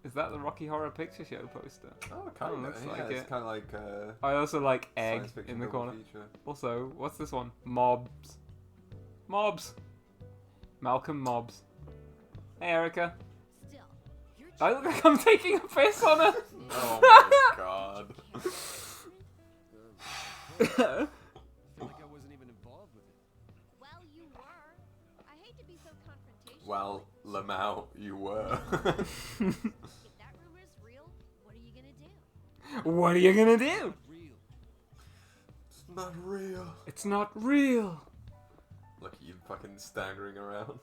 Is that the Rocky Horror Picture Show poster? Oh, kind of. Looks Yeah, like it's it. kind of like. I also like Egg science fiction in the double corner. feature. Also, what's this one? Mobs. Mobs. Malcolm Mobs. Hey, Erica. I look like I'm taking a piss on her. Oh my god. I feel like I wasn't even involved with it. Well, you were. I hate to be so confrontational. Well, Lamau, you were. If that rumor's real, what are you gonna do? What are you gonna do? It's not real. It's not real. Look at you fucking staggering around.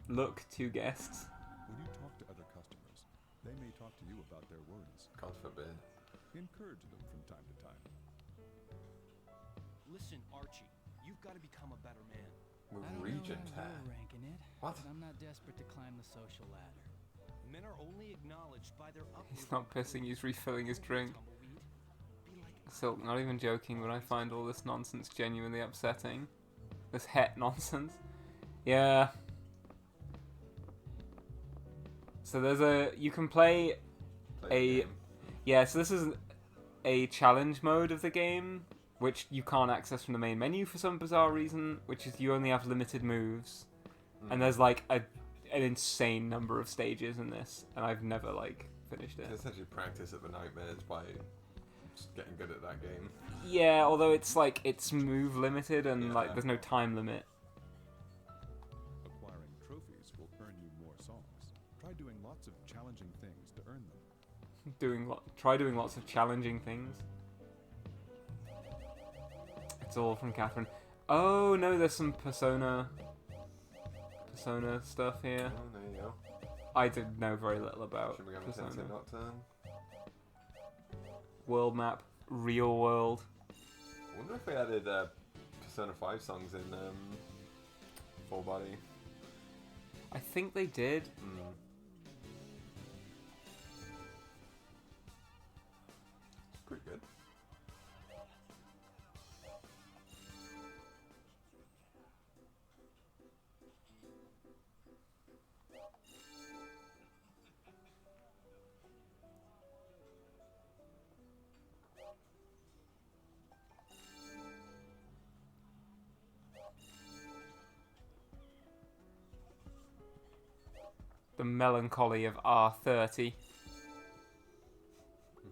Look, two guests. When you talk to other customers, they may talk to you about their worries. God forbid. Encourage them from time to time. Listen, Archie, you've got to become a better man. With I don't Regent know my hair. real rank in it, What? but I'm not desperate to climb the social ladder. Men are only acknowledged by their upward. He's not pissing, he's refilling his drink. Silk, not even joking, but I find all this nonsense genuinely upsetting. This het nonsense. Yeah. So you can play yeah, so this is a challenge mode of the game, which you can't access from the main menu for some bizarre reason, which is you only have limited moves. And there's like an insane number of stages in this, and I've never like finished it. It's essentially practice of the nightmares by just getting good at that game. Yeah, although it's like it's move limited and like there's no time limit. Acquiring trophies will earn you more songs. Try doing lots of challenging things to earn them. Try doing lots of challenging things. It's all from Catherine. Oh no, there's some Persona stuff here. Oh, there you go. I did know very little about Should we go to Persona. Tensei Nocturne? World map, real world. I wonder if they added Persona 5 songs in Full Body. I think they did. Pretty good. The melancholy of R30.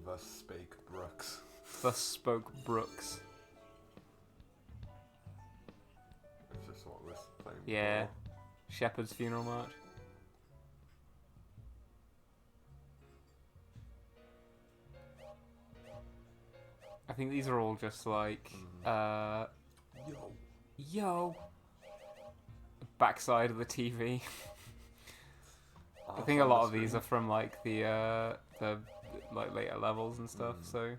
Thus spake Brooks. Thus spoke Brooks. It's just what we're playing. Yeah. Shepherd's Funeral March. I think these are all just like yo backside of the TV. I think a lot of these are from like the like later levels and stuff. So,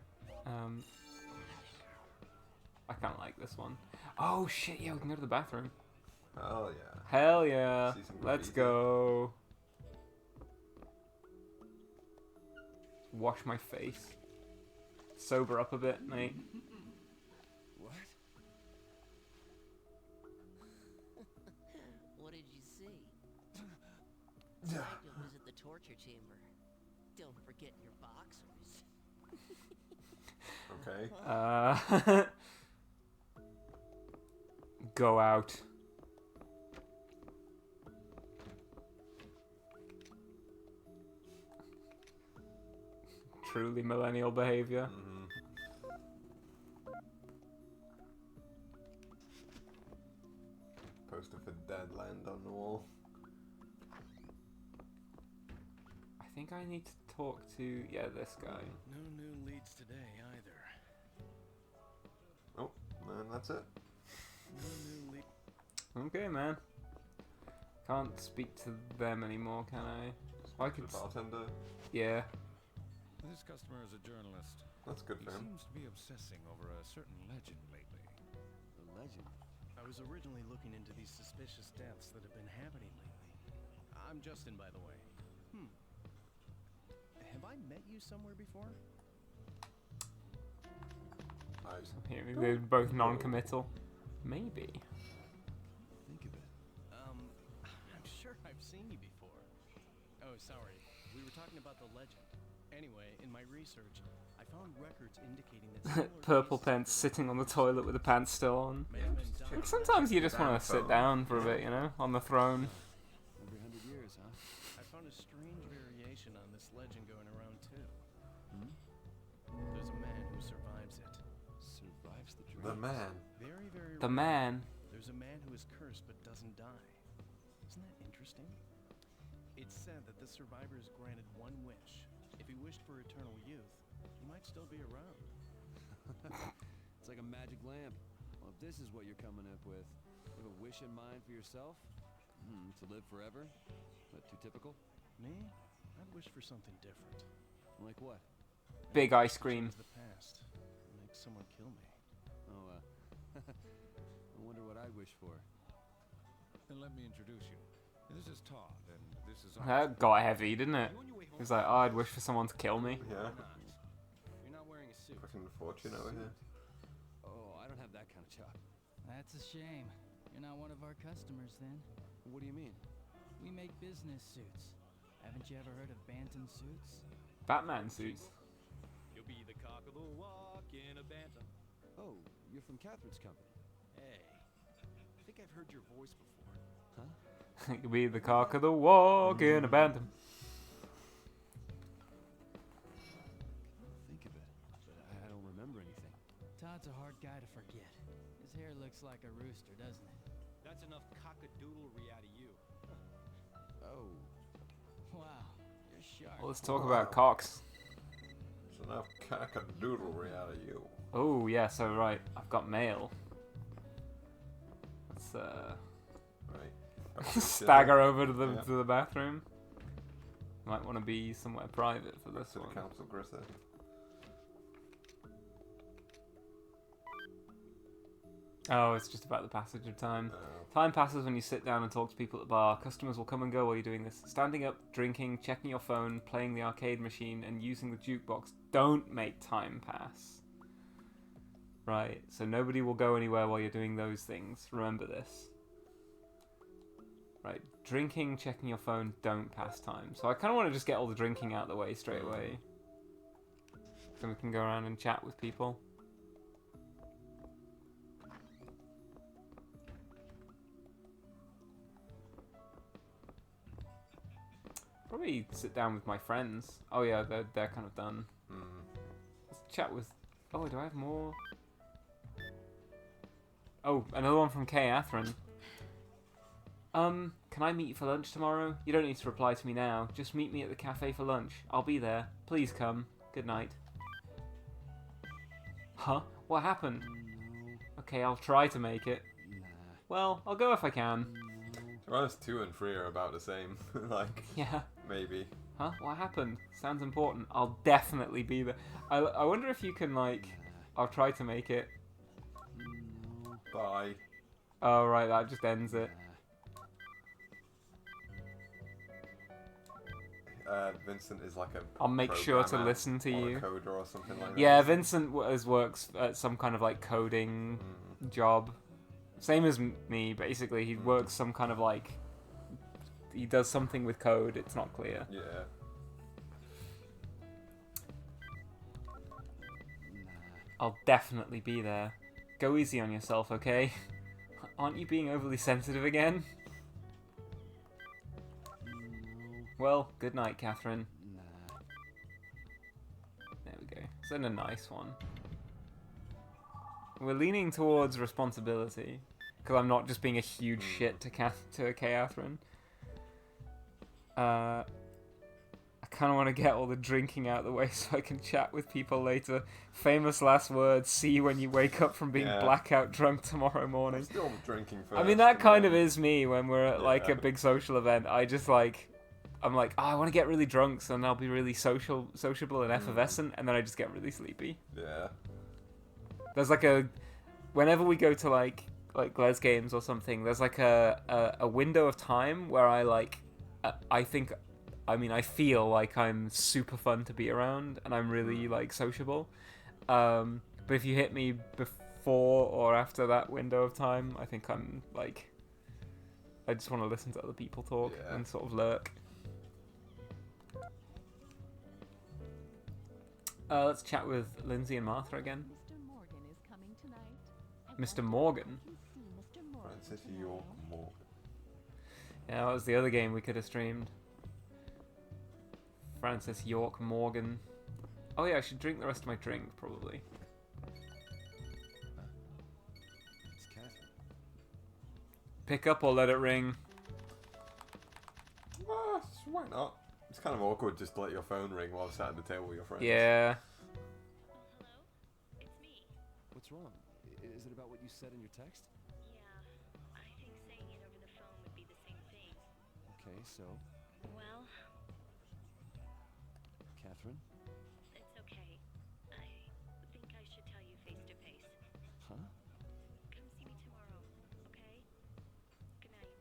I kind of like this one. Oh shit! Yeah, we can go to the bathroom. Hell yeah. Hell yeah! See some Let's graffiti. go. Wash my face. Sober up a bit, mate. What? What did you see? Time to visit the torture chamber. Don't forget your boxers. Okay. Go out. Truly millennial behavior. Poster for Deadland on the wall. I think I need to talk to this guy. No new leads today either. Oh, and that's it. No new lead. Okay, man. Can't speak to them anymore, can I? I could. Bartender. Yeah. This customer is a journalist. That's good He for him. seems to be obsessing over a certain legend lately. A legend? I was originally looking into these suspicious deaths that have been happening lately. I'm Justin, by the way. Have I met you somewhere before? They're both non-committal. Maybe. Think of it. I'm sure I've seen you before. Oh, sorry. We were talking about the legend. Anyway, in my research, I found records indicating that Purple pants sitting on the toilet with the pants still on. Like, sometimes you just want to sit down for a bit, you know, on the throne. Every 100 years, huh? I found a strange variation on this legend going around too. There's a man who survives it. Survives the dream. The man. Very, very The rare. man. There's a man who is cursed but doesn't die. Isn't that interesting? It's said that the survivor is granted one wish. If he wished for eternal youth, he might still be around. It's like a magic lamp. Well, if this is what you're coming up with, you have a wish in mind for yourself? To live forever? But too typical? Me? I'd wish for something different. Like what? Big ice cream. The past. Make someone kill me. Oh, I wonder what I'd wish for. Then let me introduce you. This is Todd, and this is That got heavy, didn't it? He was like, oh, I'd wish for someone to kill me. Yeah. You're not wearing a suit. Fucking fortune over here. Oh, I don't have that kind of job. That's a shame. You're not one of our customers then. What do you mean? We make business suits. Haven't you ever heard of Bantam suits? Batman suits. You'll be the cock of the walk in a bantam. Oh, you're from Catherine's company. Hey, I think I've heard your voice before. Huh? It could be the cock of the walk in a bantam. Think of it, but I don't remember anything. Todd's a hard guy to forget. His hair looks like a rooster, doesn't it? That's enough cockadoodlery out of you. Oh. Wow, you're sharp. Well, let's talk about cocks. There's enough cockadoodlery out of you. Oh, yeah, so right. I've got mail. Let's, Right. stagger over to the Yeah. to the bathroom. Might want to be somewhere private for this To the one. council grissa. Oh, it's just about the passage of time. Time passes when you sit down and talk to people at the bar. Customers will come and go while you're doing this. Standing up, drinking, checking your phone, playing the arcade machine, and using the jukebox don't make time pass. Right, so nobody will go anywhere while you're doing those things. Remember this. Right, drinking, checking your phone don't pass time. So I kind of want to just get all the drinking out of the way straight away. So we can go around and chat with people. Probably sit down with my friends. Oh yeah, they're kind of done. Let's chat with... Oh, do I have more? Oh, another one from Kay Athrun. Can I meet you for lunch tomorrow? You don't need to reply to me now. Just meet me at the cafe for lunch. I'll be there. Please come. Good night. Huh? What happened? Okay, I'll try to make it. Well, I'll go if I can. To be honest, 2 and 3 are about the same. Like, Yeah. Maybe. Huh? What happened? Sounds important. I'll definitely be there. I wonder if you can, like... I'll try to make it. Bye. Oh, right, that just ends it. Vincent is like a I'll make sure to programmer listen to or you. a coder or something like that. Yeah, Vincent works at some kind of, like, coding job. Same as me, basically. He works some kind of, like... He does something with code. It's not clear. Yeah. I'll definitely be there. Go easy on yourself, okay? Aren't you being overly sensitive again? Well, good night, Catherine. There we go. Send a nice one. We're leaning towards responsibility. Because I'm not just being a huge shit to Catherine. I kind of want to get all the drinking out of the way so I can chat with people later. Famous last words, see you when you wake up from being blackout drunk tomorrow morning. I'm still drinking first. I mean, that kind of is me when we're at like a big social event. I just like... I'm like, oh, I want to get really drunk, so then I'll be really sociable and effervescent, and then I just get really sleepy. Yeah. There's like a... Whenever we go to like Les games or something, there's like a window of time where I like... I feel like I'm super fun to be around, and I'm really like sociable. But if you hit me before or after that window of time, I think I'm like... I just want to listen to other people talk and sort of lurk. Let's chat with Lindsay and Martha again. Mr. Morgan is coming tonight. Mr. Morgan? Francis York Morgan. Yeah, that was the other game we could have streamed. Francis York Morgan. Oh yeah, I should drink the rest of my drink, probably. It's Catherine. Pick up or let it ring. Why not? It's kind of awkward just to let your phone ring while sat at the table with your friends. Yeah. What's wrong? Is it about what you said in your text? Yeah, I think saying it over the phone would be the same thing. Okay, so... Well... Catherine? It's okay. I think I should tell you face to face. Huh? Come see me tomorrow, okay? Good night.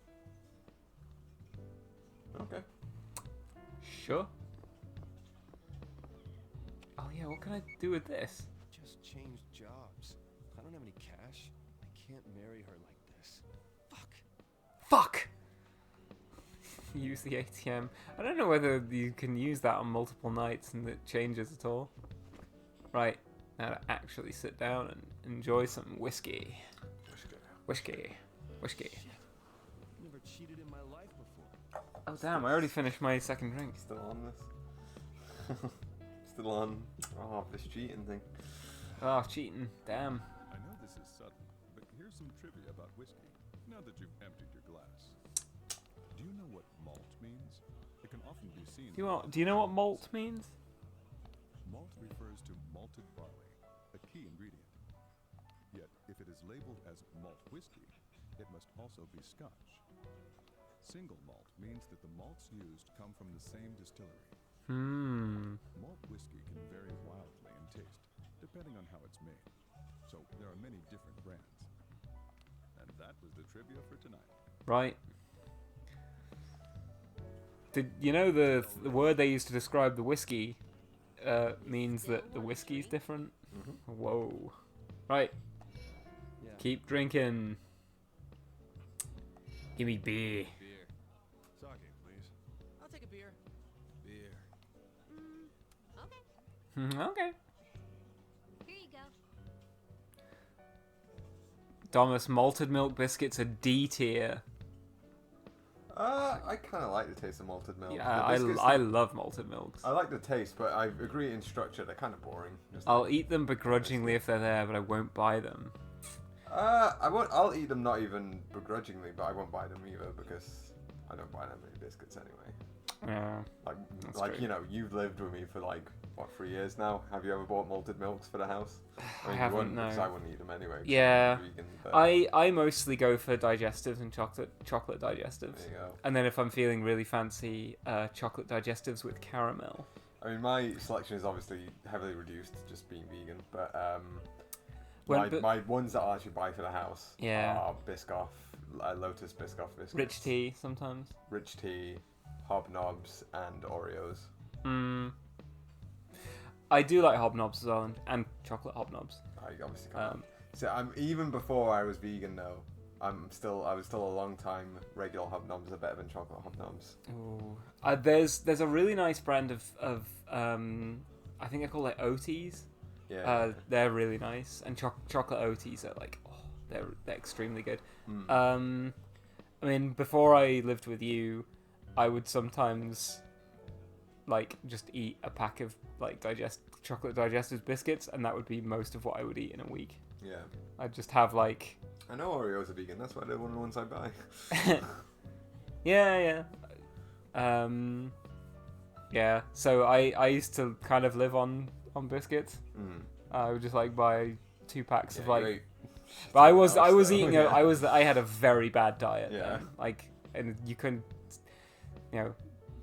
Okay. Sure. Oh yeah, what can I do with this? Just changed jobs. I don't have any cash. I can't marry her like this. Fuck! Use the ATM. I don't know whether you can use that on multiple nights and it changes at all. Right, now to actually sit down and enjoy some whiskey. Whiskey. Never cheated in my life before. Oh damn, I already finished my second drink. Still on this? Still on... Oh, this cheating thing. Oh, cheating. Damn. I know this is sudden, but here's some trivia about whiskey, now that you've emptied your glass. Do you know what malt means? It can often be seen... Do you know what malt means? Malt refers to malted barley, a key ingredient. Yet, if it is labeled as malt whiskey, it must also be Scotch. Single malt means that the malts used come from the same distillery. Malt whiskey can vary wildly in taste, depending on how it's made. So there are many different brands. And that was the trivia for tonight. Right. Did you know the word they used to describe the whiskey means that the whiskey's different? Whoa. Right. Yeah. Keep drinking. Give me beer. Sake, please. I'll take a beer. Beer. Okay. Okay. Here you go. Thomas, malted milk biscuits are D tier. I kind of like the taste of malted milk. Yeah, I love malted milks. I like the taste, but I agree in structure they're kind of boring. I'll eat them begrudgingly if they're there, but I won't buy them. I'll eat them not even begrudgingly, but I won't buy them either because I don't buy that many biscuits anyway. Yeah. Like true. you know, you've lived with me for like what, 3 years now. Have you ever bought malted milks for the house? I mean, haven't, you wouldn't, no. because I wouldn't eat them anyway. 'cause Yeah, I'm vegan, but I mostly go for digestives and chocolate digestives. There you go. And then if I'm feeling really fancy, chocolate digestives with caramel. I mean, my selection is obviously heavily reduced, just being vegan. But my ones that I actually buy for the house are Biscoff, Lotus Biscoff biscuits. Rich tea sometimes. Rich tea, Hobnobs, and Oreos. I do like Hobnobs as well, and chocolate Hobnobs. I obviously can't. So I'm even before I was vegan though. I was still a long time regular Hobnobs are better than chocolate Hobnobs. Ooh. There's a really nice brand of I think they're called like Oaties. Yeah. They're really nice, and chocolate Oaties are like they're extremely good. I mean, before I lived with you, I would sometimes like just eat a pack of like chocolate digestives biscuits, and that would be most of what I would eat in a week. Yeah. I'd just have like. I know Oreos are vegan. That's why they're one of the ones I buy. Yeah. Yeah. So I used to kind of live on biscuits. I would just like buy 2 packs of like. But I was eating. I had a very bad diet. Yeah. Then. Like, and you couldn't.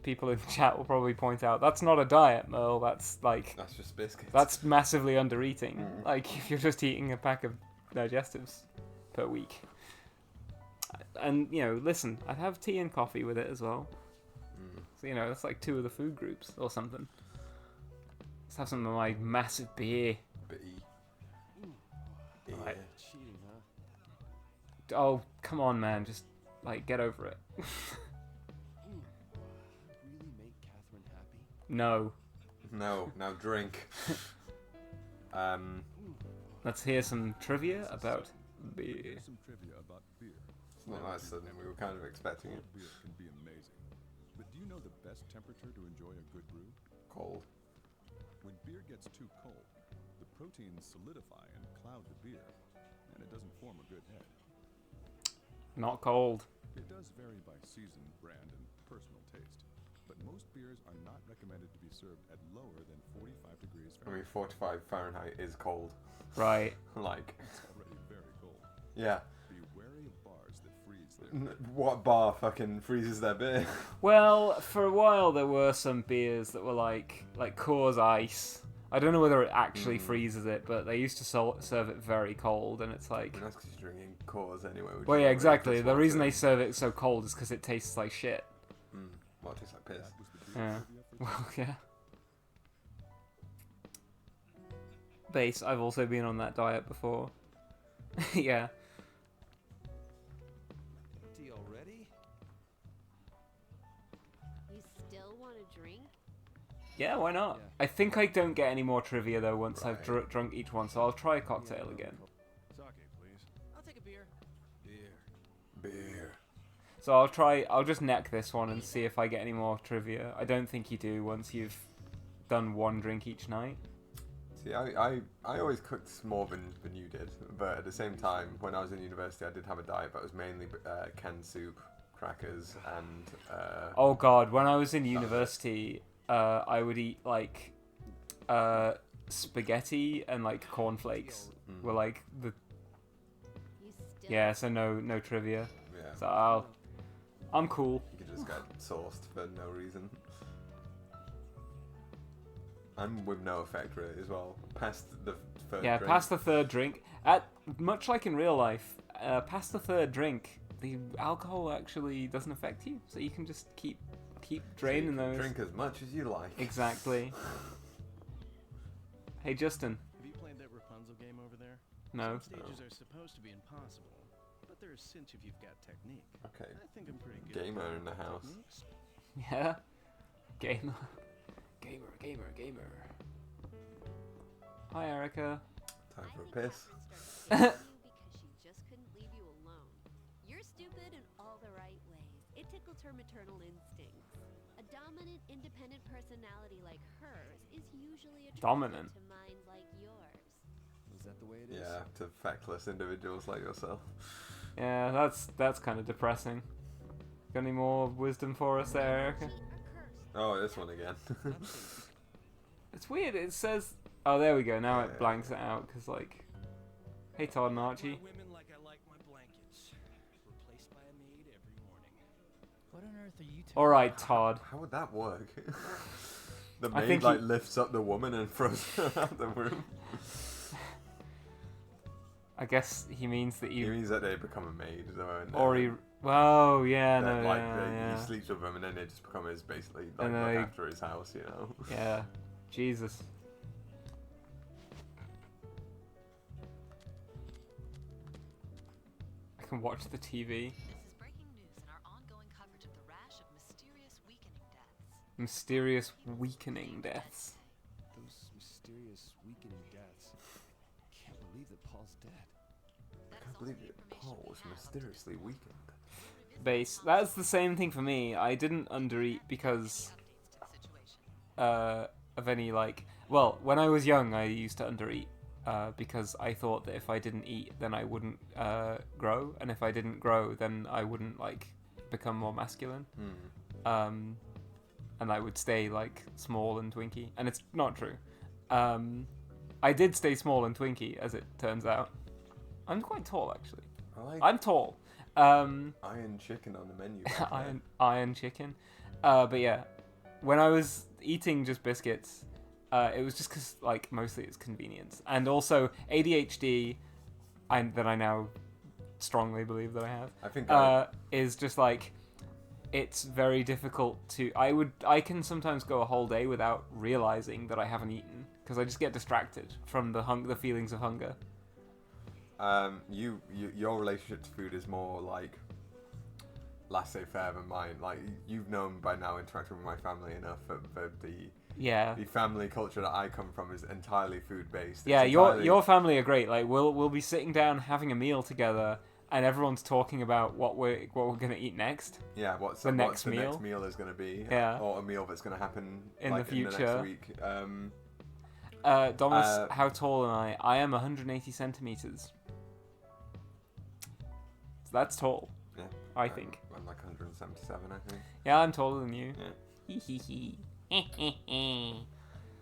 People in chat will probably point out that's not a diet, Merle. That's just biscuits. That's massively under eating. Like if you're just eating a pack of digestives per week. And listen, I'd have tea and coffee with it as well. So that's like 2 of the food groups or something. Let's have some of my massive beer. Right. Cheating, huh? Oh, come on, man. Just get over it. Really make Catherine happy? No, now drink. Let's hear some trivia about beer. Some trivia about beer. It's not that sudden. We were kind of expecting it. Beer can be amazing. But do you know the best temperature to enjoy a good brew? Cold. When beer gets too cold, the proteins solidify and cloud the beer, and it doesn't form a good head. Not cold. It does vary by season, brand, and personal taste, but most beers are not recommended to be served at lower than 45 degrees I mean, Fahrenheit. 45 Fahrenheit is cold. Right. It's already very cold. Yeah. Be wary of bars that freeze their What bar fucking freezes their beer? Well, for a while there were some beers that were like Coors Ice. I don't know whether it actually freezes it, but they used to serve it very cold, and it's like. I mean, that's because you're drinking Coors anyway. Well, yeah, exactly. The reason they serve it so cold is because it tastes like shit. Well, it tastes like piss. Yeah. Well, yeah. Base, I've also been on that diet before. Yeah. Tea already? You still want to drink? Yeah, why not? I think I don't get any more trivia though once I've drunk each one, so I'll try a cocktail again. Sake, please. I'll take a beer. Beer. So I'll just neck this one and see if I get any more trivia. I don't think you do once you've done 1 drink each night. See, I always cooked more than you did, but at the same time, when I was in university, I did have a diet, but it was mainly canned soup, crackers, and... Oh god, when I was in university, I would eat like spaghetti and like cornflakes were like the... Yeah, so no trivia. Yeah. So I'm cool. You could just get sauced for no reason. And with no effect really as well. Past the third drink. Past the 3rd drink. Much like in real life, past the 3rd drink, the alcohol actually doesn't affect you, so you can just keep draining those. Drink as much as you like. Exactly. Hey Justin. Have you played that Rapunzel game over there? No. Some stages are supposed to be impossible, but they're a cinch if you've got technique. Okay. I think I'm pretty good. Gamer in the house. Techniques. Yeah. Gamer. Hi Erica. Time for a piss. Because she just couldn't leave you alone. You're stupid in all the right ways. It tickled her maternal instincts. A dominant, independent personality like hers is usually attracted Dominant. to minds like yours. Is that the way it is? Yeah, to feckless individuals like yourself. Yeah, that's kind of depressing. Got any more wisdom for us there, Erica? Oh, this one again. It's weird. It says. Oh, there we go. Now it blanks it out because like. Hey, Todd and Archie. Women like I like my blankets. Replaced by a maid every morning. What on earth are you two? All right, Todd. How would that work? The I maid think like lifts up the woman and throws her out the room. I guess he means that you. He means that they become a maid, though. And Or he. Well, yeah, that, no, like, yeah. he sleeps with them, and then they just become his basically like And look they- after his house, you know. Yeah. Jesus. I can watch the TV. This is breaking news in our ongoing coverage of the rash of mysterious weakening deaths. Mysterious weakening deaths. Those mysterious weakening deaths. Can't believe that Paul's dead. I can't believe it. Paul was mysteriously weakened. Base. That's the same thing for me. I didn't undereat because of any like. Well, when I was young, I used to undereat because I thought that if I didn't eat, then I wouldn't grow, and if I didn't grow, then I wouldn't like become more masculine. And I would stay like small and twinky, and it's not true. I did stay small and twinky, as it turns out. I'm quite tall, actually. I'm tall. Iron chicken on the menu. Iron chicken. But yeah, when I was eating just biscuits, it was just because, like, mostly it's convenience. And also ADHD, that I now strongly believe that I have, I think is just like, it's very difficult to... I can sometimes go a whole day without realizing that I haven't eaten, because I just get distracted from the feelings of hunger. Your relationship to food is more like laissez-faire than mine. Like, you've known by now, interacting with my family enough, that the family culture that I come from is entirely food-based. Yeah, your family are great. Like, we'll be sitting down having a meal together, and everyone's talking about what we're gonna eat next. Yeah, what's the next meal is gonna be. Yeah, or a meal that's gonna happen in like, the future. In the next week. Domus, how tall am I? I am 180 centimeters. So that's tall. Yeah, I think. I'm like 177, I think. Yeah, I'm taller than you. Yeah.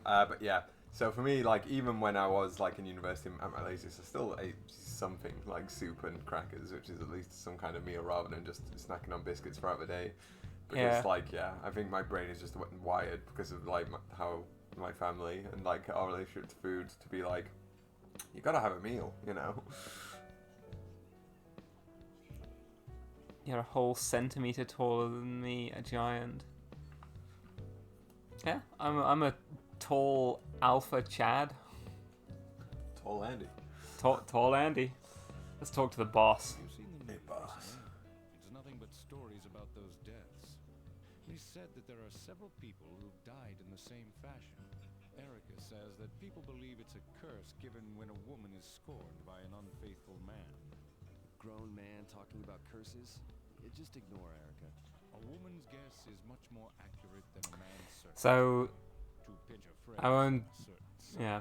But yeah, so for me, like, even when I was like in university at my laziest, I still ate something like soup and crackers, which is at least some kind of meal rather than just snacking on biscuits throughout the day. Because I think my brain is just wired because of like how my family and like our relationship to food to be like, you gotta have a meal, you know. You're a whole centimeter taller than me, a giant. Yeah, I'm a tall alpha Chad. Tall Andy. Tall Andy. Let's talk to the boss. Hey, boss. It's nothing but stories about those deaths. He said that there are several people who've died in the same fashion. Erica says that people believe it's a curse given when a woman is scorned by an unfaithful man. Grown man talking about curses? Yeah, just ignore Erica. A woman's guess is much more accurate than a man's search. So, To pinch a phrase I won't. from a certain Yeah.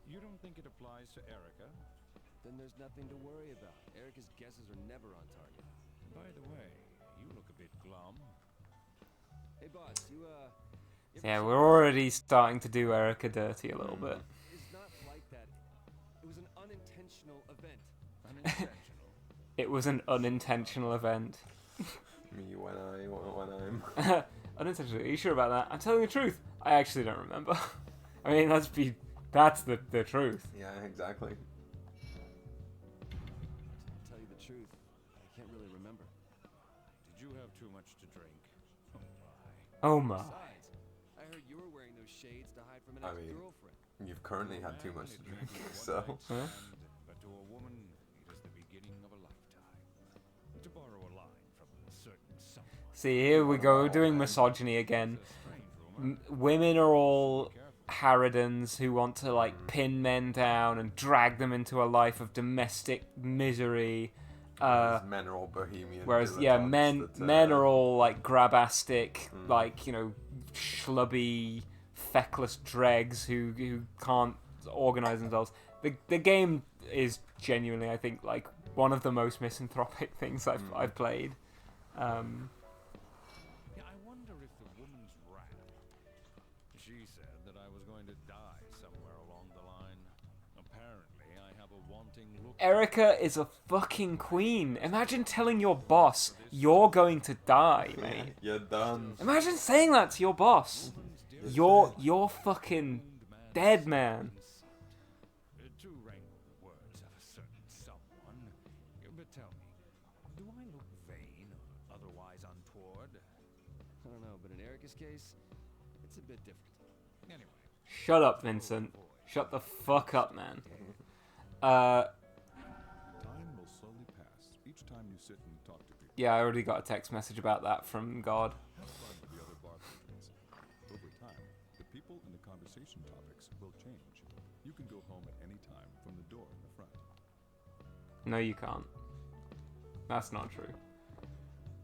You don't think it applies to Erica? Then there's nothing to worry about. Erica's guesses are never on target. By the way, you look a bit glum. Hey, boss, you Yeah, we're already starting to do Erica dirty a little bit. It's not like that. It was an unintentional event. Unintentional. It was an unintentional event. Me when I'm. Unintentional. Are you sure about that? I'm telling the truth. I actually don't remember. I mean, that's the truth. Yeah, exactly. To tell you the truth, I can't really remember. Did you have too much to drink? Oh my. Besides, I heard you were wearing those shades to hide from an I mean, ex-girlfriend. you've currently had too much to drink, so. But to a woman, it is the beginning of a lifetime. To borrow a line from a certain someone. See, here we go, doing misogyny again. Women are all harridans who want to, like, pin men down and drag them into a life of domestic misery. Whereas men are all bohemian. Whereas, yeah, men are all, like, grabastic, like, you know, schlubby, feckless dregs who can't organize themselves. The game is genuinely, I think, like, one of the most misanthropic things I've played. Yeah, I wonder if the woman's wrath. She said that I was Erica is a fucking queen. Imagine telling your boss you're going to die, mate. You're done. Imagine saying that to your boss. You're fucking dead, man. To wrangle the words of a certain someone. But tell me, do I look vain or otherwise untoward? I don't know, but in Erica's case, it's a bit different. Anyway. Shut up, Vincent. Shut the fuck up, man. Time will slowly pass each time you sit and talk to people. Yeah, I already got a text message about that from God. Have fun with the other bar patrons. Over time, the people and the conversation topics will change. You can go home at any time from the door in the front. No, you can't. That's not true.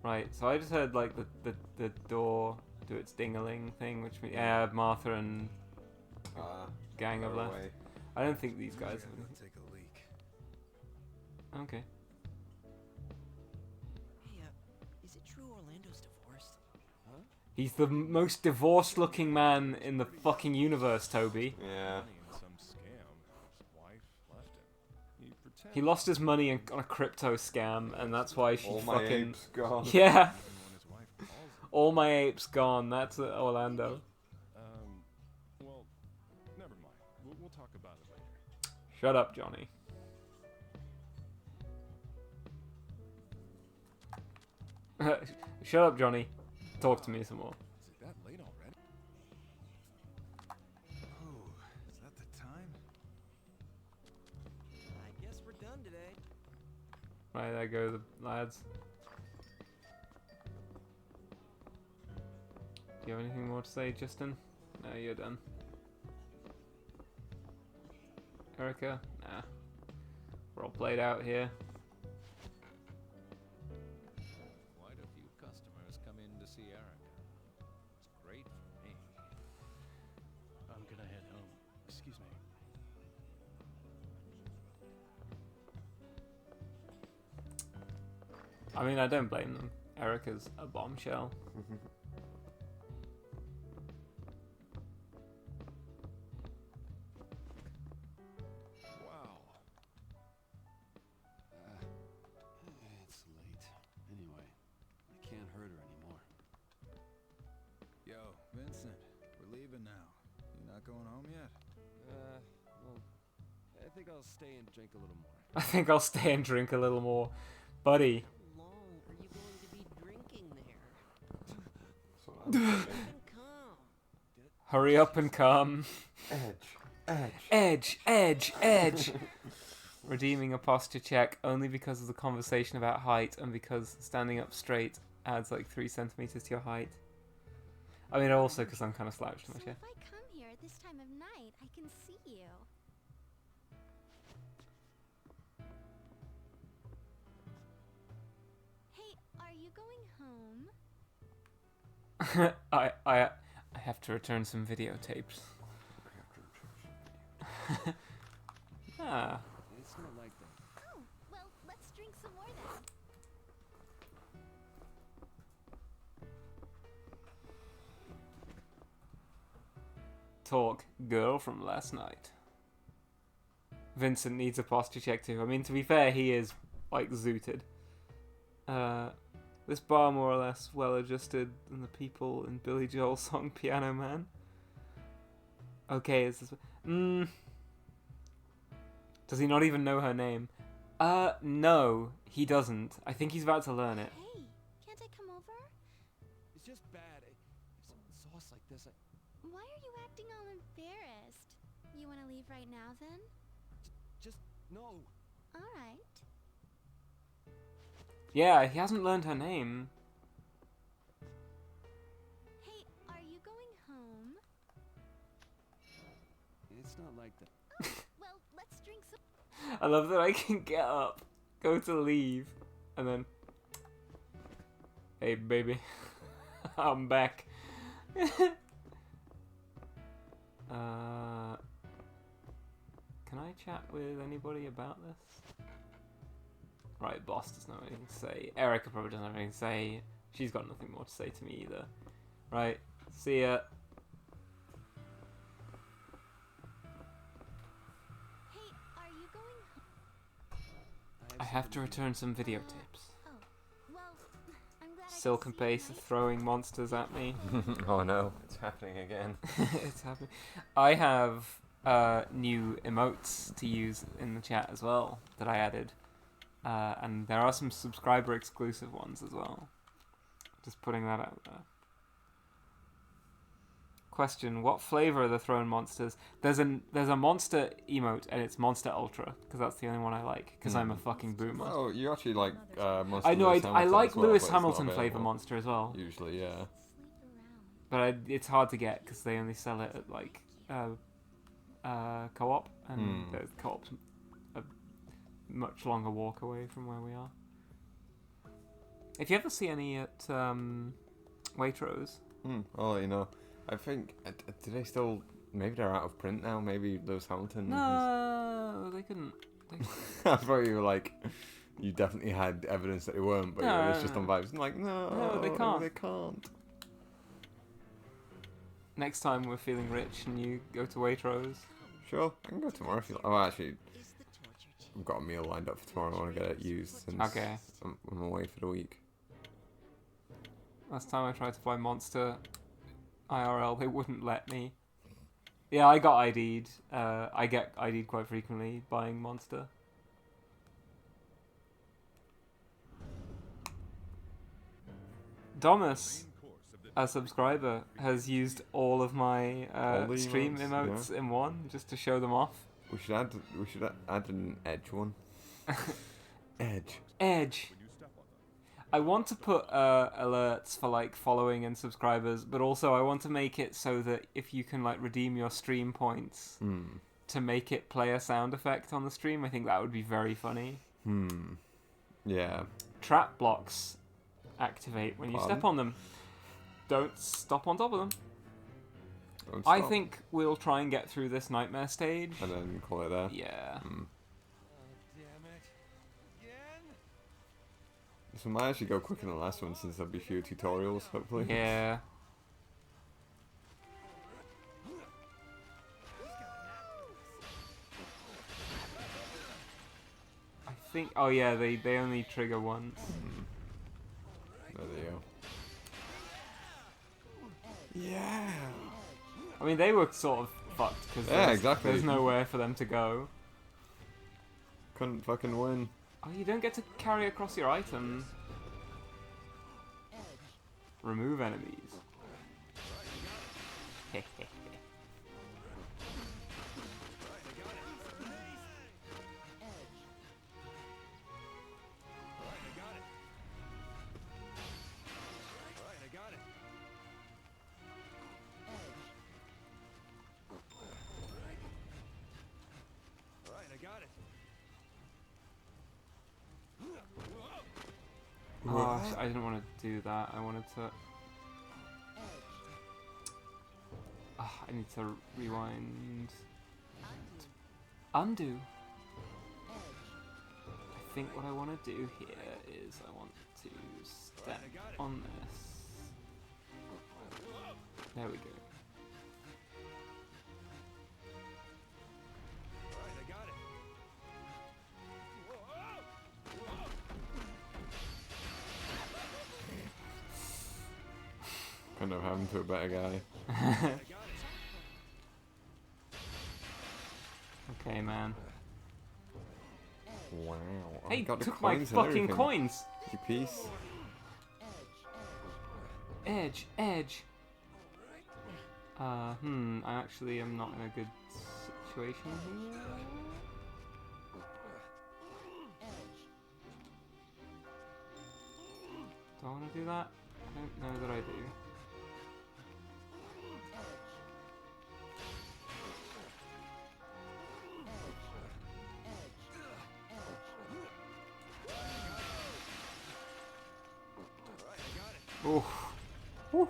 Right, so I just heard like the door do its ding-a-ling thing, which means Martha and gang have left. away. I don't think these guys have anything. Take a leak. Okay. Hey, is it true Orlando's divorced? Huh? He's the most divorced-looking man in the fucking universe, Toby. Yeah. Some scam. His wife left him. He lost his money on a crypto scam, and that's why she All my fucking... apes gone. Yeah. All my apes gone. That's Orlando. Well, never mind. We'll talk about it later. Shut up, Johnny. Shut up, Johnny. Talk to me some more. Is it that late already? Oh, is that the time? I guess we're done today. Right, there go the lads. Do you have anything more to say, Justin? No, you're done. Erica? Nah. We're all played out here. Quite a few customers come in to see Erica. It's great for me. I'm gonna head home. Excuse me. I mean, I don't blame them. Erica's a bombshell. Wow. It's late. Anyway, I can't hurt her anymore. Yo, Vincent, we're leaving now. You not going home yet? Well, I think I'll stay and drink a little more. I think I'll stay and drink a little more. Buddy. How long are you going to be drinking there? So I'm thinking. Hurry up and come. Edge. Edge. Redeeming a posture check only because of the conversation about height and because standing up straight adds like 3 centimeters to your height. I mean, also because I'm kind of slouched in my So chair. if I come here at this time of night, I can see you. Hey, are you going home? I have to return some videotapes. Ah. It's not like that. Oh, well, let's drink some more then. Talk, girl from last night. Vincent needs a posture check too. I mean, to be fair, he is like zooted. This bar more or less well adjusted than the people in Billy Joel's song Piano Man. Okay, is this... Does he not even know her name? No, he doesn't. I think he's about to learn it. Hey, can't I come over? It's just bad. Sauce like this. Why are you acting all embarrassed? You want to leave right now then? Just no. Alright. Yeah, he hasn't learned her name. Hey, are you going home? It's not like that. Well, let's drink some. I love that I can get up, go to leave, and then... Hey, baby. I'm back. Can I chat with anybody about this? Right, boss doesn't have anything to say. Erica probably doesn't have anything to say. She's got nothing more to say to me either. Right, see ya. Hey, are you going home? have to return some videotapes. Well, I'm glad Silk and Pace are throwing monsters at me. Oh no, it's happening again. It's happening. I have new emotes to use in the chat as well that I added. And there are some subscriber exclusive ones as well. Just putting that out there. Question: what flavor are the thrown monsters? There's a monster emote and it's Monster Ultra because that's the only one I like because I'm a fucking boomer. Oh, you actually like Monster. I know. Lewis I Hamilton like as well, Lewis but it's not Hamilton flavor available. monster as well. Usually, yeah. But it's hard to get because they only sell it at like co-op, and the co-op's a much longer walk away from where we are. If you ever see any at Waitrose, I'll let you know. I think do they still? Maybe they're out of print now. Maybe Lewis Hamilton. no, they couldn't. I thought you were like, you definitely had evidence that they weren't, but it was just on vibes. I'm like, no, they can't. They can't. Next time we're feeling rich and you go to Waitrose. Sure, I can go tomorrow if you like. Oh, actually, I've got a meal lined up for tomorrow. I want to get it used since Okay. I'm away for the week. Last time I tried to buy Monster IRL, they wouldn't let me. Yeah, I got ID'd. I get ID'd quite frequently buying Monster. Domus, a subscriber, has used all of my All the stream emotes, emotes in one just to show them off. We should add an edge one. Edge. I want to put alerts for like following and subscribers, but also I want to make it so that if you can like redeem your stream points to make it play a sound effect on the stream, I think that would be very funny. Yeah. Trap blocks activate when you Pardon? step on them. Don't stop on top of them. Don't I stop. think we'll try and get through this nightmare stage. And then call it there. Yeah. This one might actually go quicker than the last one since there'll be fewer tutorials, hopefully. Yeah. I think. Oh yeah, they only trigger once. There you go. Yeah. I mean, they were sort of fucked because exactly. there's nowhere for them to go. Couldn't fucking win. Oh, you don't get to carry across your items. Remove enemies. Oh, I didn't want to do that. I wanted to... I need to rewind. Undo. I think what I want to do here is I want to step on this. There we go. Couldn't have happened to a better guy. Okay, man. Wow. Hey, got the took my coins and fucking everything. coins! You piece. Edge, edge. I actually am not in a good situation here. Do I want to do that? I don't know that I do. Oof. Oof.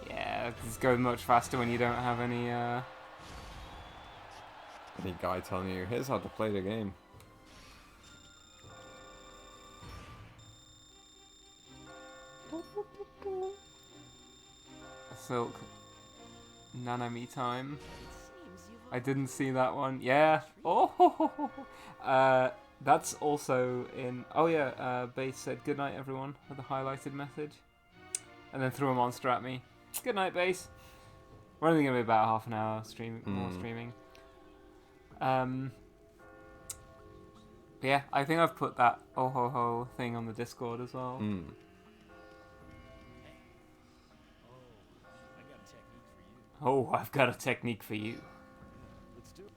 Yeah, this goes much faster when you don't have any, Any guy telling you, here's how to play the game. Silk. Nanami time. I didn't see that one. Yeah. Oh. That's also in. Oh yeah. Base said good night everyone with a highlighted message, and then threw a monster at me. Good night, Base. We're only gonna be about half an hour more streaming. Yeah, I think I've put that oh ho ho thing on the Discord as well. Oh, I've got a technique for you. Let's do it.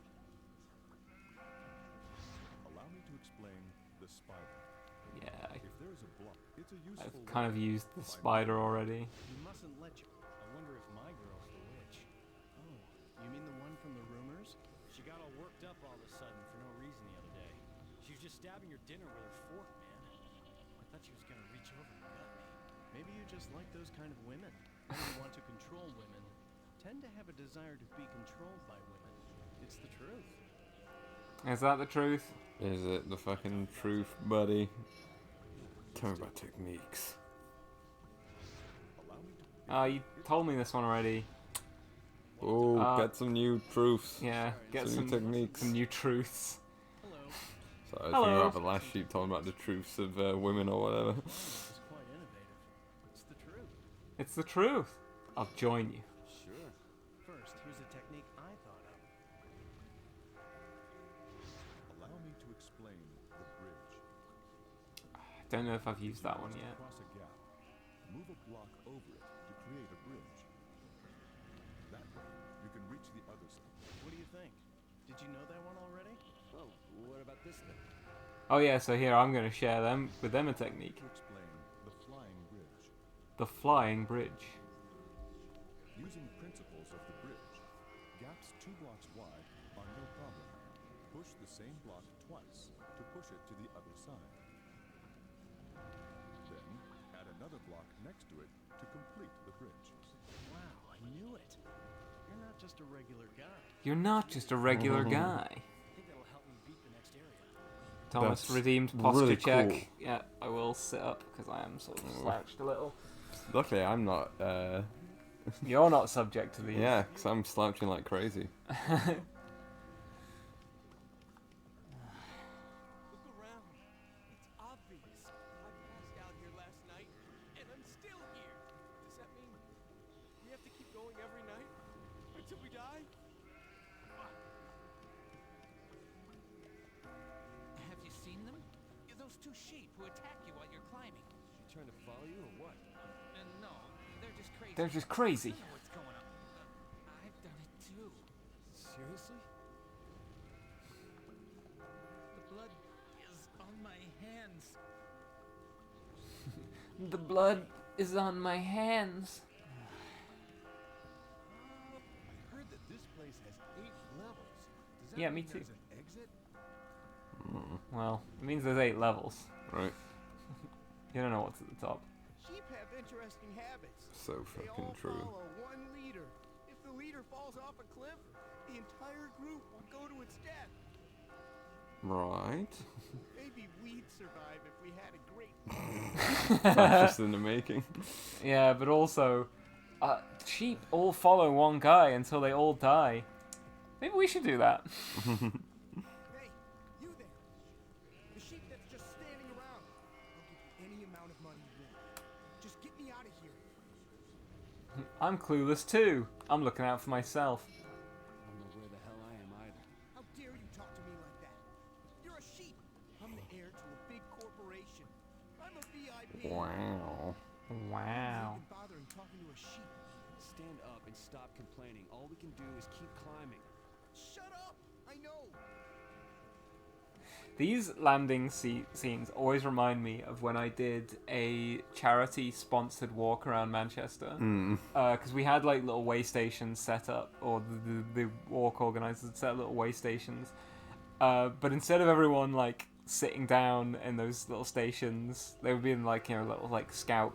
Allow me to explain the spider. Yeah. If there's a block, it's a useful I've kind of used the spider already. You mustn't let your... I wonder if my girl's the witch. Oh, you mean the one from the rumors? She got all worked up all of a sudden for no reason the other day. She was just stabbing your dinner with her fork, man. I thought she was gonna reach over and gut me. Maybe you just like those kind of women. When you want to control women, tend to have a desire to be controlled by women. It's the truth. Is that the truth? Is it the fucking truth, buddy? Tell me about techniques. You told me this one already. Oh, get some new truths. Yeah, get some new techniques. Some new truths. So I was thinking about the last sheep talking about the truths of women or whatever. It's quite innovative. It's the truth. It's the truth. I'll join you. Sure. First, here's a technique I thought of. Allow me to explain the bridge. I don't know if I've used that one yet. Cross a gap. Move a block over it to create a bridge. That way, you can reach the other side. What do you think? Did you know that one already? Oh, what about this thing? Oh yeah, so here I'm going to share them with them a technique. To explain the flying bridge. The flying bridge. Using principles of the bridge, gaps 2 blocks wide are no problem. Push the same block twice to push it to the other side. Then, add another block next to it to complete the bridge. Wow, I knew it. You're not just a regular guy. You're not just a regular guy. I think that'll help me beat the next area. Thomas That's redeemed posture really check. cool. Yeah, I will sit up because I am sort of slouched a little. Luckily, I'm not. You're not subject to these. Yeah, because I'm slouching like crazy. Look around. It's obvious. I passed out here last night, and I'm still here. Does that mean we have to keep going every night until we die? Have you seen them? Those 2 sheep who attack you while you're climbing. She trying to follow you or what? No, they're just crazy. They're just crazy. I don't know what's going on. I've done it too. Seriously? The blood is on my hands. The blood is on my hands. I heard that this place has 8 levels. Does that Yeah, mean me too. there's an exit? Well, it means there's 8 levels. Right. You don't know what's at the top. Sheep have interesting habits. So They fucking all true. follow one leader. If the leader falls off a cliff, the entire group will go to its death. Right. Maybe we'd survive if we had a great Fascist in the making. Yeah, but also, sheep all follow one guy until they all die. Maybe we should do that. Hey, you there. The sheep that's just standing around. I'll give you any amount of money you want. Just get me out of here. I'm clueless too. I'm looking out for myself. I don't know where the hell I am either. How dare you talk to me like that? You're a sheep. I'm the heir to a big corporation. I'm a VIP. Wow. Wow. Even bothering talking to a sheep. Stand up and stop complaining. All we can do is keep climbing. Shut up! I know. These landing scenes always remind me of when I did a charity-sponsored walk around Manchester. Because we had like little way stations set up, or the walk organisers set up little way stations. But instead of everyone like sitting down in those little stations, they would be in like, you know, little like scout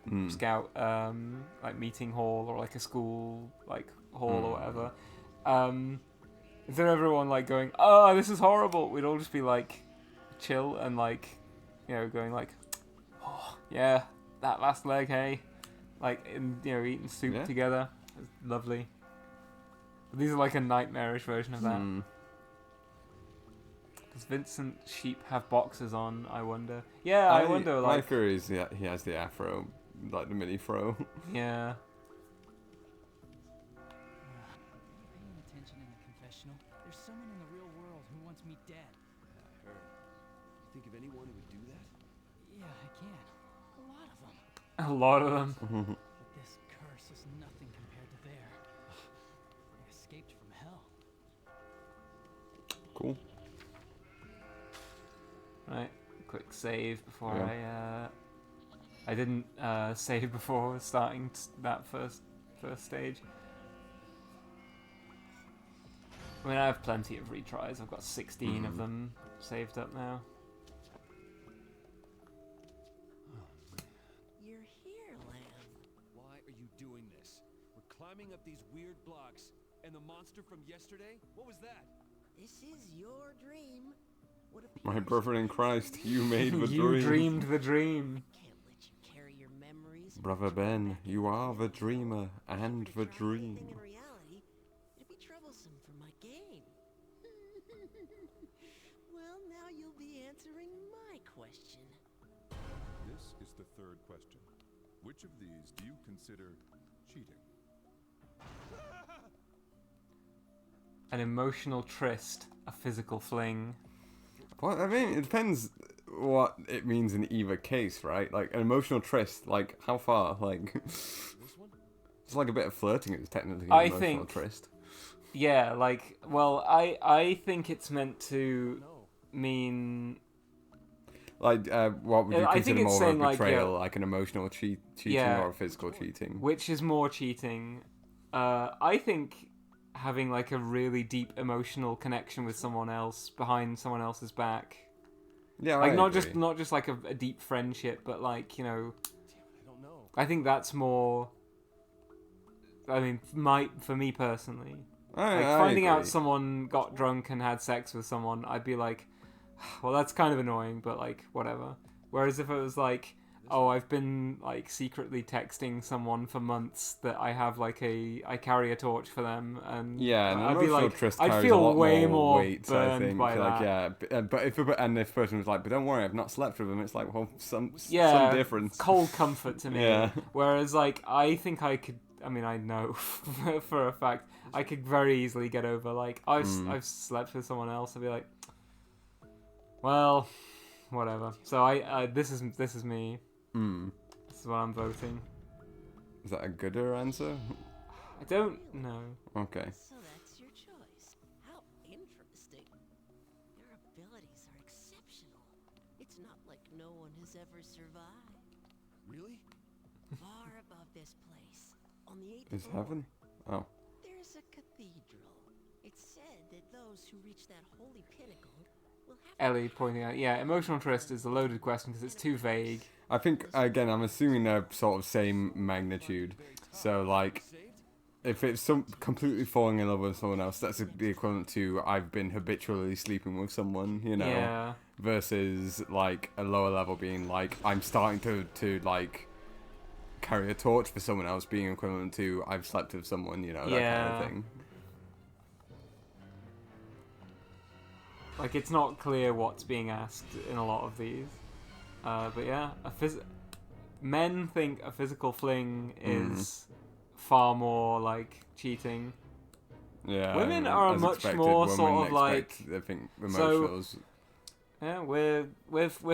like meeting hall, or like a school like hall or whatever. Instead of everyone like going, "Oh, this is horrible," we'd all just be like chill and like, you know, going like, "Oh, yeah, that last leg, hey, like eating soup Yeah. together. It's lovely. But these are like a nightmarish version of that. Does Vincent Sheep have boxers on? I wonder. Yeah, I wonder. My Like, theory is he has the afro, like the mini fro. yeah. Paying attention in the confessional? There's someone in the real world who wants me dead. Yeah, I heard. You think of anyone who would do that? Yeah, I can. A lot of them. A lot of them. But this curse is nothing compared to their. I escaped from hell. Cool. Right, quick save before I didn't save before starting that first stage. I mean, I have plenty of retries. I've got 16 of them saved up now. You're here, Lamb. Why are you doing this? We're climbing up these weird blocks, and the monster from yesterday? What was that? This is your dream. What My brother in Christ, you made the You dream. dreamed the dream. Can't let you carry your memories. Brother Ben, you are the dreamer and the dream. In reality, it'd be troublesome for my game. Well, now you'll be answering my question. This is the third question. Which of these do you consider cheating? An emotional tryst, a physical fling. Well, I mean, it depends what it means in either case, right? Like, an emotional tryst, like, how far? Like, it's like a bit of flirting, it's technically an emotional tryst. Yeah, like, well, I think it's meant to mean... Like, what would you I think consider it's more saying, of a betrayal? like, Like an emotional cheating yeah. or a physical cheating? Which is more cheating? I think having like a really deep emotional connection with someone else behind someone else's back. Yeah, like I not agree. just like a deep friendship, but like, you know. I don't know. I think that's more. I mean, for me personally, like I finding out agree. someone got drunk and had sex with someone, I'd be like, well, that's kind of annoying, but like whatever. Whereas if it was like, oh, I've been like secretly texting someone for months that I have like I carry a torch for them, and Yeah, and I'd be emotional like, tryst I'd carries feel a lot way more more weight, I burned think. by Like, that. yeah, but if the person was like, but don't worry, I've not slept with them, it's like, well, some difference. Cold comfort to me. Yeah. Whereas like I think I could. I mean, I know for a fact I could very easily get over like I've slept with someone else. I'd be like, well, whatever. So I this is me. This is what I'm voting. Is that a gooder answer? I don't know. Okay. So that's your choice. How interesting. Your abilities are exceptional. It's not like no one has ever survived. Really? Far above this place, on the 8th Is floor, heaven? Oh. there's a cathedral. It's said that those who reach that holy pinnacle will have Ellie pointing out, yeah, emotional tryst is a loaded question because it's too vague. I think, again, I'm assuming they're sort of same magnitude. So, like, if it's some completely falling in love with someone else, that's the equivalent to I've been habitually sleeping with someone, you know? Yeah. Versus, like, a lower level being, like, I'm starting to like, carry a torch for someone else being equivalent to I've slept with someone, you know, that kind of thing. Like, it's not clear what's being asked in a lot of these. But yeah, men think a physical fling is far more, like, cheating. Yeah. Women are as much expected, more women sort of like... expect, I think emotionals... yeah, we're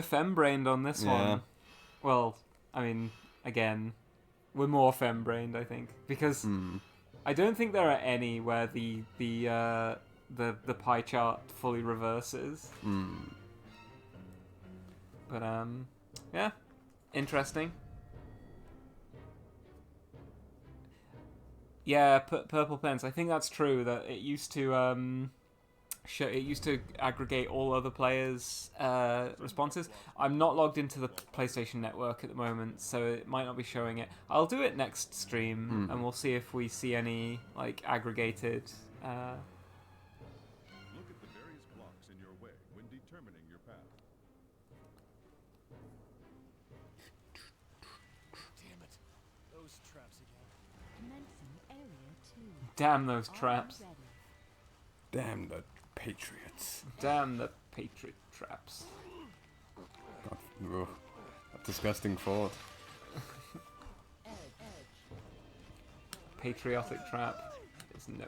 femme-brained on this Yeah. one. Well, I mean, again, we're more femme-brained, I think. Because I don't think there are any where the pie chart fully reverses. But yeah, interesting. Yeah, Purple Pens. I think that's true. That it used to aggregate all other players' responses. I'm not logged into the PlayStation Network at the moment, so it might not be showing it. I'll do it next stream, and we'll see if we see any like aggregated. Look at the various blocks in your way when determining your path. Damn it. Those Commencing area 2. Damn those traps. Damn the Patriots. Damn the Patriot traps. God, ugh, that disgusting thought. Patriotic trap is no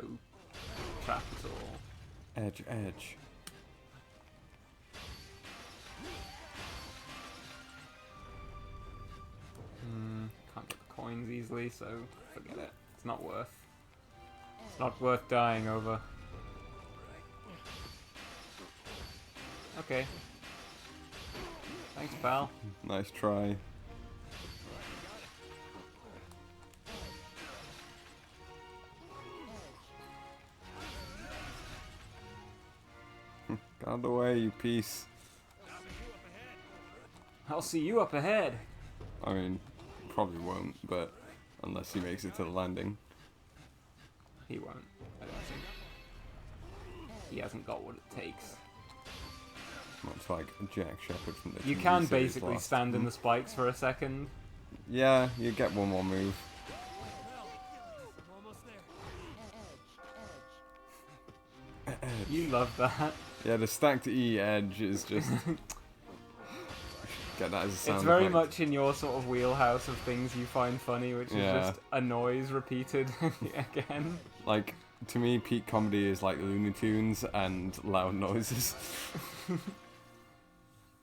trap at all. Edge, edge. Can't get the coins easily, so forget it. It's not worth. It's not worth dying over. Okay. Thanks, pal. Nice try. Get out of the way, you piece. I'll see you up ahead. I mean, probably won't, but unless he makes it to the landing. He won't, I don't think. He hasn't got what it takes. Much like Jack Shepherd from the You TV can series basically last. stand in the spikes for a second. Yeah, you get one more move. You love that. Yeah, the stacked E edge is just... Get that as a sound It's very effect. much in your sort of wheelhouse of things you find funny, which is just a noise repeated again. Like, to me, peak comedy is like Looney Tunes and loud noises.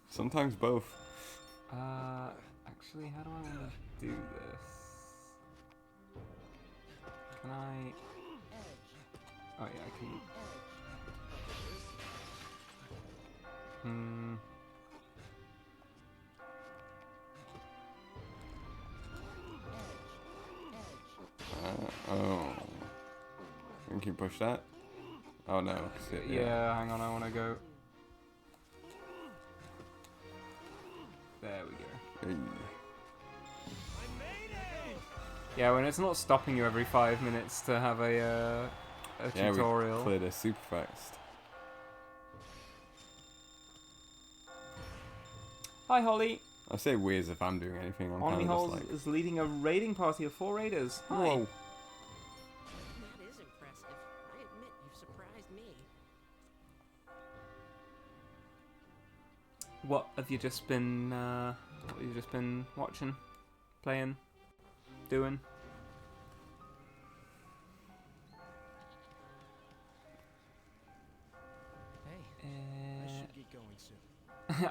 Sometimes both. Actually, how do I want to do this? Can I... Oh yeah, I can... Oh. Can you push that? Oh no. Yeah, hang on, I want to go... There we go. Hey. Yeah, when it's not stopping you every 5 minutes to have a tutorial. We cleared it super fast. Hi, Holly. I say we as if I'm doing anything. I'm Holly kind of Halls just like... is leading a raiding party of 4 raiders. Hi. Whoa. That is impressive. I admit you've surprised me. What have you just been watching, playing, doing? Hey, I should get going soon.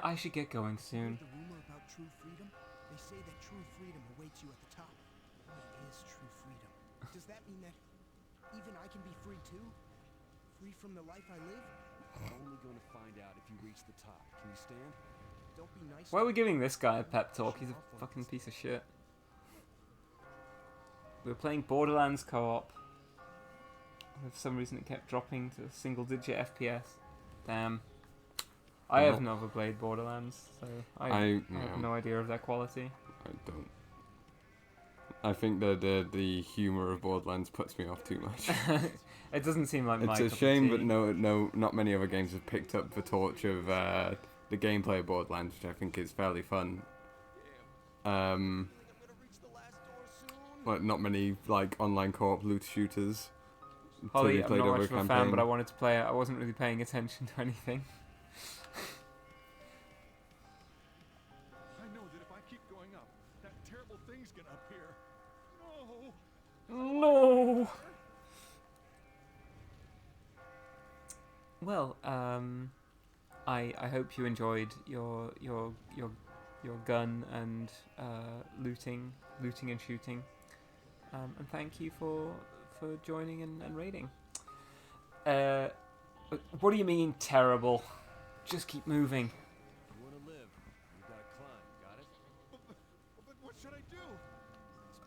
I should get going soon. The rumor about true freedom? They say that true freedom awaits you at the top. What is true freedom? Does that mean that even I can be free too? Free from the life I live? I'm only going to find out if you reach the top. Can you stand? Don't be nice. Why are we giving this guy a pep talk? He's a fucking piece of shit. We were playing Borderlands co-op. For some reason it kept dropping to single-digit FPS. Damn. I have never played Borderlands, so I have no idea of their quality. I don't. I think that the humor of Borderlands puts me off too much. It doesn't seem like my It's a cup of shame, tea. but not many other games have picked up the torch of the gameplay of Borderlands, which I think is fairly fun. But not many like online co-op loot shooters. Holly, I'm not much of a fan, but I wanted to play it. I wasn't really paying attention to anything. I know that if I keep going up, that terrible thing's gonna appear. No. Well, I hope you enjoyed your gun and looting and shooting, and thank you for joining and raiding. What do you mean terrible? Just keep moving. You want to live, you gotta climb, got it? But what should I do?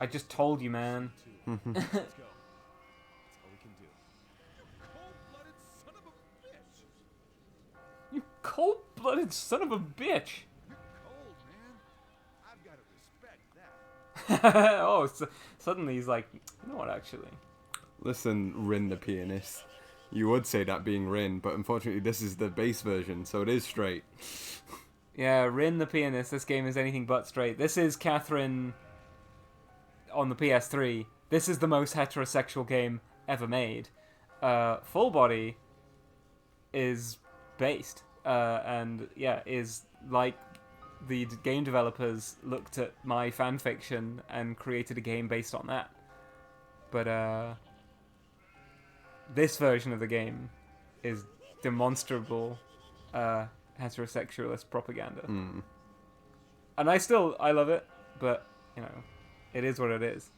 I just told you, man. Let's go. That's all we can do. Cold-blooded son of a bitch! You cold-blooded son of a bitch. You're cold, man. I've got to respect that. Oh, so suddenly he's like, you know what, actually? Listen, Rin the pianist. You would say that being Rin, but unfortunately this is the bass version, so it is straight. Yeah, Rin the pianist. This game is anything but straight. This is Catherine on the PS3 this is the most heterosexual game ever made. Full Body is based, and yeah, is like the game developers looked at my fanfiction and created a game based on that. But this version of the game is demonstrable heterosexualist propaganda. And I love it, but, you know, it is what it is.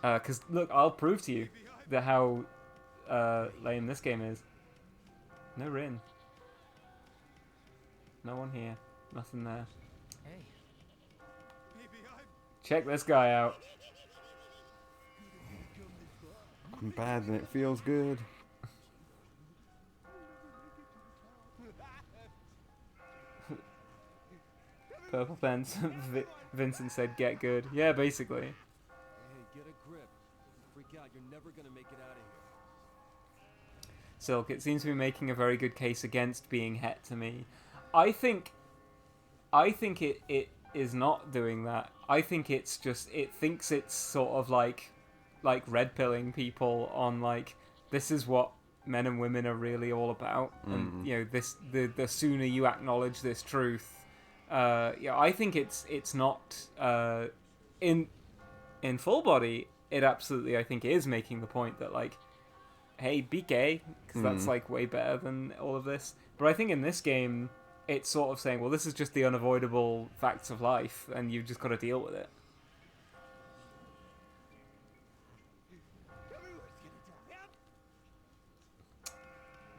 Because, look, I'll prove to you that how lame this game is. No Rin. No one here. Nothing there. Hey. Check this guy out. I'm bad and it feels good. Purple pants. Vincent said, "Get good." Yeah, basically. Hey, get a grip. Freak out, you're never gonna make it out of here. Silk, it seems to be making a very good case against being het to me. I think it is not doing that. I think it's just, it thinks it's sort of like red pilling people on like, this is what men and women are really all about. And you know, the sooner you acknowledge this truth, yeah, I think it's not in Full Body. It absolutely, I think, is making the point that like, hey, be gay, because that's like way better than all of this. But I think in this game, it's sort of saying, well, this is just the unavoidable facts of life, and you've just got to deal with it.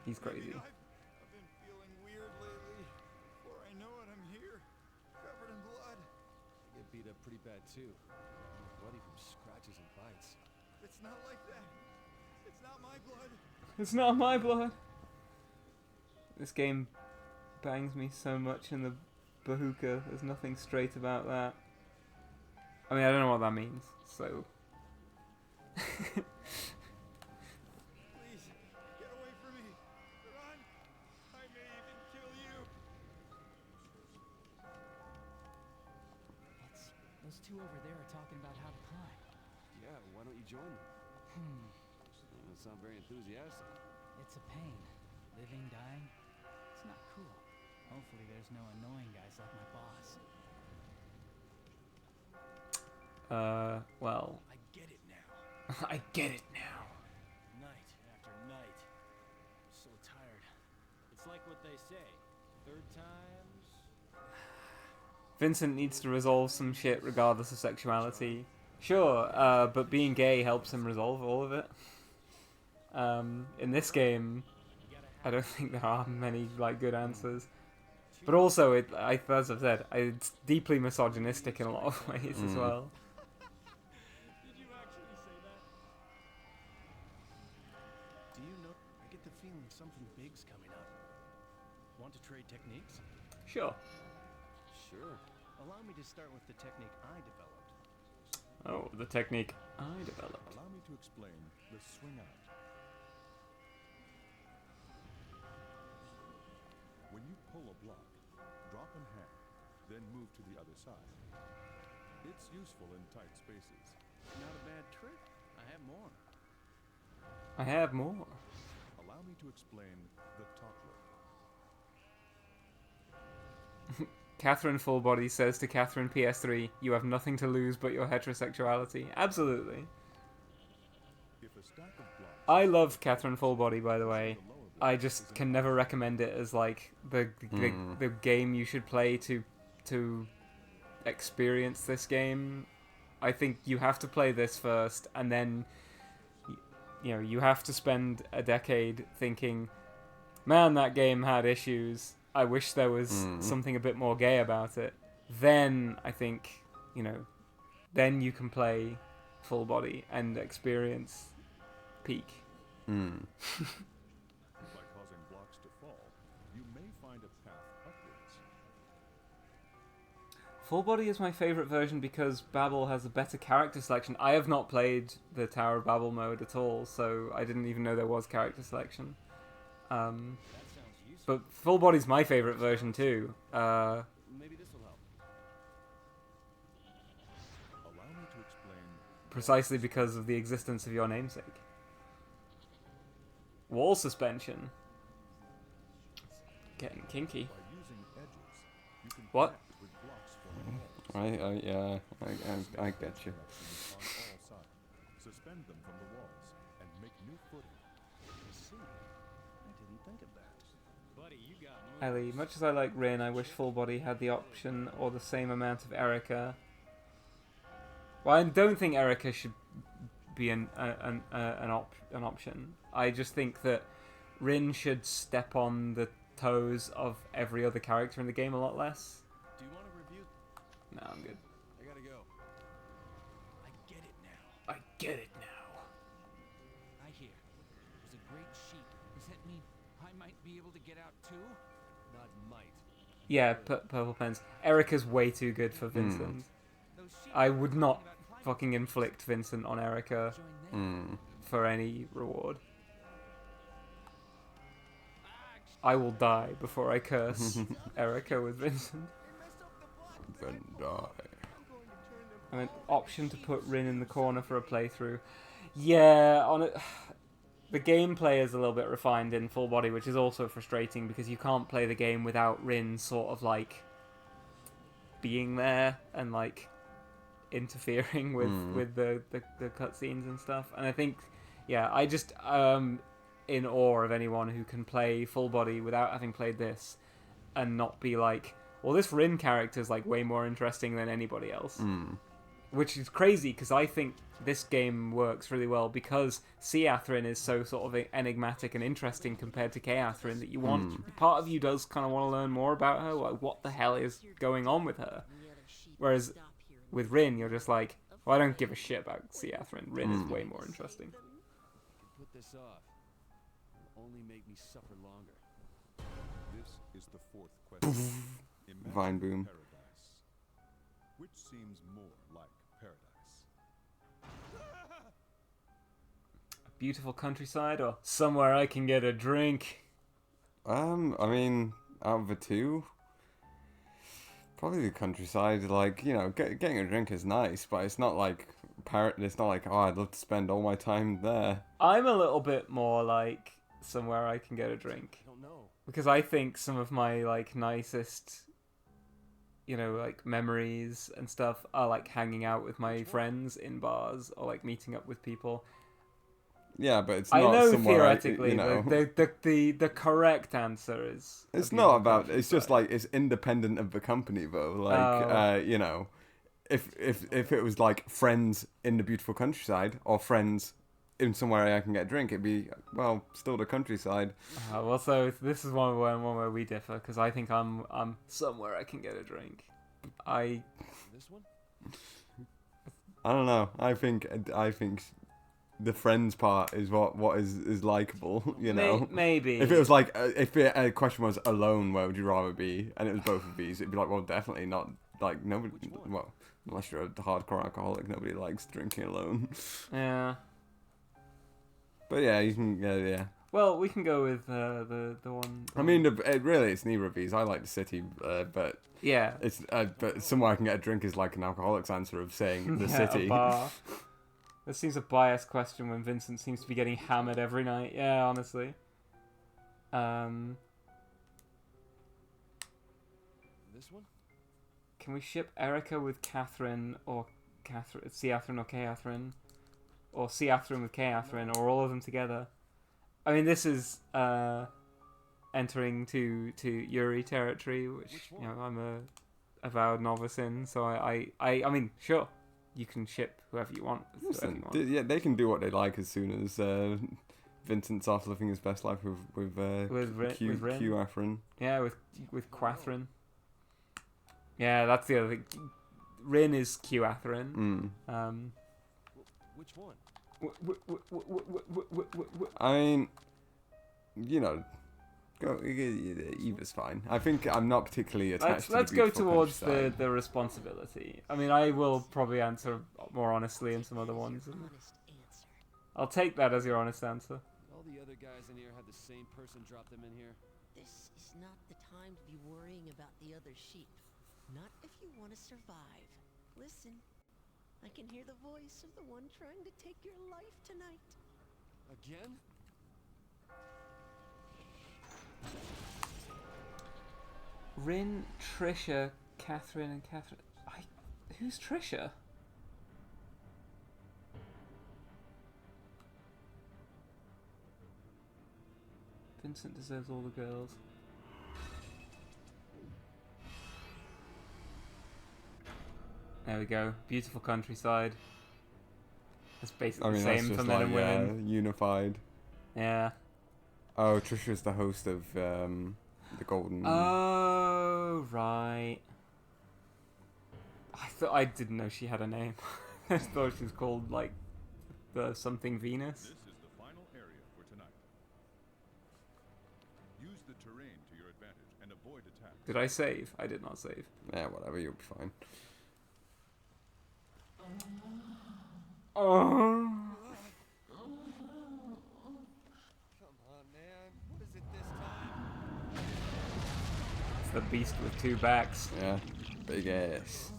He's crazy. I've been feeling weird lately. Before I know it, I'm here, covered in blood. I get beat up pretty bad too. I'm bloody from scratches and bites. It's not like that. It's not my blood. It's not my blood. This game bangs me so much in the Bahuka. There's nothing straight about that. I mean, I don't know what that means, so... Please, get away from me. Run. I may even kill you. Those two over there are talking about how to climb. Yeah, why don't you join them? You don't sound very enthusiastic. It's a pain. Living, dying. It's not cool. Hopefully there's no annoying guys like my boss. Well... I get it now. I get it now. Night after night. So tired. It's like what they say. Third times... Vincent needs to resolve some shit regardless of sexuality. Sure, but being gay helps him resolve all of it. In this game, I don't think there are many like good answers. But also, as I've said, it's deeply misogynistic in a lot of ways as well. Did you actually say that? Do you know? I get the feeling something big's coming up. Want to trade techniques? Sure. Sure. Allow me to start with the technique I developed. Oh, the technique I developed. Allow me to explain the swing out. When you pull a block, drop in hand, then move to the other side. It's useful in tight spaces. Not a bad trick. I have more. I have more. Allow me to explain the top rope. Catherine Full Body says to Catherine PS3, "You have nothing to lose but your heterosexuality." Absolutely. If a stack of blocks I love Catherine Full Body, by the way. I just can never recommend it as like the game you should play to experience this game. I think you have to play this first, and then you know you have to spend a decade thinking, "Man, that game had issues. I wish there was something a bit more gay about it." Then I think, you know, then you can play Full Body and experience peak. By causing blocks to fall, you may find a path upwards. Full Body is my favorite version because Babel has a better character selection. I have not played the Tower of Babel mode at all, so I didn't even know there was character selection. But Full Body's my favorite version too. Maybe this will help. Allow me to explain precisely because of the existence of your namesake. Wall suspension. Getting kinky. What? I get you. Suspend them from the walls and make new footing. I see. I didn't think of that. Buddy, you got Ellie, much as I like Rin, I wish Full Body had the option or the same amount of Erica. Well, I don't think Erica should be an option. I just think that Rin should step on the toes of every other character in the game a lot less. Do you want to review? No, I'm good. I gotta go. I get it now. I get it now. I hear. There's a great sheep. Does that mean I might be able to get out too? Not might. Yeah, purple pens. Erica's way too good for Vincent. I would not fucking inflict Vincent on Erica for any reward. I will die before I curse Erica with Vincent. Then die. I mean, option to put Rin in the corner for a playthrough. Yeah, on it. The gameplay is a little bit refined in Full Body, which is also frustrating because you can't play the game without Rin sort of like being there and like interfering with the cutscenes and stuff. And I think, yeah, I just in awe of anyone who can play Full Body without having played this and not be like, well, this Rin character is like way more interesting than anybody else. Which is crazy because I think this game works really well because Catherine is so sort of enigmatic and interesting compared to Catherine that you want, part of you does kind of want to learn more about her, like what the hell is going on with her. Whereas with Rin, you're just like, well, I don't give a shit about Catherine. Rin is way more interesting. Put this off. It'll only make me suffer longer. This is the fourth question. Imagine Vine boom. paradise. Which seems more like paradise? A beautiful countryside or somewhere I can get a drink? I mean, out of the two, probably the countryside. Like, you know, getting a drink is nice, but it's not like it's not like, oh, I'd love to spend all my time there. I'm a little bit more like somewhere I can get a drink. I don't know. Because I think some of my like nicest, you know, like memories and stuff are like hanging out with my friends in bars or like meeting up with people. Yeah, but it's not I know somewhere theoretically, you know. the correct answer is. It's not about. It's just like it's independent of the company, though. Like, you know, if it was like friends in the beautiful countryside or friends in somewhere I can get a drink, it'd be, well, still the countryside. Well, so this is one where we differ because I think I'm somewhere I can get a drink. This one? I don't know. I think the friends part is what is likable, you know. Maybe. If it was like if a question was alone, where would you rather be? And it was both of these, it'd be like, well, definitely not. Like nobody. Well, unless you're a hardcore alcoholic, nobody likes drinking alone. Yeah. But yeah, you can. Yeah. Well, we can go with the one. I mean, really, it's neither of these. I like the city, but yeah, it's but somewhere I can get a drink is like an alcoholic's answer of saying the yeah, city. A bar. This seems a biased question when Vincent seems to be getting hammered every night. Yeah, honestly. This one? Can we ship Erica with Catherine or Catherine or Catherine? Or Catherine with Catherine, or all of them together? I mean, this is entering to Yuri territory, which you know I'm a avowed novice in. So I mean, sure, you can ship whoever you want. Listen, yeah, they can do what they like as soon as Vincent's off living his best life with Catherine. Yeah, with Catherine. Yeah, that's the other thing. Rin is Catherine. Which one? I mean, you know, either's fine. I think I'm not particularly attached to the Let's go beautiful towards countryside. the responsibility. I mean, I will probably answer more honestly in some other ones. I'll take that as your honest answer. All the other guys in here had the same person drop them in here. This is not the time to be worrying about the other sheep. Not if you want to survive. Listen. I can hear the voice of the one trying to take your life tonight. Again? Rin, Trisha, Catherine, and Catherine. Who's Trisha? Vincent deserves all the girls. There we go. Beautiful countryside. It's basically the same for men and women. Unified. Yeah. Oh, Trisha's the host of the Golden. Oh, right. I didn't know she had a name. I thought she was called like the something Venus. This is the final area for tonight. Use the terrain to your advantage and avoid attack. Did I save? I did not save. Yeah, whatever. You'll be fine. Oh. Come on, man. What is it this time? It's the beast with two backs. Yeah, big ass.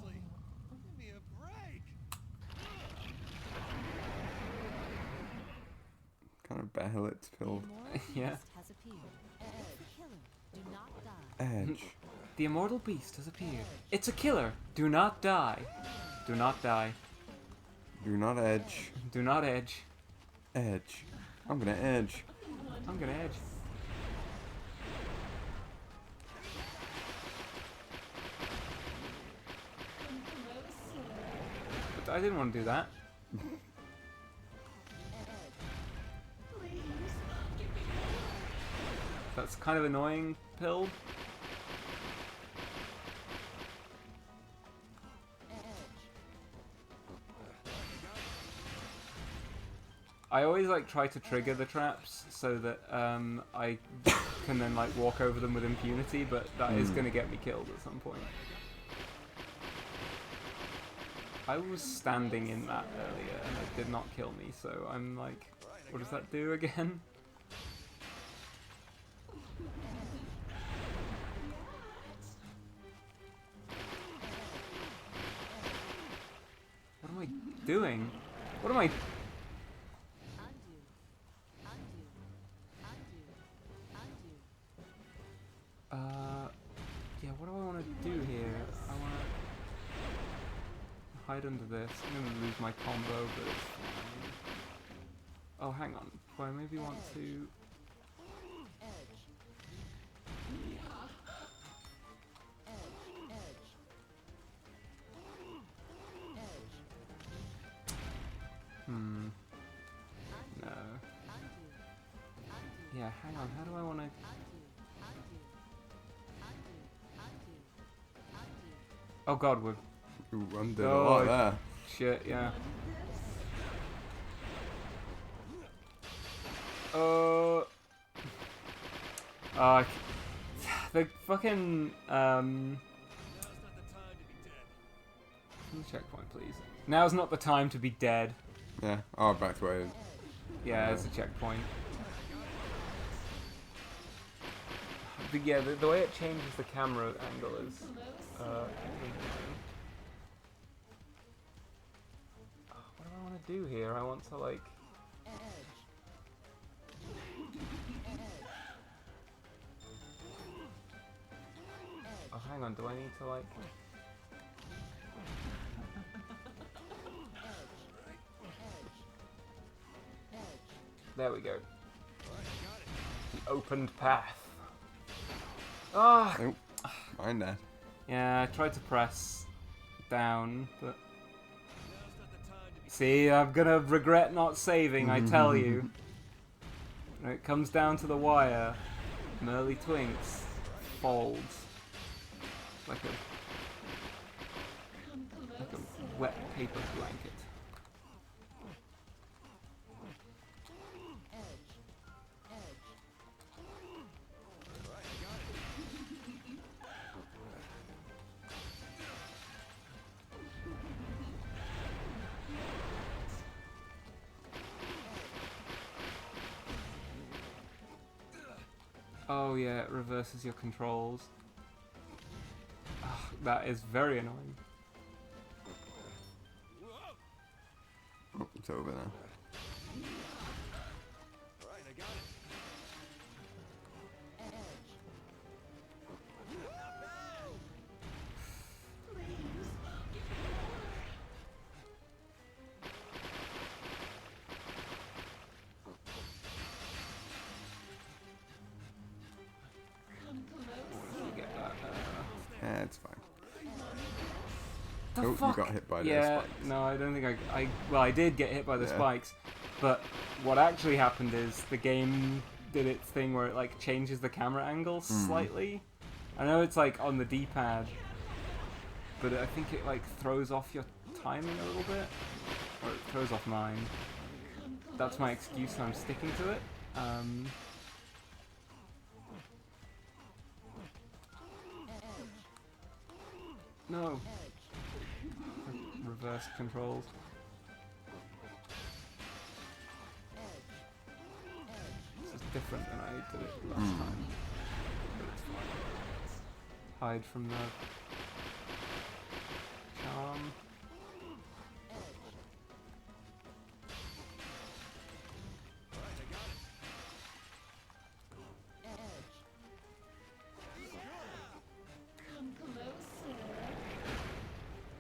Give me a break. Kind of Bahamut's pill. Yeah. Has appeared. It's the killer. Do not die. Edge. The immortal beast has appeared. It's a killer. Do not die. Do not die. Do not edge. Do not edge. Edge. I'm gonna edge. I'm gonna edge. But I didn't want to do that. That's kind of annoying, Pill. I always like try to trigger the traps so that I can then like walk over them with impunity, but that is going to get me killed at some point. I was standing in that earlier and it did not kill me, so I'm like, what does that do again? What am I doing? What am I... Yeah, what do I want to do here? I want to hide under this. I'm going to lose my combo, but it's fine. Oh, hang on. Do I maybe want to... No. Yeah, hang on. How do I want to... Oh god, we're... Ooh, undid a lot there. Shit, yeah. The fucking, checkpoint, please. Now's not the time to be dead. Yeah. Oh, back to where... Yeah, it's a checkpoint. But yeah, the way it changes the camera angle is... what do I want to do here? I want to, like... Oh, hang on, do I need to, like... There we go. The opened path. Ah! Nope. Mind that. Yeah, I tried to press down, but... See, I'm gonna regret not saving, I tell you. When it comes down to the wire, Merly Twinks folds. Like a wet paper blanket. Oh yeah, it reverses your controls. Ugh, that is very annoying. It's over now. Alright, I got it. You get that. Yeah, it's fine. The Oh, fuck? you got hit by the yeah, spikes. no, I don't think I. Well, I did get hit by the Yeah. spikes, but what actually happened is the game did its thing where it like changes the camera angle slightly. I know it's like on the D-pad, but I think it like throws off your timing a little bit, or it throws off mine. That's my excuse, and I'm sticking to it. No. Reverse controls. This is different than I did it last time. But it's fine. Hide from the charm.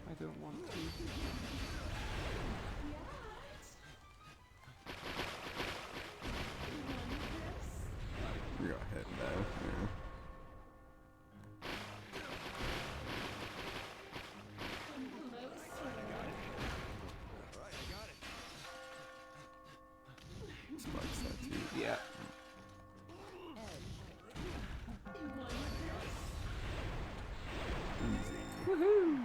I don't want to. You got hit there. Yeah. Spikes there too. Yeah. Woohoo!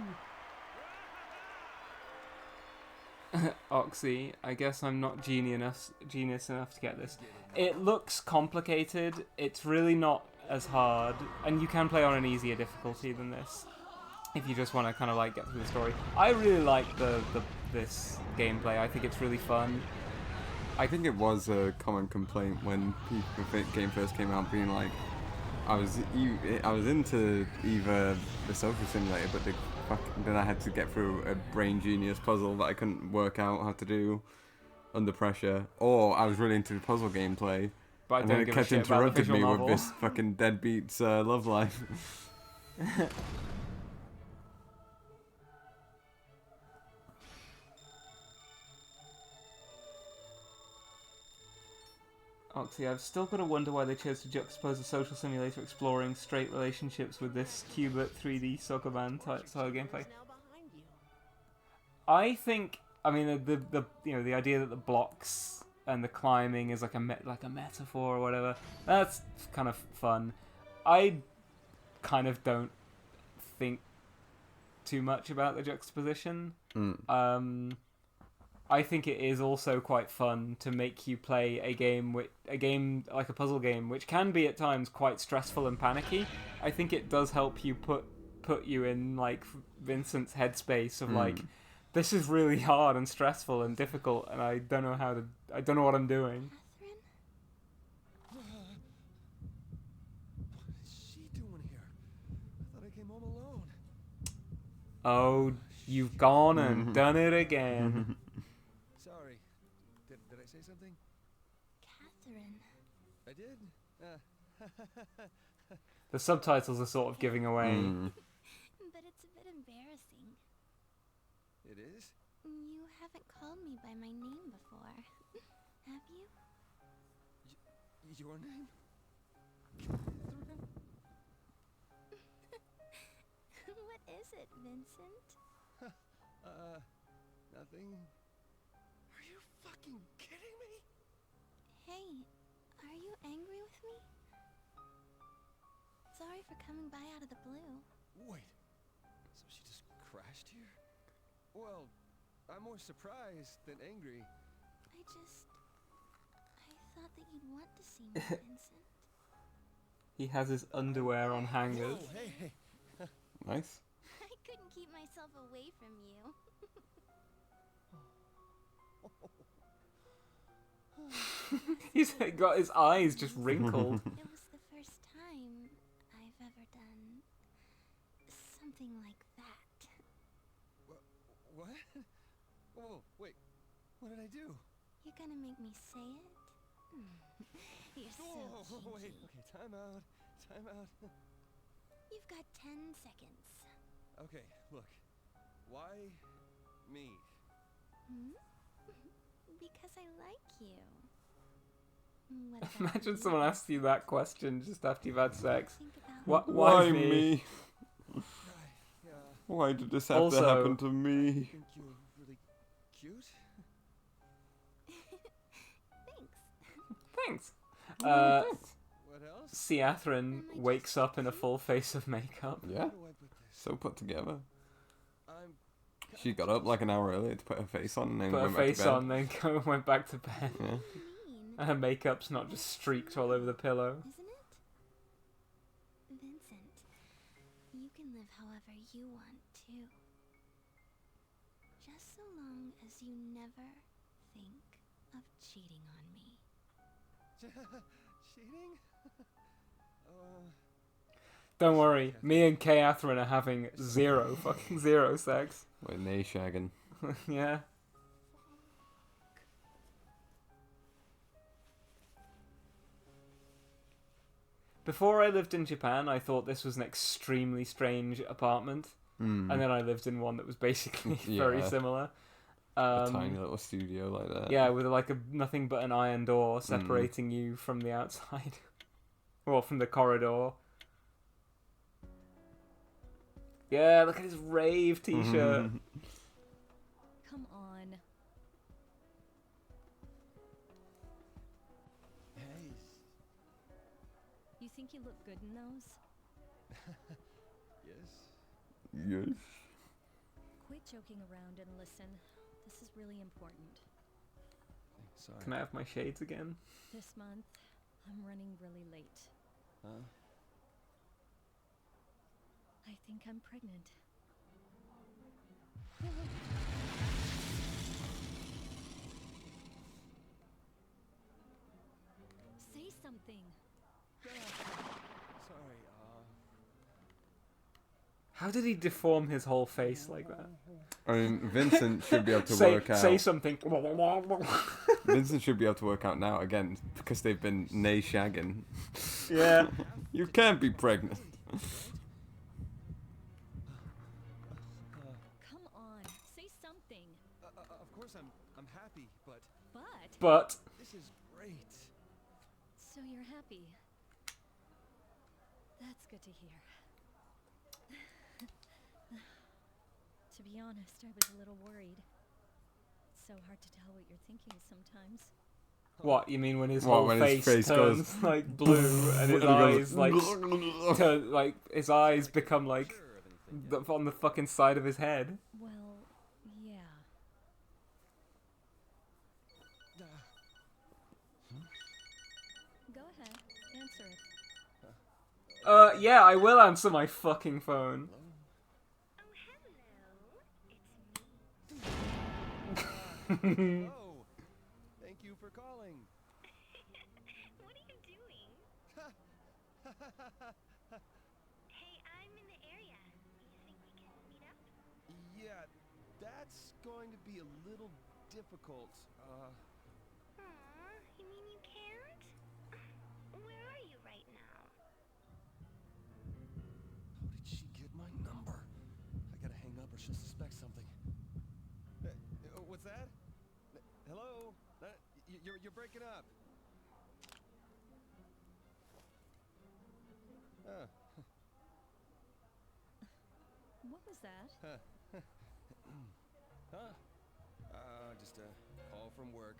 Oxy, I guess I'm not genius enough to get this. It looks complicated. It's really not as hard, and you can play on an easier difficulty than this if you just want to kind of like get through the story. I really like this gameplay. I think it's really fun. I think it was a common complaint when the game first came out, being like, I was into either the social simulator, but then I had to get through a brain genius puzzle that I couldn't work out how to do under pressure, or I was really into the puzzle gameplay, But I and don't then it give a kept shit about the interrupting visual me novel. with this fucking deadbeats love life. Oxy, I've still got to wonder why they chose to juxtapose a social simulator exploring straight relationships with this Qbert 3D soccer band type style gameplay. I think, I mean, the you know, the idea that the blocks and the climbing is like a metaphor or whatever, that's kind of fun. I kind of don't think too much about the juxtaposition. I think it is also quite fun to make you play a game like a puzzle game, which can be at times quite stressful and panicky. I think it does help you put you in like Vincent's headspace of like, this is really hard and stressful and difficult, and I don't know what I'm doing. What is she doing here? I thought I came home alone. Oh, you've gone and done it again. Sorry. Did I say something? Catherine. I did? The subtitles are sort of giving away. But it's a bit embarrassing. It is? You haven't called me by my name before. Have you? Your name? What is it, Vincent? Nothing. Are you fucking kidding me? Hey, are you angry with me? Sorry for coming by out of the blue. Wait. So she just crashed here? Well, I'm more surprised than angry. I thought that you'd want to see me, Vincent. He has his underwear on hangers. Whoa, hey. Nice. I couldn't keep myself away from you. He's got his eyes just wrinkled. It was the first time I've ever done something like that. What? Whoa, wait. What did I do? You're gonna make me say it? You're so Whoa, wait. cheeky. Okay, time out. Time out. You've got 10 seconds. Okay, look. Why me? Hmm? Because I like you. What about Imagine you? someone asks you that question just after you've had sex. Think about What? me. Why me? Yeah. Why did this have Also- to happen to I me? think you're really cute. Thanks. Thanks. What else? Catherine wakes up in a full face of makeup. Yeah. How do I put this? So put together. I'm She got up like an hour earlier to put her face on and then Put her went back face to bed. on, then went back to bed. Yeah. Mean, And her makeup's not just streaked all over the pillow. isn't it? Vincent, you can live however you want to. Just so long as you never think of cheating on me. cheating? Don't worry, me and Catherine are having fucking zero sex. We're nay shagging. Yeah. Before I lived in Japan, I thought this was an extremely strange apartment. Mm. And then I lived in one that was basically very Yeah. similar. A tiny little studio like that. Yeah, with like nothing but an iron door separating you from the outside. Or from the corridor. Yeah, look at his rave t-shirt. Come on. Hey. You think you look good in those? Yes. Yes. Quit joking around and listen. This is really important. Sorry. Can I have my shades again? This month, I'm running really late. Huh? I think I'm pregnant. Say something. Sorry, How did he deform his whole face like that? I mean, Vincent should be able to say, work out. Say something. Vincent should be able to work out now again because they've been nay shagging. Yeah. You can't be pregnant. Come on, say something. of course I'm happy, but But this is great. So you're happy. That's good to hear. To be honest, I was a little worried. It's so hard to tell what you're thinking sometimes. what you mean when his What, whole when his face turns goes like blue and his and he eyes goes like turn, like his eyes become like on the fucking side of his head? Well, yeah. Go ahead, answer it. Yeah, I will answer my fucking phone. Oh, thank you for calling. What are you doing? Hey, I'm in the area. You think we can meet up? Yeah, that's going to be a little difficult. Aw, you mean you can't? Where are you right now? How did she get my number? I gotta hang up or she'll suspect something. What's that? Hello? You're breaking up. What was that? Just a call from work.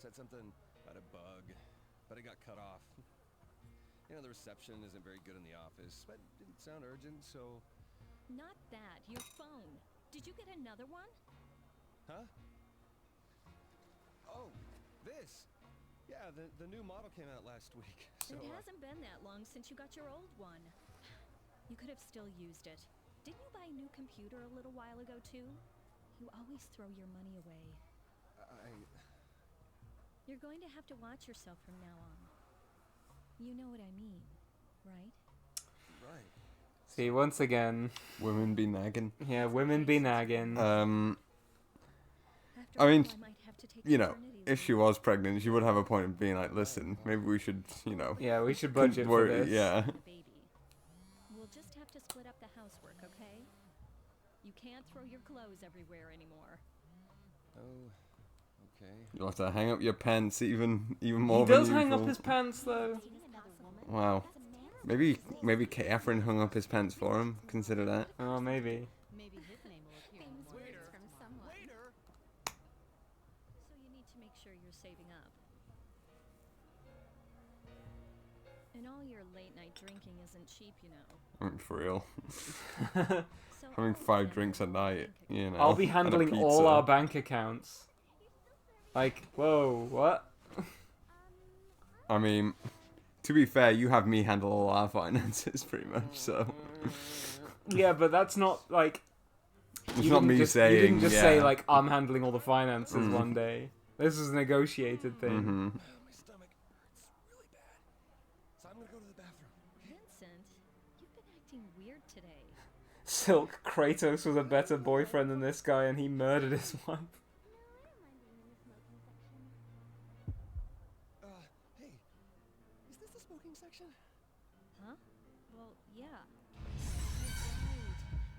Said something about a bug, but it got cut off. You know, the reception isn't very good in the office, but it didn't sound urgent, so... Not that, your phone. Did you get another one? Huh? Oh, this! Yeah, the new model came out last week, so... It hasn't been that long since you got your old one. You could have still used it. Didn't you buy a new computer a little while ago, too? You always throw your money away. You're going to have to watch yourself from now on. You know what I mean, right? Right. See, once again, women be nagging. Yeah, women be nagging. I mean, All, I might to take you know, maternity if she was pregnant, she would have a point of being like, listen, maybe we should, you know. Yeah, we should budget for this. Yeah. baby. We'll just have to split up the housework, okay? You can't throw your clothes everywhere anymore. Oh, okay. You'll have to hang up your pants even more He than does hang up usual. his pants though. Wow. Maybe Catherine hung up his pants for him. Consider that. Oh, maybe. Maybe his name will appear in the words from someone. So you need to make sure you're saving up. And all your late night drinking isn't cheap, you know. For real. So Having 5 drinks a night, you know. I'll be and a handling all pizza. our bank accounts. Like, whoa, what? I mean, to be fair, you have me handle all our finances pretty much, so. Yeah, but that's not like. It's you not didn't me just, saying. You didn't just say yeah. like I'm handling all the finances Mm. one day. This is a negotiated thing. Mm-hmm. My stomach hurts really bad. So I'm gonna go to the bathroom. Vincent, you've been acting weird today. Silk, Kratos was a better boyfriend than this guy, and he murdered his wife. Hey, is this the smoking section? Huh? Well, yeah. Right.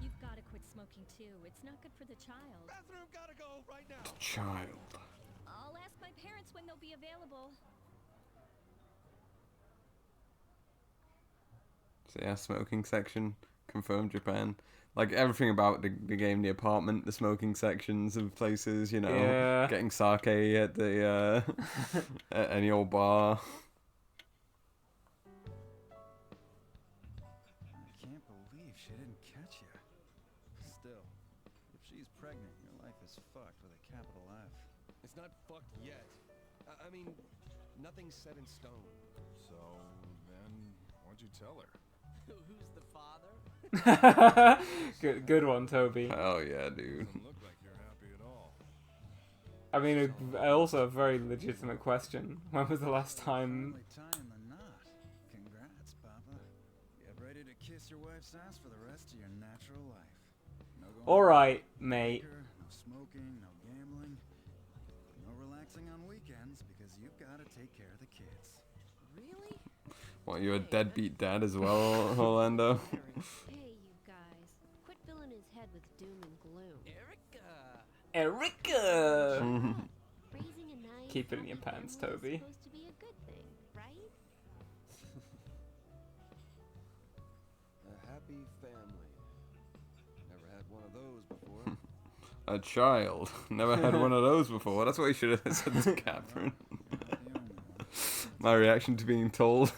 You've got to quit smoking too. It's not good for the child. Bathroom, gotta go right now. Child. I'll ask my parents when they'll be available. So yeah, smoking section. Confirmed Japan. Like everything about the game, the apartment, the smoking sections of places, you know. Yeah. Getting sake at the, at any old bar. I can't believe she didn't catch you. Still, if she's pregnant, your life is fucked with a capital F. It's not fucked yet. I mean, nothing's set in stone. So then, why'd you tell her? Who's the father? Good one, Toby. Oh yeah, dude. Doesn't look like you're happy at all. I mean, also a very legitimate question. When was the last time? Finally tying the knot. Congrats, Papa. Get ready to kiss your wife's ass for the rest of your natural life. No going All right, out, mate. liquor, no smoking, no gambling, no relaxing on weekends because you've got to take care of the kids. Really? What, you're a deadbeat dad as well, Orlando? Hey, you guys. Quit filling his head with doom and gloom. Erica! Raising a nice, Keep it in your happy pants, family is Toby. supposed to be a good thing, right? A happy family. Never had one of those before. A child. Never had one of those before. That's what you should have said to Catherine. My reaction to being told,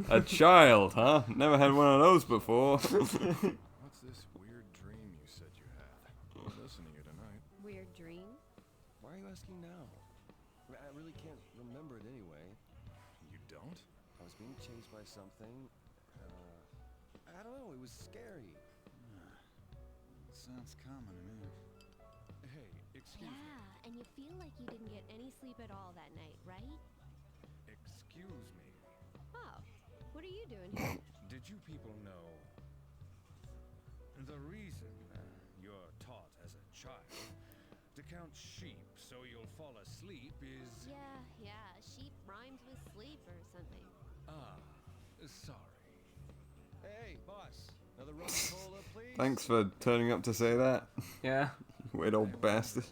a child, huh? Never had one of those before. What's this weird dream you said you had? We're listening to you tonight. Weird dream? Why are you asking now? I really can't remember it anyway. You don't? I was being chased by something. I don't know, it was scary. Sounds common to me. Hey, excuse me. Yeah, and you feel like you didn't get any sleep at all that night, right? Excuse me. Oh, what are you doing here? Did you people know the reason you're taught as a child to count sheep so you'll fall asleep is... Yeah, sheep rhymes with sleep or something. Ah, sorry. Hey, boss. Another rum and cola, please? Thanks for turning up to say that. Yeah. Weird old bastard.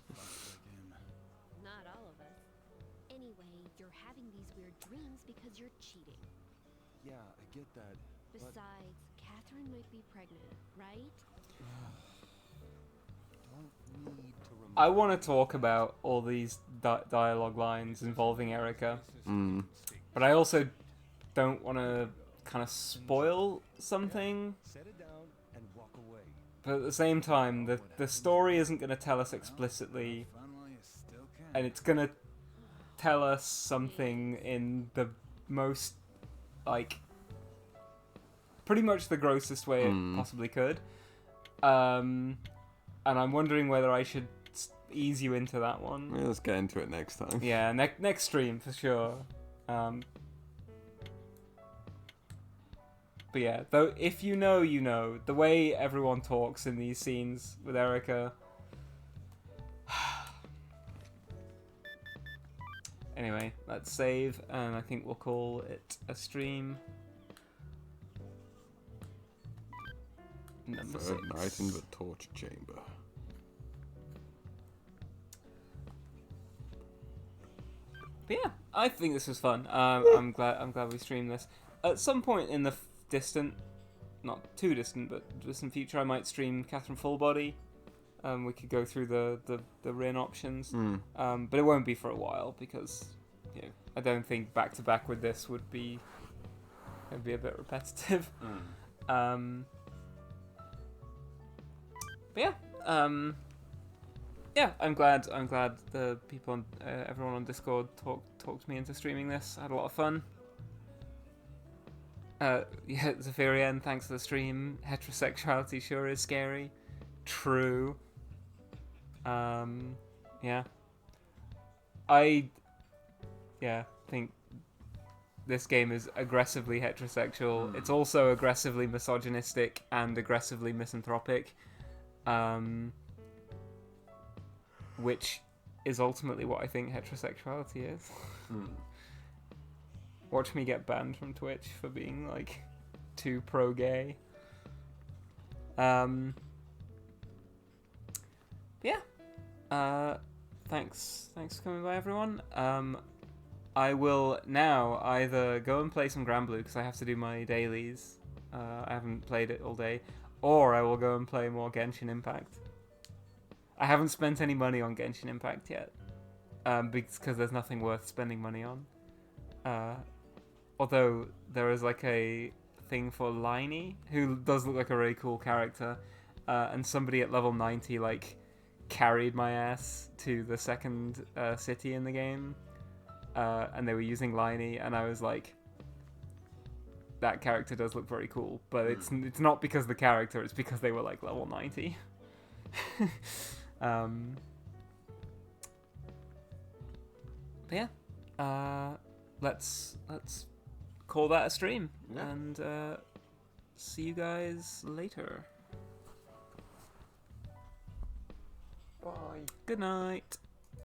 Not all of us. Anyway, you're having these weird dreams because you're cheating. Yeah, I get that. Besides, Catherine might be pregnant, right? Don't need to remember. I want to talk about all these dialogue lines involving Erica. But I also don't want to kind of spoil something. Set it down and walk away. But at the same time, the story isn't going to tell us explicitly, and it's going to tell us something in the most, like, pretty much the grossest way it possibly could. And I'm wondering whether I should ease you into that one. Yeah, let's get into it next time. Yeah, next stream for sure. But yeah, though, if you know, you know. The way everyone talks in these scenes with Erica. Anyway, let's save, and I think we'll call it a stream. Number Third 6. night in the torture chamber. But yeah, I think this was fun. I'm glad we streamed this. At some point in the distant, not too distant, but distant future, I might stream Catherine Full Body. We could go through the Rin options, but it won't be for a while because I don't think back to back with this would be a bit repetitive. But yeah, I'm glad the people on everyone on Discord talked me into streaming this. I had a lot of fun. Zephyrian, thanks for the stream. Heterosexuality sure is scary. True. I think this game is aggressively heterosexual. It's also aggressively misogynistic and aggressively misanthropic, which is ultimately what I think heterosexuality is. Watch me get banned from Twitch for being like too pro-gay. Thanks for coming by, everyone. I will now either go and play some Granblue because I have to do my dailies. I haven't played it all day, or I will go and play more Genshin Impact. I haven't spent any money on Genshin Impact yet, because there's nothing worth spending money on. Although there is like a thing for Liney, who does look like a really cool character, and somebody at level 90 like carried my ass to the second city in the game, and they were using Liney, and I was like, that character does look very cool, but it's not because of the character, it's because they were like level 90. But yeah, let's call that a stream, and see you guys later. Bye. Good night.